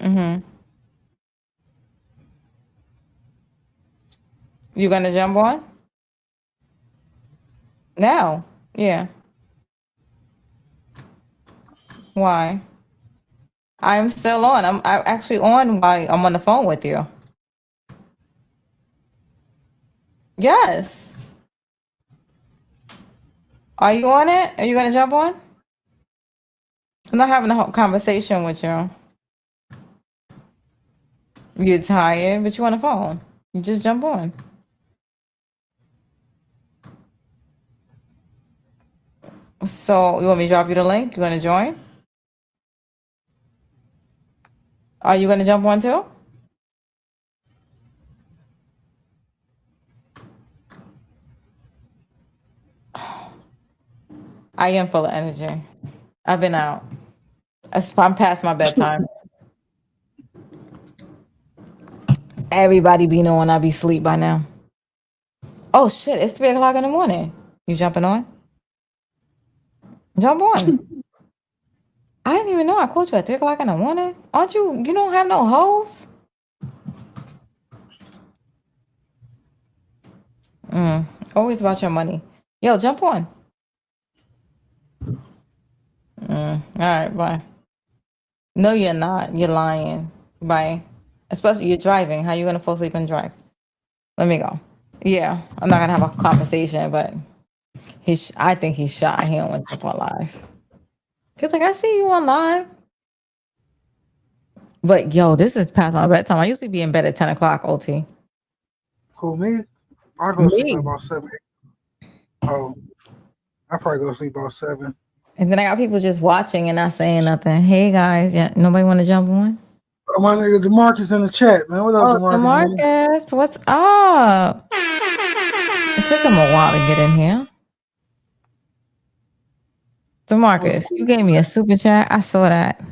Speaker 1: Mm-hmm. You gonna jump on? No. Yeah. Why? I'm still on. I'm actually on while I'm on the phone with you. Yes. Are you on it? Are you gonna jump on? I'm not having a whole conversation with you. You're tired, but you on the phone. You just jump on. So you want me to drop you the link? You gonna join? Are you gonna jump on too? I am full of energy. I've been out. I'm past my bedtime. Everybody be knowing I be asleep by now. Oh shit, it's 3 o'clock in the morning. You jumping on? Jump on. I didn't even know I called you at 3 o'clock in the morning. Aren't you? You don't have no hoes? Always about your money. Yo, jump on. All right, bye. No, you're not. You're lying. Bye. Especially you're driving. How you gonna fall asleep and drive? Let me go. Yeah, I'm not gonna have a conversation, but I think he's shy. He don't want to jump on live. He's like, I see you on live. But yo, this is past my bedtime. I usually be in bed at 10 o'clock, OT.
Speaker 2: Who me? I go to sleep at
Speaker 1: Me.
Speaker 2: about 7. Oh, I probably go to sleep about 7.
Speaker 1: And then I got people just watching and not saying nothing. Hey guys, yeah, nobody want to jump on?
Speaker 2: My nigga Demarcus in the chat, man. What up,
Speaker 1: Oh,
Speaker 2: Demarcus, man?
Speaker 1: Demarcus, what's up? It took him a while to get in here.
Speaker 2: What's
Speaker 1: Demarcus,
Speaker 2: good,
Speaker 1: you gave me a super chat. I saw that,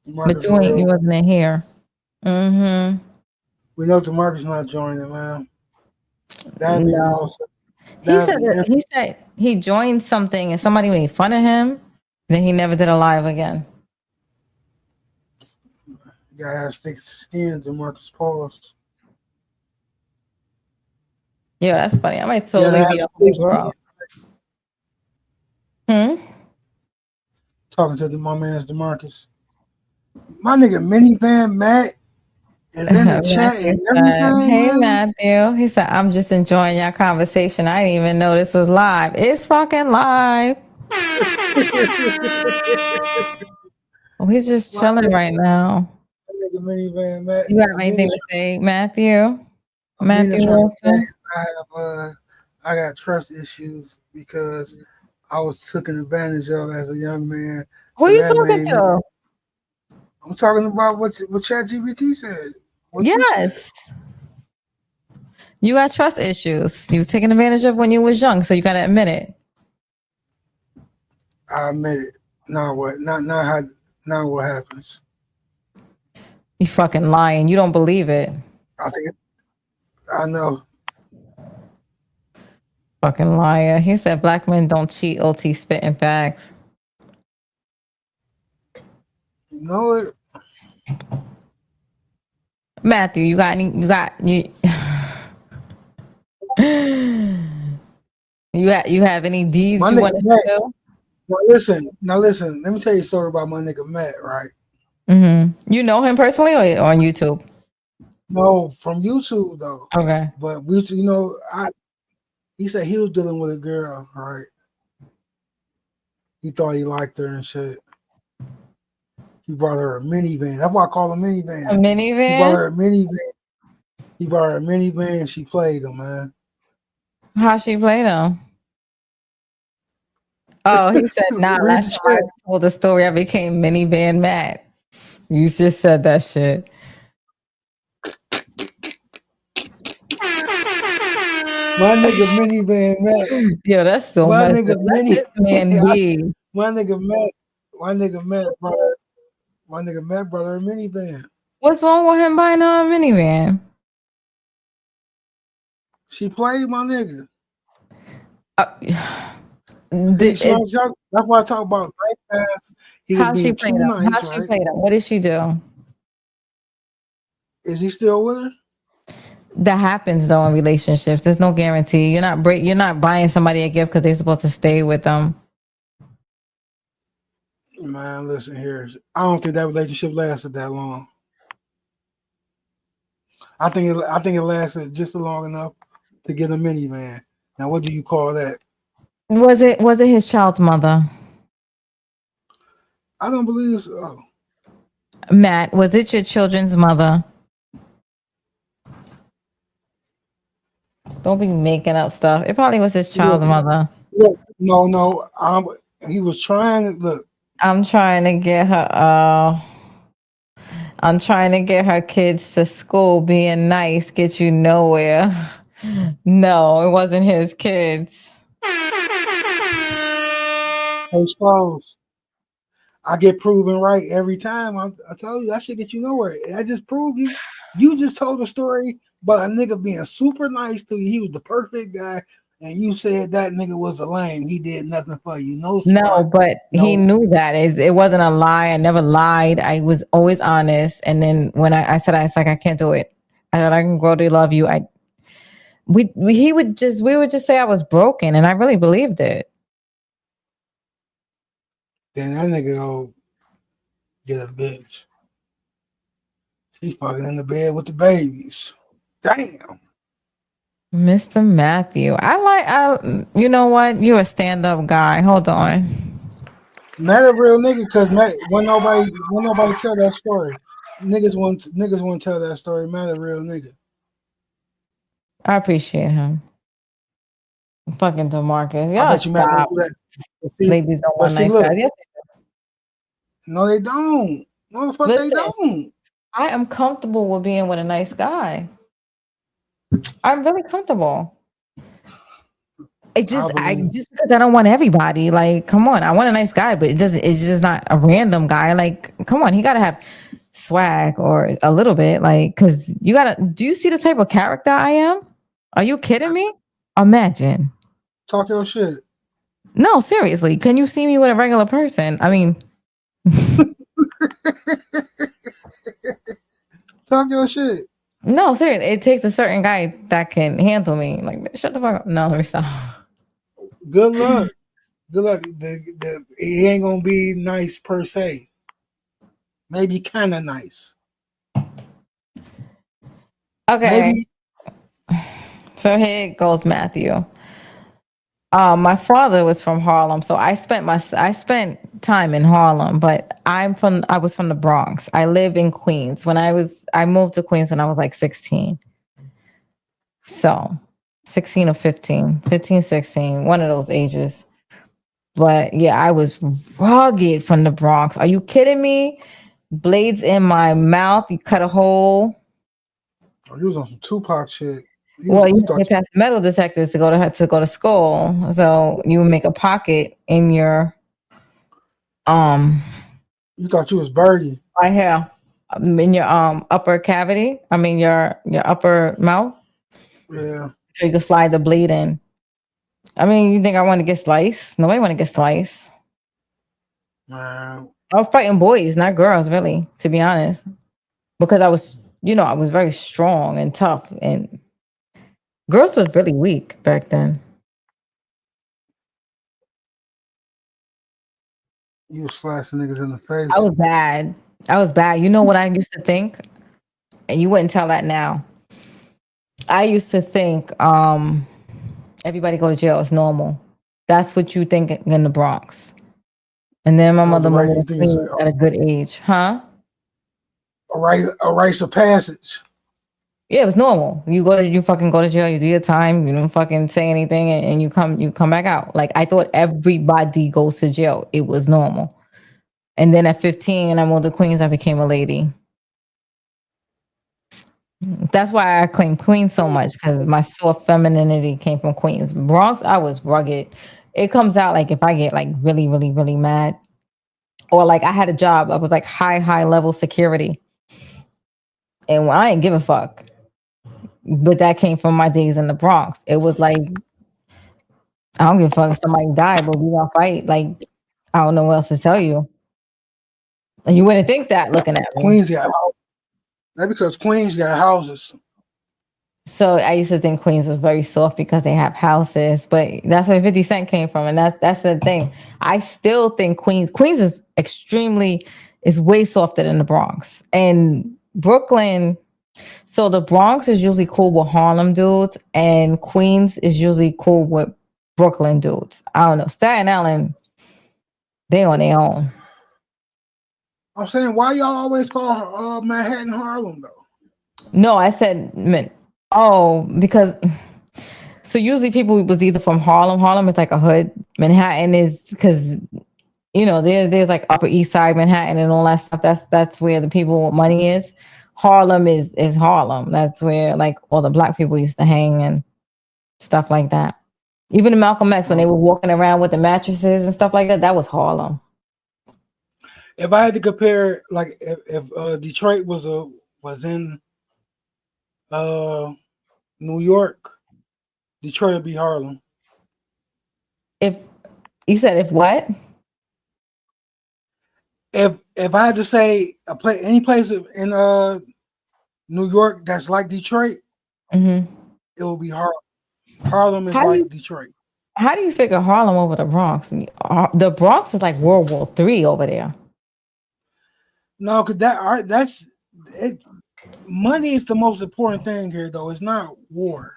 Speaker 1: but
Speaker 2: Demarcus Royal?
Speaker 1: you wasn't in here. Mm-hmm.
Speaker 2: We know Demarcus not joining, man. That'd be the
Speaker 1: No,
Speaker 2: most. That'd be
Speaker 1: he said he joined something and somebody made fun of him. Then he never did a live again.
Speaker 2: you gotta have thick skin, Demarcus. Pause.
Speaker 1: Yeah, that's funny. I might
Speaker 2: You gotta
Speaker 1: totally
Speaker 2: have
Speaker 1: be a
Speaker 2: thick skin.
Speaker 1: homegirl. Hmm.
Speaker 2: Talking to my man's Demarcus. My nigga minivan Matt is in the chat
Speaker 1: Matthew
Speaker 2: and
Speaker 1: said,
Speaker 2: everything,
Speaker 1: "Hey,
Speaker 2: man.
Speaker 1: Matthew." He said, "I'm just enjoying your conversation. I didn't even know this was live. It's fucking live." Oh, he's just
Speaker 2: My
Speaker 1: chilling right now.
Speaker 2: nigga minivan Matt.
Speaker 1: You have anything to say, Matthew?
Speaker 2: Amina
Speaker 1: Matthew
Speaker 2: trying to say
Speaker 1: Wilson?
Speaker 2: I got trust issues because I was taken advantage of as a young man.
Speaker 1: Who
Speaker 2: So
Speaker 1: you
Speaker 2: that
Speaker 1: talking
Speaker 2: made me.
Speaker 1: to?
Speaker 2: I'm talking about what ChatGPT said. What you said.
Speaker 1: Yes. You got trust issues. You was taken advantage of when you was young, so you gotta admit it.
Speaker 2: I admit it. Now what? Not how. Now what happens?
Speaker 1: You fucking lying. You don't believe it.
Speaker 2: I think I know.
Speaker 1: Fucking liar. He said black men don't cheat. OT spitting facts.
Speaker 2: You know it.
Speaker 1: Matthew, you got any? You got you. You have any deeds
Speaker 2: My
Speaker 1: you
Speaker 2: nigga
Speaker 1: want to
Speaker 2: Matt.
Speaker 1: do?
Speaker 2: Now listen. Let me tell you a story about my nigga Matt. Right?
Speaker 1: Mm-hmm. You know him personally or on YouTube?
Speaker 2: No, from YouTube though.
Speaker 1: Okay.
Speaker 2: But we, you know, he said he was dealing with a girl. Right? He thought he liked her and shit. He brought her a minivan. That's why I call him minivan.
Speaker 1: A
Speaker 2: He brought
Speaker 1: minivan?
Speaker 2: her a minivan. He brought her a minivan. She played him, man.
Speaker 1: How she played him? Oh, he said, nah,
Speaker 2: Read
Speaker 1: last
Speaker 2: the
Speaker 1: time I
Speaker 2: chat.
Speaker 1: told the story, I became minivan mad. You just said that shit.
Speaker 2: My nigga minivan Matt.
Speaker 1: Yo, that's so
Speaker 2: My
Speaker 1: messed up.
Speaker 2: nigga
Speaker 1: Let
Speaker 2: mini.
Speaker 1: this man be.
Speaker 2: my nigga Matt. My nigga Matt brought her. My nigga Matt brought her a minivan.
Speaker 1: What's wrong with him buying a minivan?
Speaker 2: She played my nigga.
Speaker 1: Uh,
Speaker 2: See,
Speaker 1: did it,
Speaker 2: that's why I talk about nice ass. He was
Speaker 1: how she
Speaker 2: being
Speaker 1: played
Speaker 2: too
Speaker 1: him? How
Speaker 2: nice,
Speaker 1: she
Speaker 2: right?
Speaker 1: played him? What did she do?
Speaker 2: Is he still with her?
Speaker 1: That happens though in relationships. There's no guarantee. You're not buying somebody a gift because they're supposed to stay with them.
Speaker 2: Man, listen here. I don't think that relationship lasted that long. I think it lasted just long enough to get a minivan. Now, what do you call that?
Speaker 1: Was it his child's mother?
Speaker 2: I don't believe so.
Speaker 1: Matt, was it your children's mother? Don't be making up stuff. It probably was his child's mother.
Speaker 2: Look, no. He was trying to look.
Speaker 1: I'm trying to get her I'm trying to get her kids to school. Being nice get you nowhere. No, it wasn't his kids.
Speaker 2: Expose. I get proven right every time. I told you that shit get you nowhere. I just proved you. You just told a story about a nigga being super nice to you. He was the perfect guy, and you said that nigga was a lame. He did nothing for you. No
Speaker 1: No,
Speaker 2: spark.
Speaker 1: but he
Speaker 2: No.
Speaker 1: knew that it wasn't a lie. I never lied. I was always honest. And then when I said, I was like, I can't do it. I thought I can grow to love you. We would just say I was broken, and I really believed it.
Speaker 2: Then that nigga go get a bitch. She fucking in the bed with the babies. Damn.
Speaker 1: Mr. Matthew. You know what? You're a stand-up guy. Hold on.
Speaker 2: Not a real nigga, because when nobody tell that story. Niggas want to tell that story. Not a real nigga.
Speaker 1: I appreciate him. Fucking DeMarcus.
Speaker 2: I
Speaker 1: Y'all
Speaker 2: bet you Matt won't
Speaker 1: stop.
Speaker 2: do that. But see,
Speaker 1: Ladies don't
Speaker 2: but
Speaker 1: want
Speaker 2: see,
Speaker 1: nice
Speaker 2: look,
Speaker 1: guys. Yes,
Speaker 2: No, they don't. No, the fuck they
Speaker 1: Listen,
Speaker 2: don't.
Speaker 1: I am comfortable with being with a nice guy. I'm really comfortable.
Speaker 2: I
Speaker 1: I
Speaker 2: believe.
Speaker 1: just because I don't want everybody. Like, come on, I want a nice guy, but it doesn't. It's just not a random guy. Like, come on, he gotta have swag or a little bit. Like, because you gotta. Do you see the type of character I am? Are you kidding me? Imagine.
Speaker 2: Talk your shit.
Speaker 1: No, seriously. Can you see me with a regular person? I mean,
Speaker 2: Talk your shit.
Speaker 1: no, seriously. It takes a certain guy that can handle me. Like, shut the fuck up. No, let me stop.
Speaker 2: Good luck. Good luck. It ain't gonna be nice per se. Maybe kind of nice.
Speaker 1: Okay,
Speaker 2: Maybe.
Speaker 1: so here goes Matthew. My father was from Harlem, so I spent time in Harlem, but I was from the Bronx. I live in Queens. I moved to Queens when I was like 16. So 16 or 15, 15, 16, one of those ages. But yeah, I was rugged from the Bronx. Are you kidding me? Blades in my mouth, you cut a hole.
Speaker 2: Oh, you was on some Tupac shit.
Speaker 1: Well, you
Speaker 2: You
Speaker 1: had to
Speaker 2: thought
Speaker 1: get past metal detectors to go to school. So you would make a pocket in your um
Speaker 2: you thought you was Birdie.
Speaker 1: right here in your upper cavity. I mean your upper mouth,
Speaker 2: Yeah,
Speaker 1: so you can slide the blade in. I mean, you think I want to get sliced? Nobody want to get sliced.
Speaker 2: man.
Speaker 1: I was fighting boys, not girls, really, to be honest, because I was very strong and tough, and girls was really weak back then.
Speaker 2: You was slashing niggas in the
Speaker 1: I
Speaker 2: face.
Speaker 1: was bad. I was bad. You know what I used to think, and you wouldn't tell that now. I used to think everybody go to jail is normal. That's what you think in the Bronx. And then my
Speaker 2: Oh, the
Speaker 1: mother
Speaker 2: right. You
Speaker 1: moved
Speaker 2: think it's
Speaker 1: queens at a good age, huh?
Speaker 2: a rites of passage.
Speaker 1: Yeah, it was normal. You fucking go to jail, you do your time, you don't fucking say anything, and you come back out. Like I thought everybody goes to jail. It was normal. And then at 15, I moved to Queens, I became a lady. That's why I claim Queens so much, because my soft femininity came from Queens. Bronx, I was rugged. It comes out like if I get like really, really, really mad. Or like I had a job, I was like high level security. And I didn't give a fuck. But that came from my days in the Bronx. It was like, I don't give a fuck if somebody died, but we gonna fight. Like, I don't know what else to tell you. And you wouldn't think that looking at me.
Speaker 2: Queens got that because Queens got houses.
Speaker 1: So I used to think Queens was very soft because they have houses, but that's where 50 Cent came from. And that's the thing. I still think Queens is way softer than the Bronx. And Brooklyn, so the Bronx is usually cool with Harlem dudes, and Queens is usually cool with Brooklyn dudes. I don't know. Staten Island, they on their own.
Speaker 2: I'm saying, why y'all always call Manhattan Harlem though?
Speaker 1: No, I said, because so usually people was either from Harlem. Harlem is like a hood. Manhattan is because there's like Upper East Side Manhattan and all that stuff. That's where the people with money is. Harlem is Harlem. That's where like all the black people used to hang and stuff like that. Even in Malcolm X when they were walking around with the mattresses and stuff like that, that was Harlem.
Speaker 2: If I had to compare, like if Detroit was in New York, Detroit would be Harlem.
Speaker 1: If you said if what?
Speaker 2: If I had to say any place in New York that's like Detroit,
Speaker 1: Mm-hmm.
Speaker 2: it will be Harlem. Harlem is
Speaker 1: How do
Speaker 2: like
Speaker 1: you
Speaker 2: Detroit.
Speaker 1: how do you figure Harlem over the Bronx? The Bronx is like World War III over there.
Speaker 2: No, because that's it. Money is the most important thing here, though. It's not war.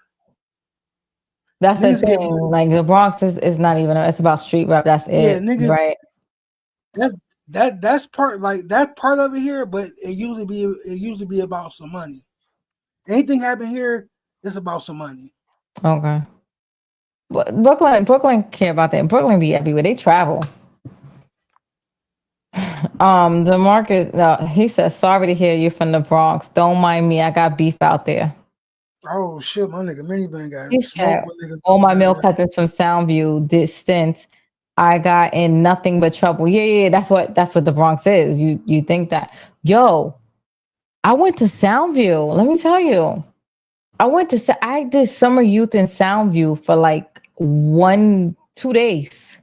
Speaker 1: That's the
Speaker 2: Niggas get
Speaker 1: thing.
Speaker 2: money.
Speaker 1: Like the Bronx is not even. It's about street rap. That's
Speaker 2: Yeah,
Speaker 1: it,
Speaker 2: niggas.
Speaker 1: right?
Speaker 2: That that's part like that part of it here, but it usually be about some money. Anything happen here, it's about some money.
Speaker 1: Okay. But Brooklyn care about that. Brooklyn be everywhere. They travel. The market. He says, "Sorry to hear you from the Bronx. Don't mind me. I got beef out there."
Speaker 2: Oh shit, my nigga minivan
Speaker 1: He
Speaker 2: got smoke
Speaker 1: said,
Speaker 2: with niggas
Speaker 1: "All my
Speaker 2: down
Speaker 1: meal
Speaker 2: there.
Speaker 1: cousins from Soundview did stints. I got in nothing but trouble." Yeah, yeah, that's what the Bronx is. You think that? Yo, I went to Soundview. Let me tell you, I did summer youth in Soundview for like 1 2 days.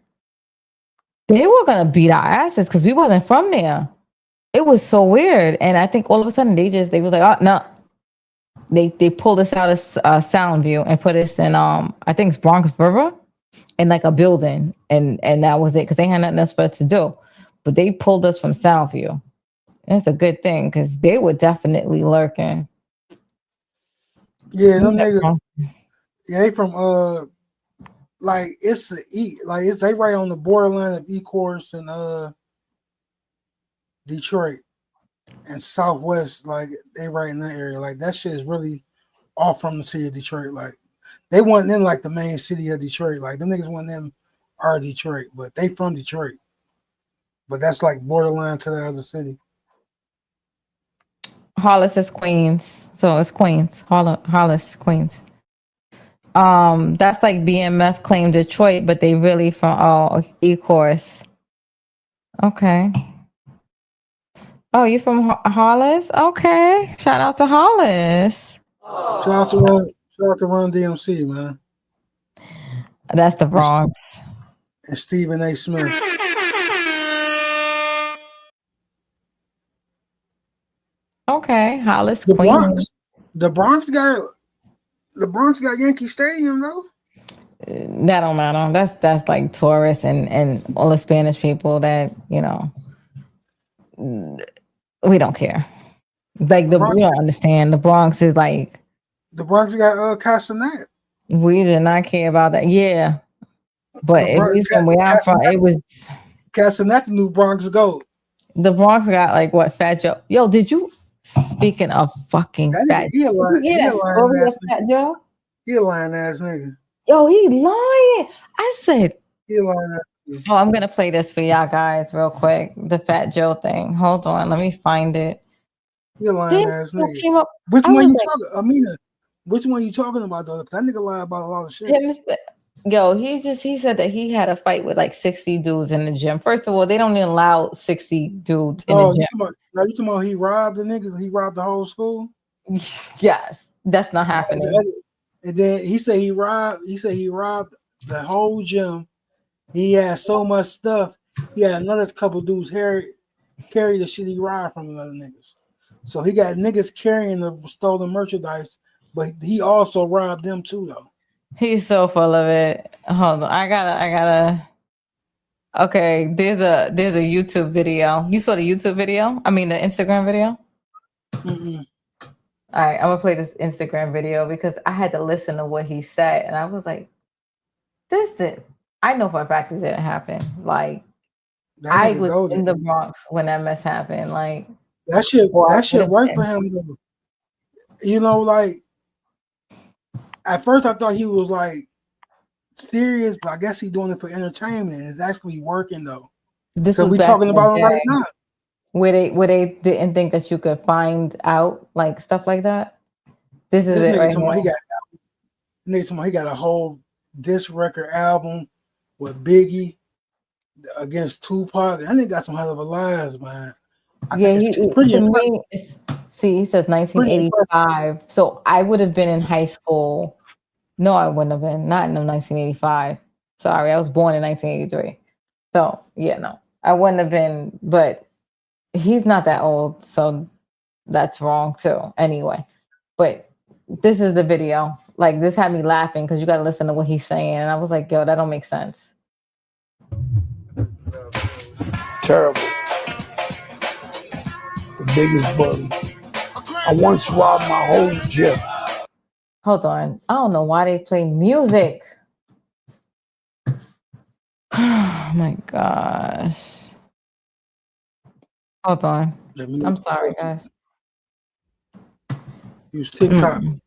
Speaker 1: They were gonna beat our asses because we wasn't from there. It was so weird, and I think all of a sudden they was like, "Oh no." They pulled us out of Soundview and put us in I think it's Bronx River in like a building, and that was it because they had nothing else for us to do. But they pulled us from Soundview. And it's a good thing because they were definitely lurking.
Speaker 2: Yeah, them niggas.
Speaker 1: Yeah.
Speaker 2: Yeah, they from like it's the like it's they right on the borderline of Ecorse and Detroit and Southwest. Like they right in that area. Like that shit is really off from the city of Detroit. Like they wasn't in like the main city of Detroit. Like them niggas wasn't in our Detroit, but they from Detroit. But that's like borderline to the other city.
Speaker 1: Hollis is Queens, so it's Queens. Hollis, Queens. That's like BMF claimed Detroit, but they really from Ecorse. Okay. Oh, you from Hollis? Okay. Shout out to Hollis.
Speaker 2: Shout out to Run DMC, man.
Speaker 1: That's the
Speaker 2: And,
Speaker 1: Bronx.
Speaker 2: and Stephen A. Smith.
Speaker 1: Okay, Hollis,
Speaker 2: The
Speaker 1: Queens.
Speaker 2: Bronx. The Bronx got Yankee Stadium though.
Speaker 1: That don't matter. That's like tourists and all the Spanish people that we don't care. Like
Speaker 2: The Bronx
Speaker 1: we don't understand. The Bronx is like
Speaker 2: the Bronx got Castanet.
Speaker 1: we did not care about that. Yeah, but
Speaker 2: The
Speaker 1: at
Speaker 2: Bronx
Speaker 1: least from where I'm from, it was
Speaker 2: Castanet the new Bronx gold.
Speaker 1: the Bronx got like what Fat Joe. Yo, did you? Speaking of fucking
Speaker 2: That nigga
Speaker 1: Fat, did you hear
Speaker 2: he a
Speaker 1: that
Speaker 2: lying
Speaker 1: story of
Speaker 2: ass nigga.
Speaker 1: Fat Joe?
Speaker 2: He a lying ass nigga.
Speaker 1: Yo, he lying. I said,
Speaker 2: He a lying ass nigga.
Speaker 1: oh, I'm gonna play this for y'all guys real quick. The Fat Joe thing. Hold on, let me find it.
Speaker 2: He a lying
Speaker 1: Then
Speaker 2: ass
Speaker 1: Joe
Speaker 2: nigga.
Speaker 1: came up.
Speaker 2: Which
Speaker 1: I
Speaker 2: one
Speaker 1: was
Speaker 2: you
Speaker 1: like,
Speaker 2: talking Amina? Which one you talking about though? That nigga lie about a lot of shit.
Speaker 1: him. Yo, he said that he had a fight with like 60 dudes in the gym. First of all, they don't even allow 60 dudes in the
Speaker 2: Oh,
Speaker 1: gym.
Speaker 2: you talking about he robbed the niggas? He robbed the whole school?
Speaker 1: Yes, that's not happening.
Speaker 2: And then he said he robbed. He said he robbed the whole gym. He had so much stuff. He had another couple dudes carry the shit he robbed from another niggas. So he got niggas carrying the stolen merchandise, but he also robbed them too though.
Speaker 1: He's so full of it. Hold on, I gotta. Okay, there's a YouTube video. You saw the YouTube video? I mean the Instagram video?
Speaker 2: Mm-mm.
Speaker 1: All right, I'm gonna play this Instagram video because I had to listen to what he said and I was like, this did I know for a fact it didn't happen. Like
Speaker 2: That
Speaker 1: I
Speaker 2: nigga
Speaker 1: was in
Speaker 2: goaded.
Speaker 1: the Bronx when that mess happened. Like, or I
Speaker 2: That
Speaker 1: would
Speaker 2: shit
Speaker 1: have
Speaker 2: worked for
Speaker 1: been.
Speaker 2: him though. You know, like at first I thought he was like serious, but I guess he's doing it for entertainment. It's actually working though.
Speaker 1: This
Speaker 2: Cause
Speaker 1: was
Speaker 2: we
Speaker 1: back
Speaker 2: talking
Speaker 1: in the
Speaker 2: about him right
Speaker 1: day
Speaker 2: now.
Speaker 1: where they didn't think that you could find out like stuff like that. This is
Speaker 2: This
Speaker 1: it
Speaker 2: nigga
Speaker 1: right
Speaker 2: talking about
Speaker 1: here.
Speaker 2: he got a whole disc record album with Biggie against Tupac. That nigga got some hell of a lives, man.
Speaker 1: Yeah,
Speaker 2: It's pretty
Speaker 1: to
Speaker 2: impressive.
Speaker 1: me, see, he says
Speaker 2: Pretty impressive.
Speaker 1: 1985. So I would have been in high school. No, I wouldn't have been. Not in 1985. Sorry, I was born in 1983. So yeah, no, I wouldn't have been. But he's not that old, so that's wrong too. Anyway, but this is the video. Like this had me laughing because you got to listen to what he's saying, and I was like, yo, that don't make sense.
Speaker 3: Terrible. The biggest bully. I once robbed my whole gym.
Speaker 1: Hold on, I don't know why they play music. Oh my gosh. Hold on. I'm sorry, guys.
Speaker 2: Use TikTok.
Speaker 1: Mm.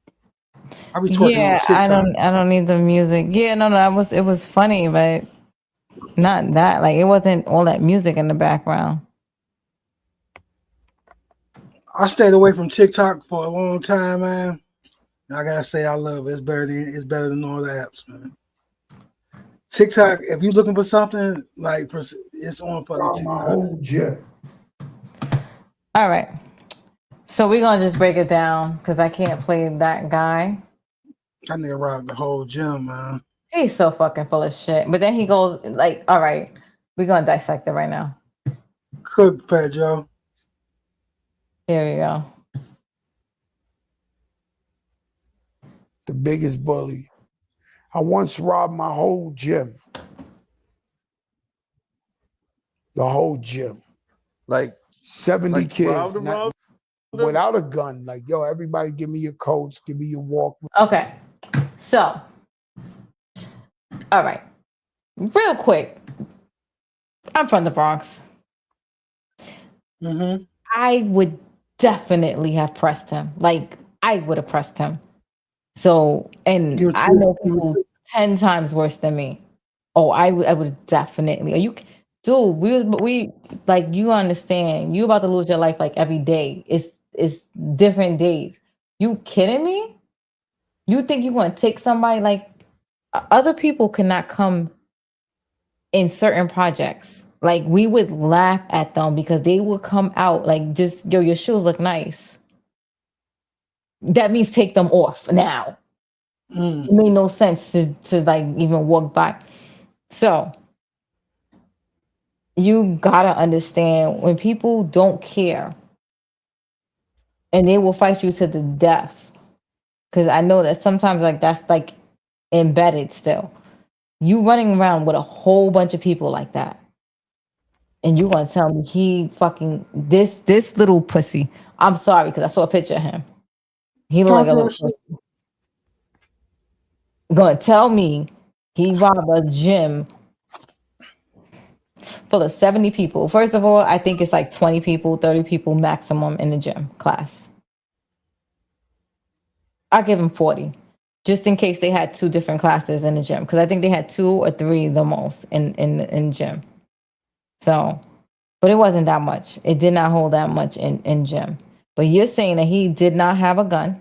Speaker 2: I be twerking
Speaker 1: Yeah,
Speaker 2: on TikTok.
Speaker 1: I don't need the music. Yeah, no, it was funny, but not that. Like it wasn't all that music in the background.
Speaker 2: I stayed away from TikTok for a long time, man. I gotta say I love it. It's better than all the apps, man. TikTok, if you're looking for something, like it's on fucking
Speaker 3: My
Speaker 2: TikTok.
Speaker 3: whole gym.
Speaker 1: All right. So we're gonna just break it down because I can't play that guy.
Speaker 2: That nigga robbed the whole gym, man.
Speaker 1: He's so fucking full of shit. But then he goes like, all right, we're gonna dissect it right now.
Speaker 2: Cook, Fat Joe.
Speaker 1: Here we go.
Speaker 3: The biggest bully. I once robbed my whole gym. The whole gym.
Speaker 4: Like
Speaker 3: 70 kids.
Speaker 4: robbed
Speaker 3: Without a gun. Like, yo, everybody give me your coats, give me your walk.
Speaker 1: Okay. So, all right. Real quick. I'm from the Bronx.
Speaker 2: Mm-hmm.
Speaker 1: I would definitely have pressed him. Like, I would have pressed him. So, and I know people 10 times worse than me. Oh, I would definitely. Are you, dude? We like, you understand? You about to lose your life like every day. It's different days. You kidding me? You think you want to take somebody like other people cannot come in certain projects? Like we would laugh at them because they would come out like just yo, your shoes look nice. That means take them off now. It made no sense to like even walk by. So you gotta understand when people don't care and they will fight you to the death. Cause I know that sometimes like that's like embedded still. You running around with a whole bunch of people like that. And you gonna tell me he fucking this little pussy. I'm sorry because I saw a picture of him. He looked like a little pussy. Gonna tell me he robbed a gym full of 70 people. First of all, I think it's like 20 people, 30 people maximum in the gym class. I'll give him 40, just in case they had two different classes in the gym. Because I think they had 2 or 3 the most in gym. So, but it wasn't that much. It did not hold that much in gym. But you're saying that he did not have a gun.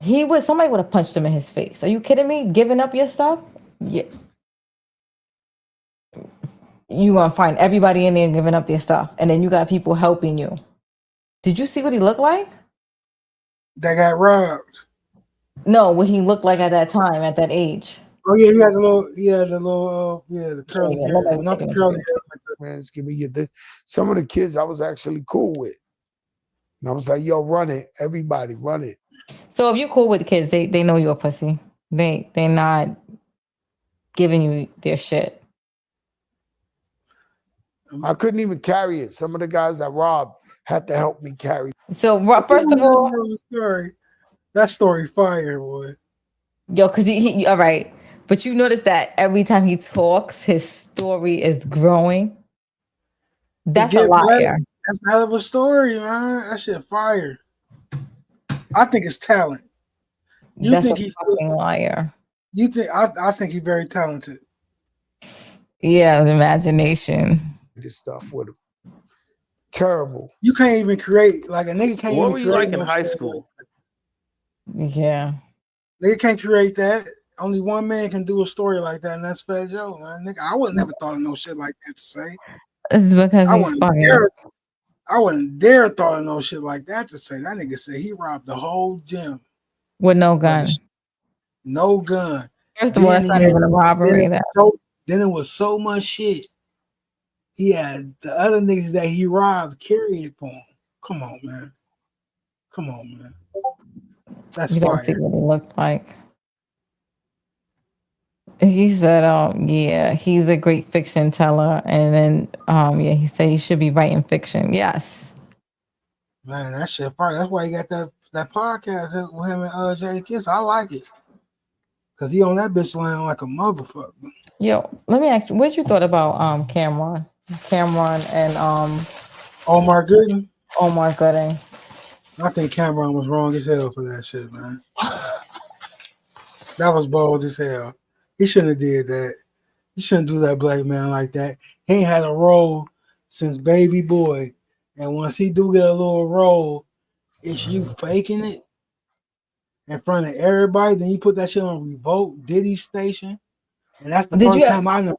Speaker 1: Somebody would have punched him in his face. Are you kidding me? Giving up your stuff? Yeah. You gonna find everybody in there giving up their stuff. And then you got people helping you. Did you see what he looked like?
Speaker 2: That got robbed.
Speaker 1: No, what he looked like at that time, at that age.
Speaker 2: Oh yeah, he had the curly hair. Well, not the curly hair.
Speaker 3: Man, give me this. Some of the kids I was actually cool with. And I was like, yo, run it. Everybody, run it.
Speaker 1: So if you're cool with the kids, they know you're a pussy. They're not giving you their shit.
Speaker 3: I couldn't even carry it. Some of the guys I robbed had to help me carry.
Speaker 1: So first of all,
Speaker 2: that story fire, boy.
Speaker 1: Yo, because he all right. But you notice that every time he talks, his story is growing. That's a liar.
Speaker 2: Better. That's a hell of a story, man. That shit fire. I think it's talent.
Speaker 1: That's a fucking liar.
Speaker 2: You think I think he's very talented.
Speaker 1: Yeah, imagination.
Speaker 3: This stuff with him. Terrible.
Speaker 2: You can't even create like a nigga can't.
Speaker 4: What were you like in high school?
Speaker 1: Yeah.
Speaker 2: Nigga can't create that. Only one man can do a story like that, and that's Fat Joe, man. Nigga, I would never thought of no shit like that to say.
Speaker 1: It's because he's fucking.
Speaker 2: I wouldn't dare thought of no shit like that to say. That nigga said he robbed the whole gym
Speaker 1: with no gun.
Speaker 2: No gun.
Speaker 1: First of all, that's not even a robbery.
Speaker 2: Then it was so much shit. He had the other niggas that he robbed carry it for him. Come on, man. That's
Speaker 1: you
Speaker 2: fire.
Speaker 1: don't see what he looked like. He said, yeah, he's a great fiction teller. And then, yeah, he said he should be writing fiction. Yes.
Speaker 2: Man, that shit fire. That's why he got that podcast with him and Jay Kiss. I like it. Because he on that bitch line like a motherfucker.
Speaker 1: Yo, let me ask you, what you thought about Cameron? Cameron and
Speaker 2: Omar Gooden?
Speaker 1: Omar Gooden.
Speaker 2: I think Cameron was wrong as hell for that shit, man. That was bold as hell. He shouldn't have did that. He shouldn't do that black man like that. He ain't had a role since Baby Boy. And once he do get a little role, it's you faking it in front of everybody. Then you put that shit on Revolt Diddy station, and that's the
Speaker 1: Did
Speaker 2: first
Speaker 1: you?
Speaker 2: time I know.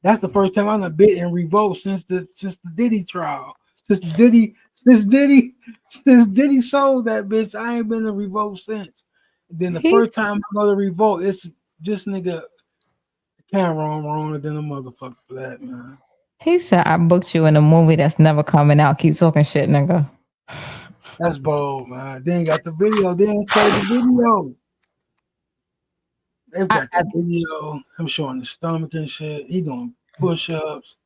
Speaker 2: That's the first time I done bit in Revolt since the Diddy trial. Since Diddy sold that bitch, I ain't been to Revolt since. Then the first
Speaker 1: He's
Speaker 2: time I go to Revolt, it's just nigga Cameron wrong than a motherfucker for that, man.
Speaker 1: he said I booked you in a movie that's never coming out. Keep talking shit, nigga.
Speaker 2: That's bold, man. Then got the video. Then played the video. They've
Speaker 1: I,
Speaker 2: got the video. Him showing the stomach and shit. He doing push-ups.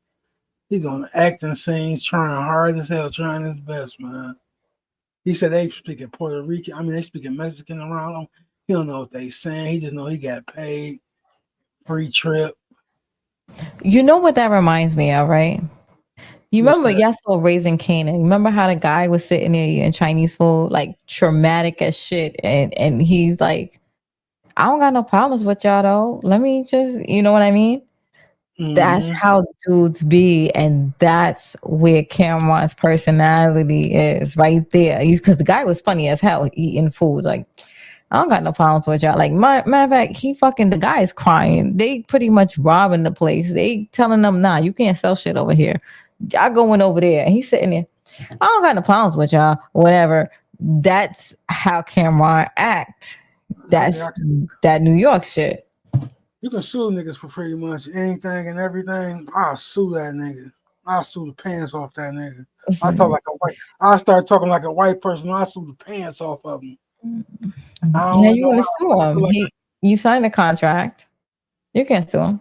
Speaker 2: He doing acting scenes, trying hard as hell, trying his best, man. He said they speaking Puerto Rican. I mean, they speaking Mexican around him. He don't know what they saying. He just know he got paid, free trip.
Speaker 1: you know what that reminds me of, right? You
Speaker 2: What's
Speaker 1: remember
Speaker 2: that?
Speaker 1: y'all saw Raising Canaan? Remember how the guy was sitting there eating Chinese food, like traumatic as shit, and he's like, I don't got no problems with y'all though. Let me just, you know what I mean? That's
Speaker 2: Mm-hmm.
Speaker 1: how dudes be, and that's where Cameron's personality is, right there. Because the guy was funny as hell eating food, like. I don't got no problems with y'all. Like, matter of fact, the guy is crying. They pretty much robbing the place. They telling them, nah, you can't sell shit over here. Y'all going over there. And he's sitting there. I don't got no problems with y'all. Whatever. That's how Cameron act. That's that New York shit.
Speaker 2: You can sue niggas for pretty much anything and everything. I'll sue that nigga. I'll sue the pants off that nigga. I talk like a white. I start talking like a white person. I sue the pants off of him. I
Speaker 1: Yeah,
Speaker 2: don't
Speaker 1: you
Speaker 2: know
Speaker 1: want to
Speaker 2: how.
Speaker 1: sue
Speaker 2: I feel
Speaker 1: him.
Speaker 2: like
Speaker 1: You signed a contract. You can't sue him.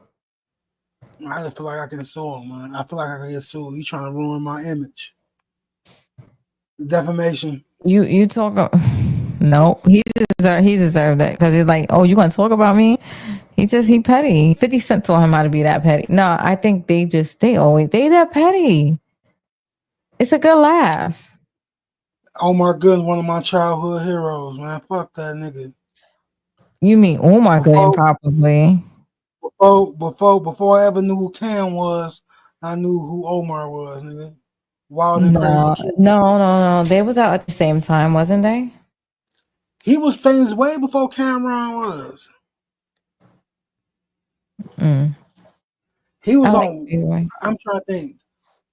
Speaker 2: I just feel like I can sue him, man. I feel like I can get sued. You trying to ruin my image? Defamation.
Speaker 1: You talk. No, he deserved that because he's like, oh, you gonna talk about me? He petty. 50 Cent taught him how to be that petty. No, I think they that petty. It's a good laugh.
Speaker 2: Omar Gooding, one of my childhood heroes, man. Fuck that nigga.
Speaker 1: You mean Omar Gooding
Speaker 2: Before
Speaker 1: probably?
Speaker 2: before I ever knew who Cam was, I knew who Omar was, nigga. Wild and crazy
Speaker 1: No,
Speaker 2: kid.
Speaker 1: no. They was out at the same time, wasn't they?
Speaker 2: He was famous way before Cameron was.
Speaker 1: Mm.
Speaker 2: He
Speaker 1: I
Speaker 2: was
Speaker 1: like
Speaker 2: on.
Speaker 1: Freeway.
Speaker 2: I'm trying to think.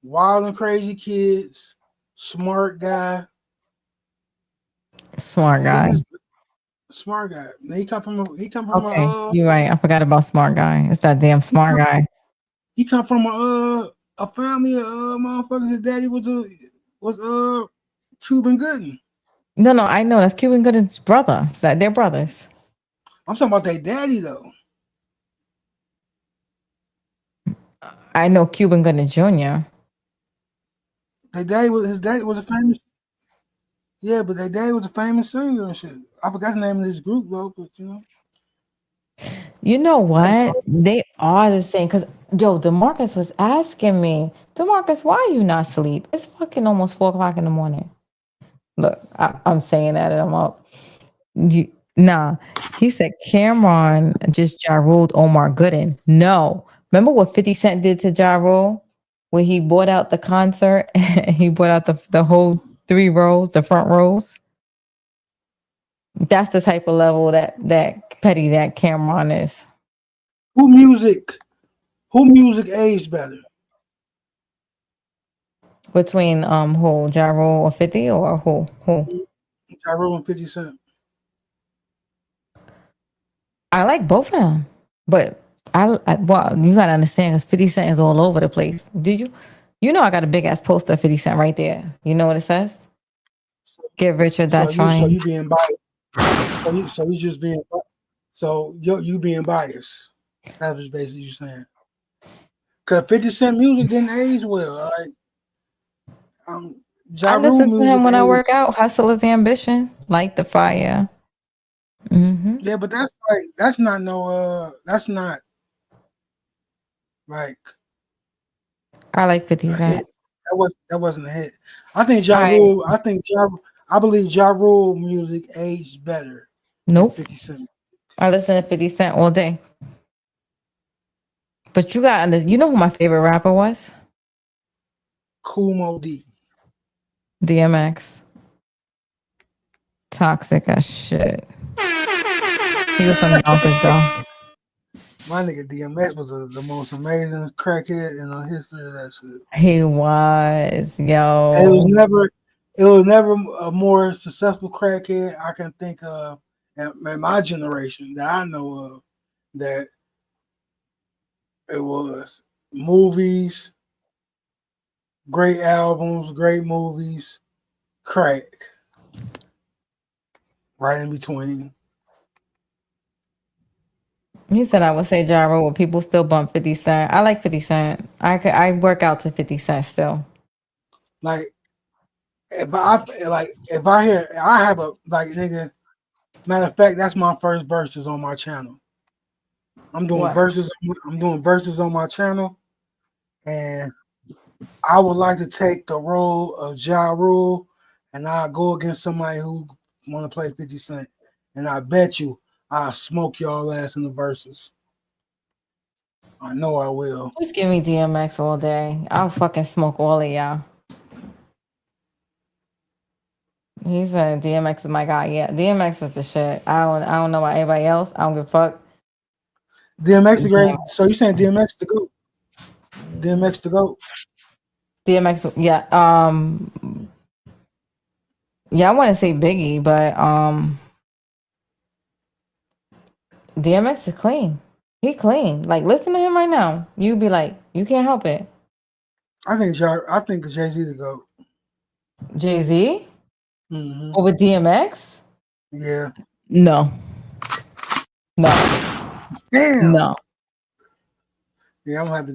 Speaker 2: Wild and Crazy Kids, Smart Guy,
Speaker 1: Smart
Speaker 2: and then
Speaker 1: guy.
Speaker 2: his Smart Guy. He come from
Speaker 1: Okay, you're right. I forgot about smart guy. It's that damn smart guy.
Speaker 2: he come from a family of motherfuckers. His daddy was Cuban Gooden.
Speaker 1: No, I know that's Cuban Gooding's brother. That they're brothers.
Speaker 2: I'm talking about their daddy though.
Speaker 1: I know Cuban Gooding Jr.
Speaker 2: His daddy was a famous. Yeah, but their daddy was a famous singer and shit. I forgot the name of this group though, but you know.
Speaker 1: You know
Speaker 2: That's
Speaker 1: what? They are the same. Cause yo, Demarcus was asking me, Demarcus, why are you not asleep? It's fucking almost 4 o'clock in the morning. Look, I'm saying that and I'm up. Nah, he said Cameron just ja ruled Omar Gooden. No, remember what 50 Cent did to Ja Rule? When he bought out the concert, he bought out the whole 3 rows, the front rows. That's the type of level that petty that Cameron is.
Speaker 2: who music who music aged better.
Speaker 1: Between who, Ja Rule or 50 or who?
Speaker 2: Tyrone and 50 Cent.
Speaker 1: I like both of them, but well, you gotta understand because 50 Cent is all over the place. Did you? You know I got a big ass poster of 50 Cent right there. You know what it says? Get rich or die
Speaker 2: So
Speaker 1: trying.
Speaker 2: you being biased. So you just being so you being biased. That's what basically you saying. Cause 50 Cent music didn't age well. Like Ja
Speaker 1: I
Speaker 2: Rule
Speaker 1: listen to him
Speaker 2: music
Speaker 1: when I
Speaker 2: aged.
Speaker 1: work out. Hustle is ambition, like the fire.
Speaker 2: Yeah, but that's not no that's not like
Speaker 1: I like
Speaker 2: a
Speaker 1: 50 Cent.
Speaker 2: hit. That wasn't a hit. I think Ja
Speaker 1: I
Speaker 2: Rule, I believe Ja Rule music aged better than
Speaker 1: nope.
Speaker 2: 50 Cent.
Speaker 1: I listen to 50 Cent all day. But you know who my favorite rapper was?
Speaker 2: Cool Mo D.
Speaker 1: DMX. Toxic as shit. He was from Yonkers though.
Speaker 2: My nigga DMX was the most amazing crackhead in the history of that shit.
Speaker 1: He was,
Speaker 2: And
Speaker 1: yo.
Speaker 2: it was never a more successful crackhead I can think of in my generation that I know of. That it was movies, great albums, great movies, crack, right in between.
Speaker 1: He said I would say Ja Rule. People still bump 50 Cent. I like 50 Cent. I work out to 50 Cent still.
Speaker 2: Like if I hear I have a like nigga. Matter of fact, that's my first verses on my channel. I'm doing
Speaker 1: What?
Speaker 2: verses. I'm doing verses on my channel, and I would like to take the role of Ja Rule, and I go against somebody who want to play 50 Cent, and I bet you I'll smoke y'all ass in the verses. I know I will.
Speaker 1: Just give me DMX all day. I'll fucking smoke all of y'all. He said DMX is my guy. Yeah, DMX was the shit. I don't know about anybody else. I don't give a fuck.
Speaker 2: DMX the great. So you saying DMX the goat? DMX the goat?
Speaker 1: DMX, yeah. Yeah, I want to say Biggie, but DMX is clean. He clean. Like, listen to him right now. You be like, you can't help it.
Speaker 2: I think Jay-Z the goat.
Speaker 1: Jay-Z
Speaker 2: Mm-hmm.
Speaker 1: over DMX?
Speaker 2: Yeah.
Speaker 1: No.
Speaker 2: Damn.
Speaker 1: No.
Speaker 2: Yeah, I'm gonna have to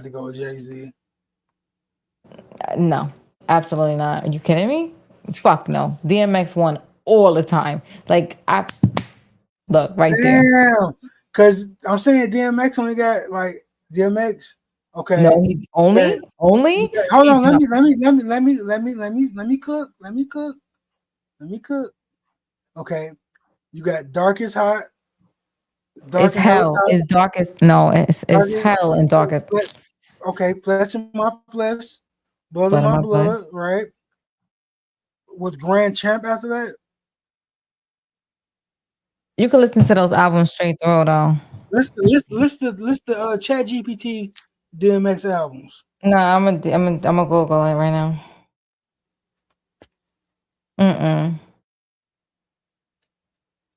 Speaker 2: go with Jay-Z.
Speaker 1: No. Absolutely not. Are you kidding me? Fuck no. DMX won all the time. Like, I look right there.
Speaker 2: Damn. Cause I'm saying DMX only got like DMX. Okay.
Speaker 1: No, he only.
Speaker 2: Hold on.
Speaker 1: He
Speaker 2: Let me cook. Okay. You got Darkest Hot.
Speaker 1: It's hell. It's darkest. No, it's hell and darkest.
Speaker 2: Okay. Flesh of my flesh. Blood of my blood. Right. Was Grand Champ after that?
Speaker 1: You can listen to those albums straight through though.
Speaker 2: List the Chat GPT DMX albums.
Speaker 1: No, I'm a Google it right now.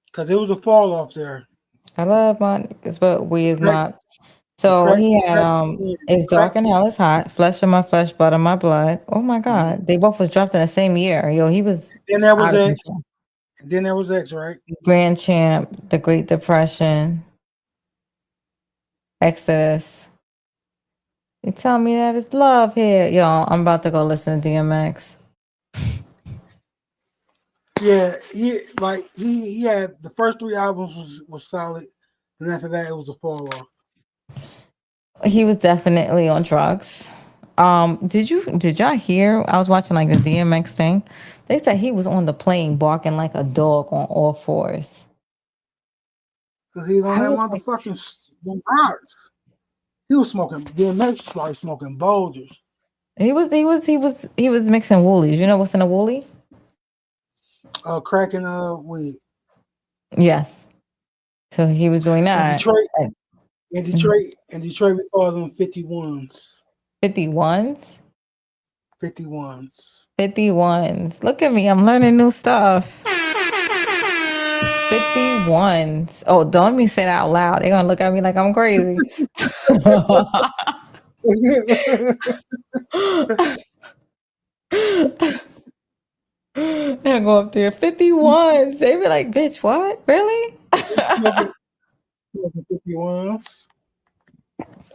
Speaker 2: Because it was a fall off there.
Speaker 1: I love my niggas, but we is not. So he had it's dark and hell is hot, flesh of my flesh, blood of my blood. Oh my god, they both was dropped in the same year. Yo, he was.
Speaker 2: Then there was X. Then there was X, right?
Speaker 1: Grand Champ, The Great Depression, Exodus. You tell me that it's love here, yo. I'm about to go listen to DMX.
Speaker 2: Yeah, he had the first 3 albums was solid, and after that it was a fall off.
Speaker 1: He was definitely on drugs. Did y'all hear? I was watching like the DMX thing. They said he was on the plane barking like a dog on all fours.
Speaker 2: Cause he was on that motherfucking rocks. He was smoking. DMX started smoking boulders.
Speaker 1: He was mixing woolies. You know what's in a woolie?
Speaker 2: Cracking weed.
Speaker 1: Yes. So he was doing that.
Speaker 2: In Detroit, we call them 51s.
Speaker 1: 51s?
Speaker 2: 51s.
Speaker 1: 51s. Look at me. I'm learning new stuff. 51s. Oh, don't let me say that out loud. They're going to look at me like I'm crazy. They'll go up there. 51s. They be like, bitch, what? Really?
Speaker 2: 51s.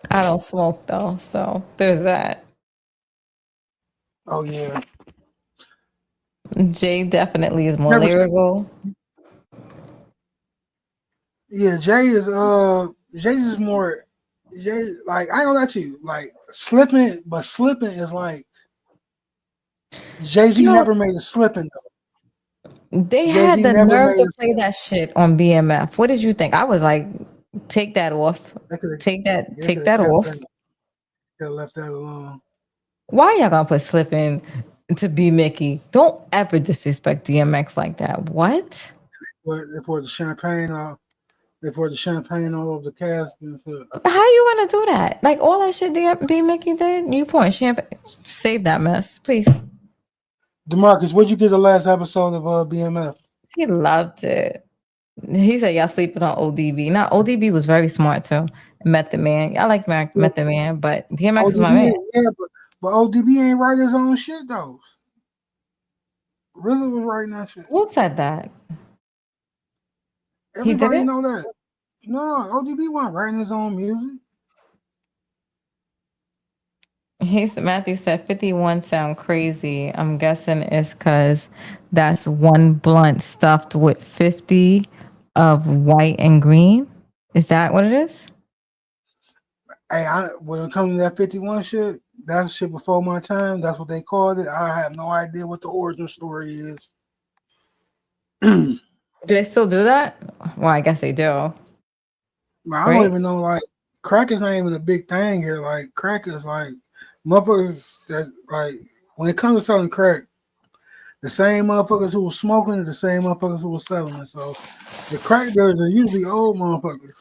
Speaker 1: I don't smoke though, so there's that.
Speaker 2: Oh yeah.
Speaker 1: Jay definitely is more lyrical.
Speaker 2: Yeah, Jay's more Jay, like I don't lie to you, like slipping is like Jay-Z never made a slipping though.
Speaker 1: They had the nerve to play that shit on BMF. What did you think? I was like, take that off. Take that off.
Speaker 2: Could have left that alone.
Speaker 1: Why y'all gonna put slipping? to be Mickey. Don't ever disrespect DMX like that. What?
Speaker 2: But they poured the champagne off. They poured the champagne all over the casket and shit.
Speaker 1: How you gonna do that? Like all that shit B Mickey did? You pouring champagne? Save that mess, please.
Speaker 2: DeMarcus, what'd you get the last episode of BMF?
Speaker 1: He loved it. He said y'all sleeping on ODB. Now ODB was very smart too. Method Man. I like Method Man, but DMX is my man.
Speaker 2: Yeah, but ODB ain't write his own shit though. RZA was writing that shit.
Speaker 1: Who said that?
Speaker 2: Everybody
Speaker 1: didn't?
Speaker 2: know that. No, ODB wasn't writing his own music.
Speaker 1: Matthew said 51 sound crazy. I'm guessing it's because that's one blunt stuffed with 50 of white and green. Is that what it is?
Speaker 2: Hey, when it comes to that 51 shit, that shit before my time. That's what they called it. I have no idea what the origin story is.
Speaker 1: Do they still do that? Well, I guess they do.
Speaker 2: I don't even know. Like, crack is not even a big thing here. Like, crack is like motherfuckers that like when it comes to selling crack, the same motherfuckers who were smoking are the same motherfuckers who were selling it. So the crack dealers are usually old motherfuckers.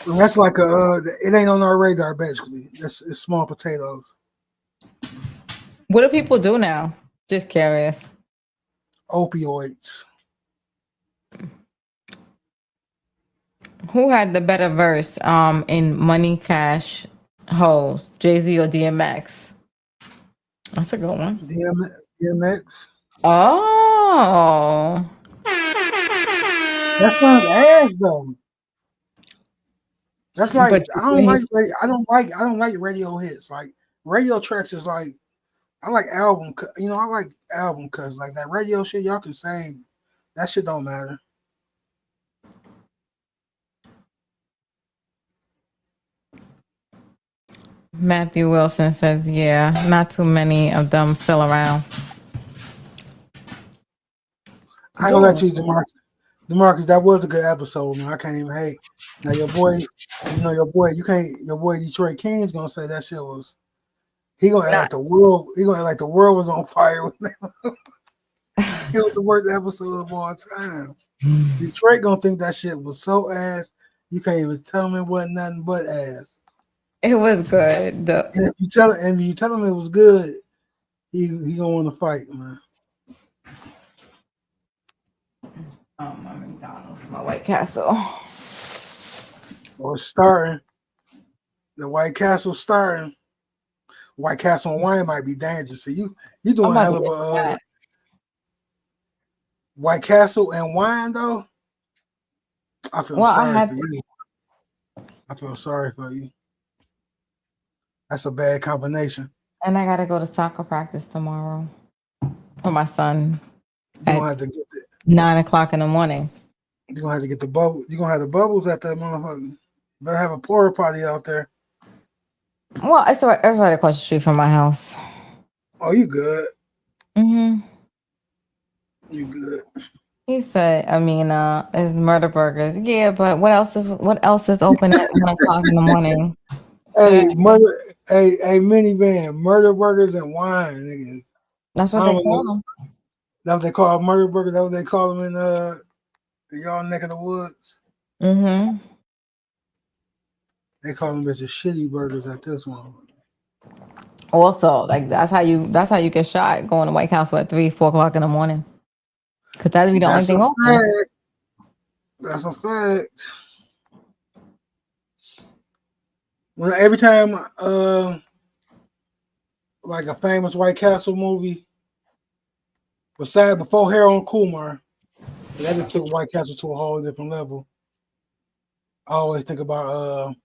Speaker 2: And that's like it ain't on our radar basically. It's small potatoes.
Speaker 1: What do people do now? Just curious.
Speaker 2: Opioids.
Speaker 1: Who had the better verse in Money Cash Hoes, Jay-Z or DMX? That's a good one.
Speaker 2: DMX.
Speaker 1: Oh.
Speaker 2: That song's ass though. That's like I don't like radio hits. Like radio tracks is like I like album. I like album cuts. Like that radio shit, y'all can say that shit don't matter.
Speaker 1: Matthew Wilson says, yeah, not too many of them still around.
Speaker 2: I ain't gonna let you, DeMarcus, that was a good episode, man. I can't even hate. Now your boy Detroit King's gonna say that shit was he gonna act like the world was on fire with them. It was the worst episode of all time. Detroit gonna think that shit was so ass, you can't even tell me it wasn't nothing but ass.
Speaker 1: It was good.
Speaker 2: And if you tell him it was good, he gonna want to fight, man.
Speaker 1: Oh, my McDonald's, my White Castle.
Speaker 2: Well, it's starting. The White Castle starting. White Castle and wine might be dangerous. So you doing hell of a White Castle and wine though. I feel sorry for you. I feel sorry for you. That's a bad combination.
Speaker 1: And I gotta go to soccer practice tomorrow for my son.
Speaker 2: You gonna have to get it.
Speaker 1: 9:00 in the morning.
Speaker 2: You're gonna have to get the bubble. You're gonna have the bubbles at that motherfucker. You better have a porta potty out there.
Speaker 1: Well, it's right across the street from my house.
Speaker 2: Oh, you good?
Speaker 1: Mm-hmm.
Speaker 2: You good?
Speaker 1: He said, it's Murder Burgers. Yeah, but what else is open at 1:00 in the morning?
Speaker 2: Hey, minivan, Murder Burgers and wine, niggas.
Speaker 1: That's what they call them.
Speaker 2: That's what they call Murder Burgers. That's what they call them in y'all neck of the woods.
Speaker 1: Mm-hmm.
Speaker 2: They call them bitches shitty burgers at this one.
Speaker 1: Also, like that's how you get shot going to White Castle at 3-4 o'clock in the morning. Cause that'd be the only thing open.
Speaker 2: That's a fact. Well, every time like a famous White Castle movie, before Harold and Kumar, that just took White Castle to a whole different level. I always think about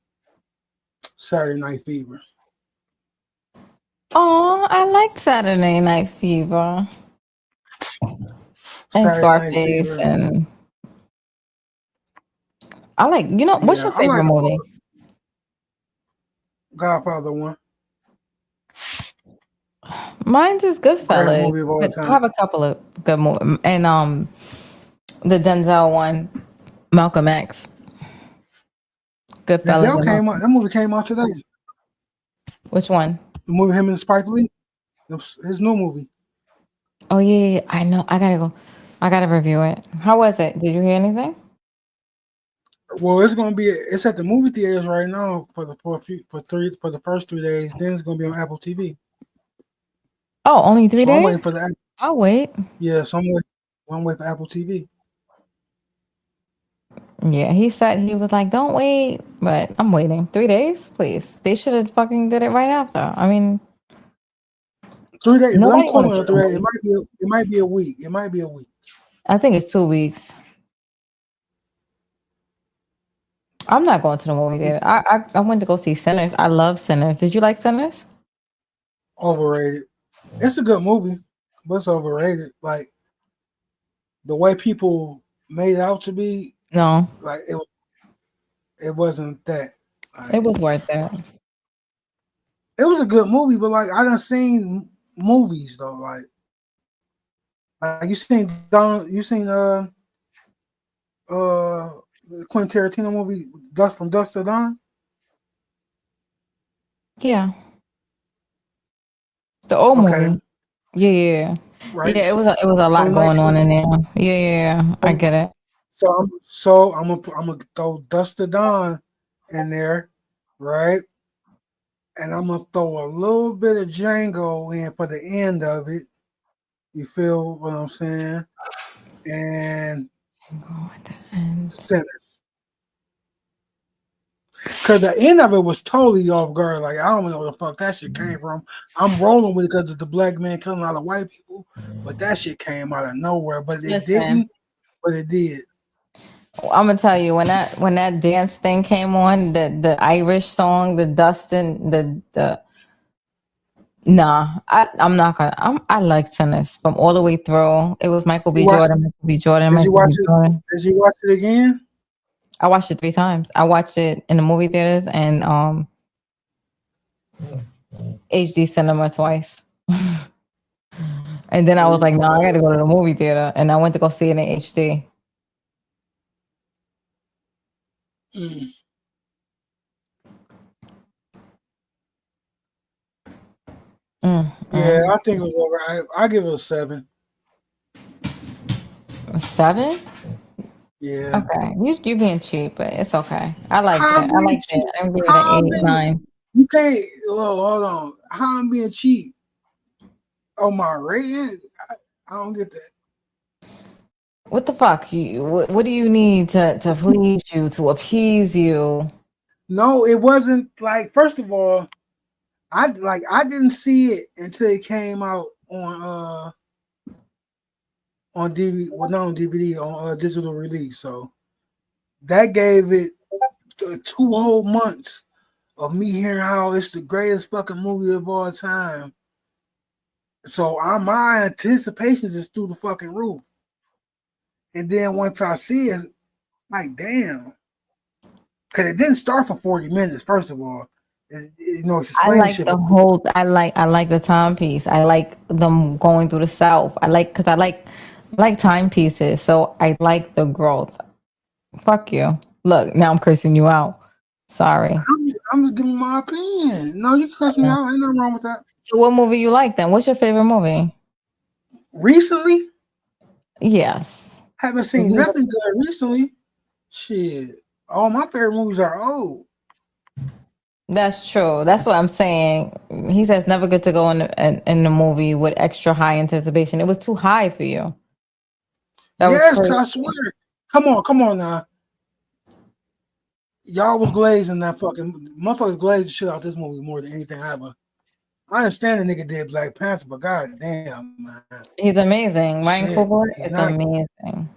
Speaker 2: Saturday Night Fever.
Speaker 1: Oh, I like Saturday Night Fever. And Scarface, and I like. What's your favorite movie?
Speaker 2: Godfather 1.
Speaker 1: Mine's is Goodfellas. I have a couple of good movies, and the Denzel one, Malcolm X. Goodfellas.
Speaker 2: That movie came out today.
Speaker 1: Which one?
Speaker 2: The movie him and Spike Lee. His new movie.
Speaker 1: Oh yeah, I know. I gotta go. I gotta review it. How was it? Did you hear anything?
Speaker 2: Well, it's at the movie theaters right now for the first 3 days. Then it's gonna be on Apple TV.
Speaker 1: Oh, only three
Speaker 2: So I'm waiting for
Speaker 1: days?
Speaker 2: the
Speaker 1: I'll wait.
Speaker 2: yeah. So I'm waiting for Apple TV.
Speaker 1: Yeah, he said he was like, "Don't wait," but I'm waiting. 3 days, please. They should have fucking did it right after. I mean,
Speaker 2: 3 days, but I'm
Speaker 1: nobody want
Speaker 2: calling
Speaker 1: to
Speaker 2: it
Speaker 1: go to the
Speaker 2: 3 days.
Speaker 1: movie.
Speaker 2: It might be a week. It might be a week.
Speaker 1: I think it's 2 weeks. I'm not going to the movie theater. I went to go see Sinners. I love Sinners. Did you like Sinners?
Speaker 2: Overrated. It's a good movie, but it's overrated. Like the way people made it out to be,
Speaker 1: No,
Speaker 2: like it wasn't that.
Speaker 1: it
Speaker 2: Like
Speaker 1: was worth it.
Speaker 2: it was a good movie, but like I done seen movies though. Like you seen uh Quentin Tarantino movie From Dusk to Dawn,
Speaker 1: Yeah, the old
Speaker 2: okay,
Speaker 1: movie. Yeah, yeah,
Speaker 2: right?
Speaker 1: yeah. It was a
Speaker 2: So
Speaker 1: lot
Speaker 2: like
Speaker 1: going on in there. Yeah, yeah, yeah. I get it.
Speaker 2: I'm gonna throw Dusk to Dawn in there, right? And I'm gonna throw a little bit of Django in for the end of it. You feel what I'm saying? And Sinners. Because the end of it was totally off guard. Like, I don't know where the fuck that shit came from. I'm rolling with it because of the black man killing all the white people. But that shit came out of nowhere. But it
Speaker 1: Listen,
Speaker 2: didn't, but it did.
Speaker 1: I'm gonna tell you when that dance thing came on, the Irish song, the Dustin, the nah, I'm not gonna. I like tennis from all the way through. It was Michael
Speaker 2: You
Speaker 1: B.
Speaker 2: watch
Speaker 1: Jordan, Michael B. Jordan,
Speaker 2: did you
Speaker 1: Michael
Speaker 2: watch
Speaker 1: B.
Speaker 2: it?
Speaker 1: Jordan.
Speaker 2: Did you watch it again?
Speaker 1: I watched it 3 times. I watched it in the movie theaters and HD cinema twice. And then I was like, no, I gotta go to the movie theater, and I went to go see it in HD.
Speaker 2: Mm. Yeah, I think it was alright. I give it a 7.
Speaker 1: 7.
Speaker 2: Yeah.
Speaker 1: Okay, you being cheap, but it's okay. I liked
Speaker 2: How
Speaker 1: it.
Speaker 2: I'm
Speaker 1: I
Speaker 2: being
Speaker 1: liked it.
Speaker 2: cheap?
Speaker 1: I'm giving it an
Speaker 2: How I'm
Speaker 1: 8,
Speaker 2: being
Speaker 1: 9.
Speaker 2: You can't. Well, hold on. How I'm being cheap? Oh, my rating? I don't get that.
Speaker 1: What the fuck? What do you need to please you, to appease you?
Speaker 2: No, it wasn't like. First of all, I didn't see it until it came out on DVD. Well, not on DVD, on digital release. So that gave it 2 whole months of me hearing how it's the greatest fucking movie of all time. So my anticipations is through the fucking roof. And then once I see it, like damn, because it didn't start for 40 minutes. First of all, it's
Speaker 1: I
Speaker 2: explaining
Speaker 1: like
Speaker 2: shit.
Speaker 1: the whole. I like the timepiece. I like them going through the South. I like because I like timepieces. So I like the growth. Fuck you. Look, now I'm cursing you out. Sorry.
Speaker 2: I'm just giving my opinion. No, you can cuss me out. Ain't nothing wrong with that.
Speaker 1: So what movie you like then? What's your favorite movie?
Speaker 2: Recently,
Speaker 1: Yes.
Speaker 2: haven't seen nothing good recently. Shit, all my favorite movies are old.
Speaker 1: That's true. That's what I'm saying. He says never good to go in the movie with extra high anticipation. It was too high for you. That was
Speaker 2: Yes,
Speaker 1: crazy.
Speaker 2: I swear. Come on now. Y'all was glazing that fucking motherfuckers glazed the shit out this movie more than anything ever. I understand the nigga did Black Panther, but goddamn, man,
Speaker 1: He's amazing. Ryan
Speaker 2: shit,
Speaker 1: Coogler
Speaker 2: he's
Speaker 1: is
Speaker 2: not.
Speaker 1: amazing.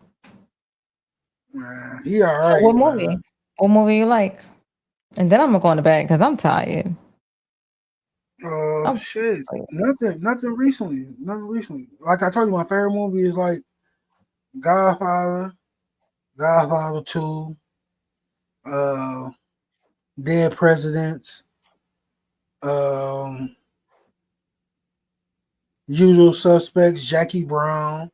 Speaker 2: Man, he all
Speaker 1: So
Speaker 2: right,
Speaker 1: what movie?
Speaker 2: man.
Speaker 1: What movie you like? And then I'm gonna go in the bed because I'm tired.
Speaker 2: Oh
Speaker 1: I'm
Speaker 2: shit, nothing recently, nothing recently. Like I told you, my favorite movie is like Godfather, Godfather 2, uh, Dead Presidents, um, Usual Suspects, Jackie Brown,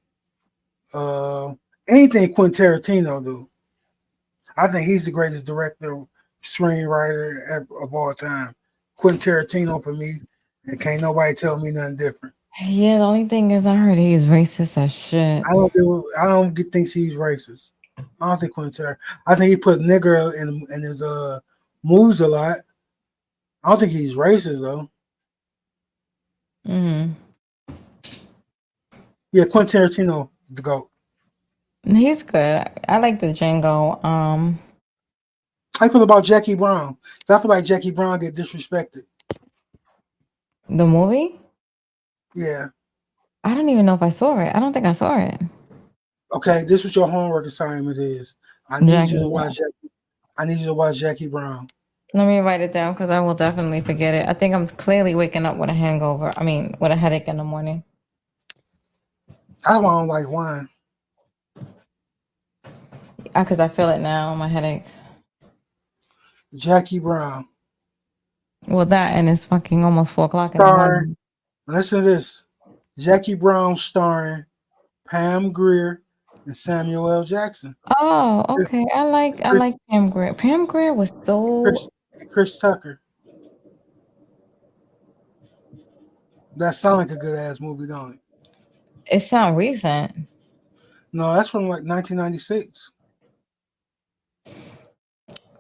Speaker 2: uh, anything Quentin Tarantino do. I think he's the greatest director, screenwriter of all time. Quentin Tarantino for me And can't nobody tell me nothing different.
Speaker 1: Yeah, the only thing is I heard he's racist as shit.
Speaker 2: I don't get think he's racist. I don't think Quentin Tarantino. I think he put nigger in his moves a lot. I don't think he's racist though.
Speaker 1: Mm.
Speaker 2: Yeah, Quentin Tarantino, the GOAT.
Speaker 1: He's good. I like the Django.
Speaker 2: How you feel about Jackie Brown? 'Cause I feel like Jackie Brown get disrespected.
Speaker 1: The movie?
Speaker 2: Yeah.
Speaker 1: I don't even know if I saw it. I don't think I saw it.
Speaker 2: Okay, this is your homework assignment is. I need you to watch Jackie. I need you to watch Jackie Brown.
Speaker 1: Let me write it down because I will definitely forget it. I think I'm clearly waking up with a hangover. I mean, with a headache in the morning.
Speaker 2: That's why I don't like wine.
Speaker 1: Because I feel it now, my headache.
Speaker 2: Jackie Brown.
Speaker 1: Well, that and it's fucking almost 4 o'clock in the
Speaker 2: Starring,
Speaker 1: morning.
Speaker 2: listen to this. Jackie Brown starring Pam Grier and Samuel L. Jackson.
Speaker 1: Oh, okay. I like Pam Grier. Pam Grier was so.
Speaker 2: Chris Tucker. That sounds like a good ass movie, don't it?
Speaker 1: It sound recent.
Speaker 2: No, that's from like 1996.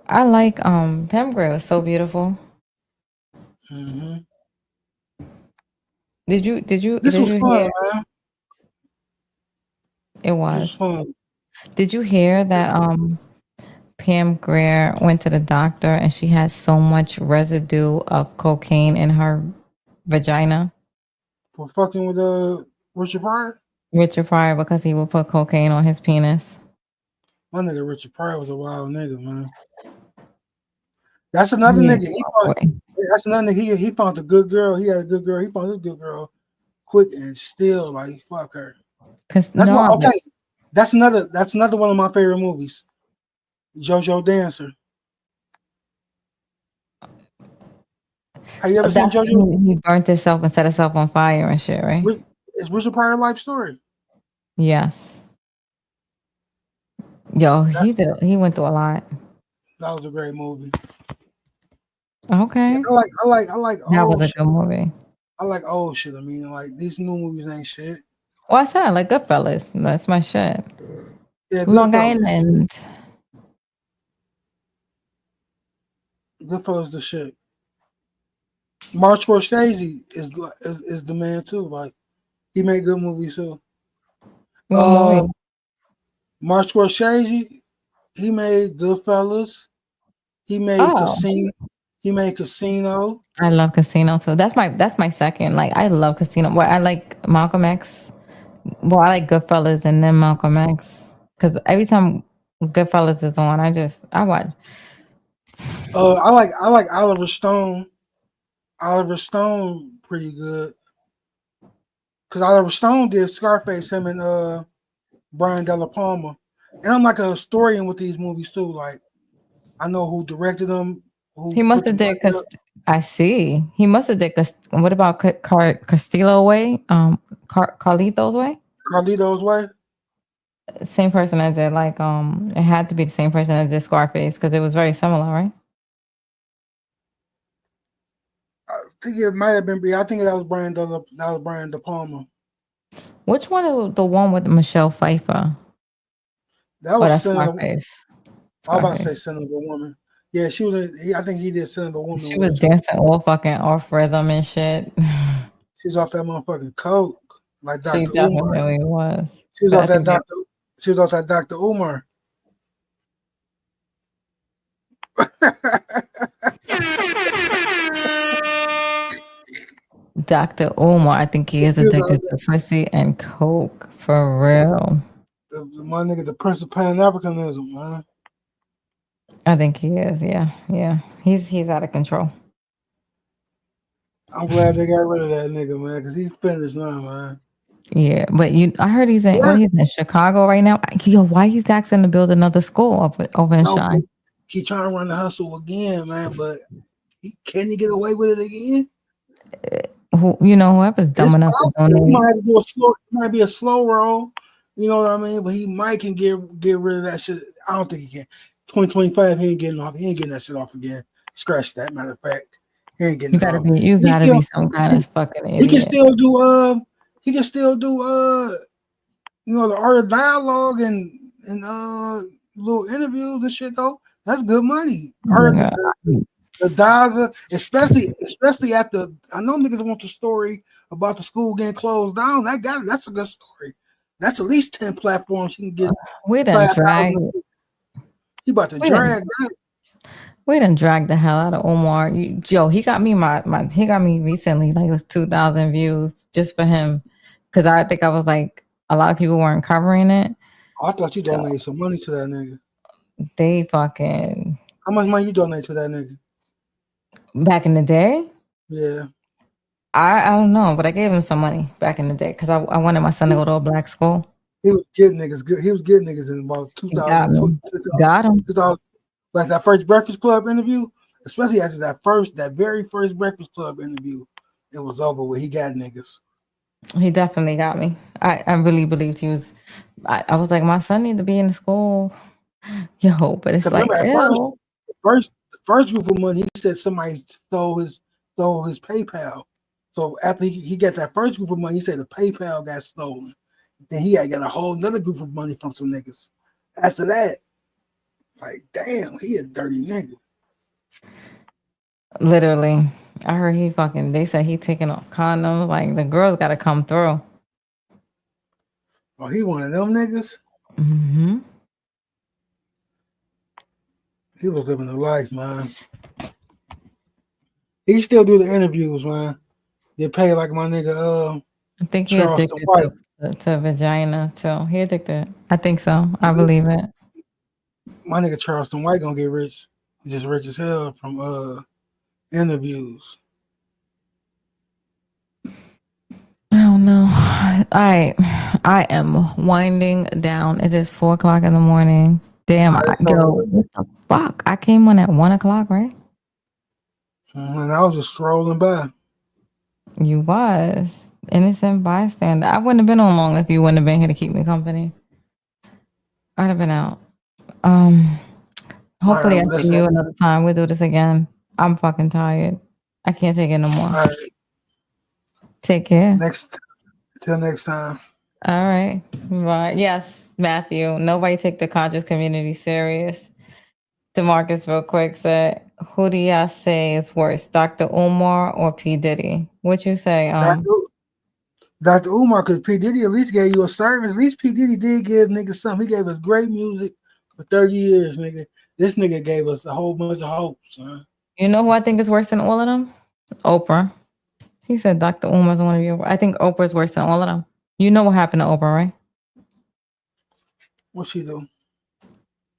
Speaker 1: I like Pam Grier was so beautiful.
Speaker 2: Mm-hmm.
Speaker 1: Did you
Speaker 2: This was fun,
Speaker 1: hear?
Speaker 2: man.
Speaker 1: It
Speaker 2: This was
Speaker 1: was.
Speaker 2: fun.
Speaker 1: Did you hear that Pam Grier went to the doctor and she had so much residue of cocaine in her vagina?
Speaker 2: For fucking with Richard Pryor?
Speaker 1: Richard Pryor, because he would put cocaine on his penis.
Speaker 2: My nigga Richard Pryor was a wild nigga, man. That's another
Speaker 1: Yeah,
Speaker 2: nigga. That's another nigga. He found a good girl. He had a good girl. He found this good girl quick and still like fuck her. That's okay. That's another one of my favorite movies. JoJo Dancer. Have you ever seen JoJo?
Speaker 1: He burnt himself and set himself on fire and shit, right?
Speaker 2: It's Richard Pryor life story.
Speaker 1: Yes. Yo, he went through a lot.
Speaker 2: That was a great movie.
Speaker 1: Okay.
Speaker 2: Yeah, I like
Speaker 1: that was a good movie.
Speaker 2: I like old shit. I mean, like these new movies ain't shit.
Speaker 1: Well, I said I like Goodfellas. That's my shit.
Speaker 2: Yeah,
Speaker 1: Long Island.
Speaker 2: Goodfellas the shit. Mark Scorsese is the man too. Like he made good movies too.
Speaker 1: What movie?
Speaker 2: Mark Scorsese, he made Goodfellas. He made Casino. He made Casino.
Speaker 1: I love Casino too. That's my second. Like I love Casino. Well, I like Malcolm X. Well, I like Goodfellas and then Malcolm X. Because every time Goodfellas is on, I watch.
Speaker 2: I like Oliver Stone. Oliver Stone pretty good. Cause Oliver Stone did Scarface, him and Brian De Palma. And I'm like a historian with these movies too. Like I know who directed them.
Speaker 1: He must have did because I see. He must have did because what about Castillo Way? Carlito's Way?
Speaker 2: Carlito's Way?
Speaker 1: Same person that did it had to be the same person that did Scarface because it was very similar, right?
Speaker 2: I think it might have been. I think that was Brian De Palma.
Speaker 1: Which one is the one with Michelle Pfeiffer?
Speaker 2: That was
Speaker 1: Scarface.
Speaker 2: I was about to say Son of a Woman. Yeah, she was. I think he did Son of a Woman.
Speaker 1: She was dancing all fucking off rhythm and shit.
Speaker 2: She's off that motherfucking coke, like Dr.
Speaker 1: She definitely was.
Speaker 2: She was off that Dr. She was off that Dr. Umar.
Speaker 1: Dr. Umar, I think he is addicted to pussy and coke for real.
Speaker 2: My nigga, the Prince of Pan Africanism, man.
Speaker 1: I think he is. Yeah. He's out of control.
Speaker 2: I'm glad they got rid of that nigga, man, because he's finished now, man.
Speaker 1: Yeah, but I heard he's in Chicago right now. Yo, why he's asking to build another school over in Shine?
Speaker 2: He trying to run the hustle again, man, but can he get away with it again?
Speaker 1: Whoever's dumb enough to donate.
Speaker 2: It might be a slow roll, you know what I mean? But he might can get rid of that shit. I don't think he can. 2025, he ain't getting that shit off again. Scratch that, matter of fact. He ain't getting
Speaker 1: You
Speaker 2: the
Speaker 1: gotta
Speaker 2: vote.
Speaker 1: be. You
Speaker 2: He
Speaker 1: gotta
Speaker 2: still,
Speaker 1: be some kind
Speaker 2: he,
Speaker 1: of fucking
Speaker 2: he can
Speaker 1: idiot.
Speaker 2: still do he can still do, he can still do the art of dialogue and little interviews and shit though. That's good money. Art
Speaker 1: Yeah.
Speaker 2: the Daza, especially after I know niggas want the story about the school getting closed down. That's a good story. That's at least 10 platforms you can get
Speaker 1: We done
Speaker 2: 5,000.
Speaker 1: drag.
Speaker 2: He about to
Speaker 1: We done.
Speaker 2: drag that.
Speaker 1: We done dragged the hell out of Omar. Joe, he got me he got me recently, like it was 2,000 views just for him. Cause I think I was like, a lot of people weren't covering it.
Speaker 2: I thought you
Speaker 1: So
Speaker 2: donated some money to that nigga.
Speaker 1: they fucking,
Speaker 2: How much money you donate to that nigga?
Speaker 1: back in the day,
Speaker 2: Yeah.
Speaker 1: I don't know, but I gave him some money back in the day because I wanted my son to go to a black school.
Speaker 2: He was getting niggas good. He was getting niggas in about
Speaker 1: He got
Speaker 2: 2000,
Speaker 1: me. Got him.
Speaker 2: 2000, like that first Breakfast Club interview, especially after that very first Breakfast Club interview, it was over with. He got niggas.
Speaker 1: He definitely got me. I really believed he was. I was like, my son need to be in the school. Yo, but it's
Speaker 2: Cause
Speaker 1: like,
Speaker 2: remember at
Speaker 1: ew.
Speaker 2: the first group of money, he said somebody stole his PayPal. So after he got that first group of money, he said the PayPal got stolen. Then he got a whole another group of money from some niggas. After that, like damn, he a dirty nigga.
Speaker 1: Literally. I heard he fucking, they said he taking off condoms. Like, the girls got to come through.
Speaker 2: Oh, he one of them niggas.
Speaker 1: Mm-hmm.
Speaker 2: He was living a life, man. He can still do the interviews, man. Get paid like my nigga
Speaker 1: I think he
Speaker 2: Charleston
Speaker 1: addicted
Speaker 2: White.
Speaker 1: to vagina, too. He addicted. I think so. I believe it.
Speaker 2: My nigga Charleston White gonna get rich. He's just rich as hell from interviews.
Speaker 1: I don't know. I am winding down. It is 4 o'clock in the morning. Damn,
Speaker 2: All right,
Speaker 1: yo,
Speaker 2: so
Speaker 1: what the fuck? I came on at 1 o'clock, right?
Speaker 2: and I was just strolling by.
Speaker 1: You was innocent bystander. I wouldn't have been on long if you wouldn't have been here to keep me company. I'd have been out. Um,
Speaker 2: All right,
Speaker 1: Hopefully I see
Speaker 2: listen.
Speaker 1: you another time. We'll do this again. I'm fucking tired. I can't take it no more.
Speaker 2: All right,
Speaker 1: Take care.
Speaker 2: till next time.
Speaker 1: All right. Bye. Yes, Matthew. Nobody take the conscious community serious. DeMarcus real quick said, who do y'all say is worse, Dr. Umar or P. Diddy? What you say?
Speaker 2: Dr. Umar, because P. Diddy at least gave you a service. At least P. Diddy did give niggas something. He gave us great music for 30 years, nigga. This nigga gave us a whole bunch of hope, son.
Speaker 1: You know who I think is worse than all of them? Oprah. He said Dr. Umar's one of you. I think Oprah's worse than all of them. You know what happened to Oprah, right?
Speaker 2: What she do?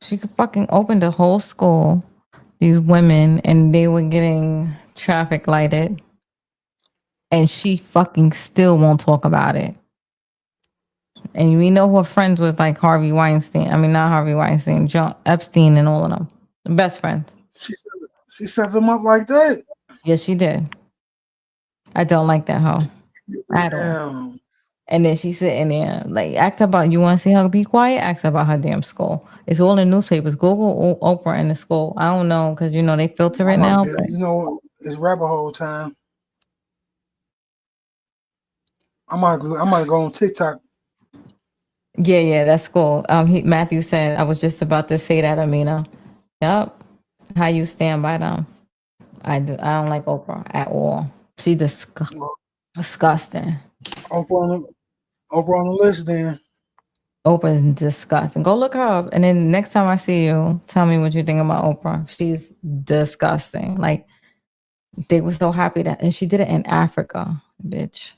Speaker 1: She could fucking open the whole school, these women, and they were getting traffic lighted. And she fucking still won't talk about it. And we know her friends was like Harvey Weinstein. I mean, not Harvey Weinstein, John Epstein and all of them. The best friends.
Speaker 2: She sets them up like that.
Speaker 1: Yes, she did. I don't like that hoe at all.
Speaker 2: Damn.
Speaker 1: And then she's sitting there, like, act about, you want to see her be quiet? Ask about her damn school. It's all in newspapers. Google Oprah in the school. I don't know, because, you know, they filter it now. But
Speaker 2: It's rabbit hole time. I might go on TikTok.
Speaker 1: yeah, that's cool. Matthew said, I was just about to say that, Amina. Yep. How you stand by them? I don't like Oprah at all. She disgusting.
Speaker 2: Oprah on the list then.
Speaker 1: Oprah is disgusting. Go look her up, and then next time I see you, tell me what you think about Oprah. She's disgusting. Like, they were so happy that, and she did it in Africa, bitch.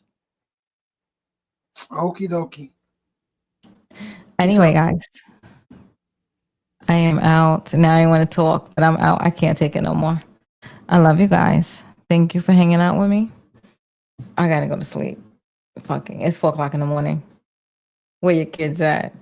Speaker 2: Okie dokie.
Speaker 1: Anyway, guys, I am out. Now I want to talk, but I'm out. I can't take it no more. I love you guys. Thank you for hanging out with me. I gotta go to sleep. Fucking, it's 4 o'clock in the morning. Where your kids at?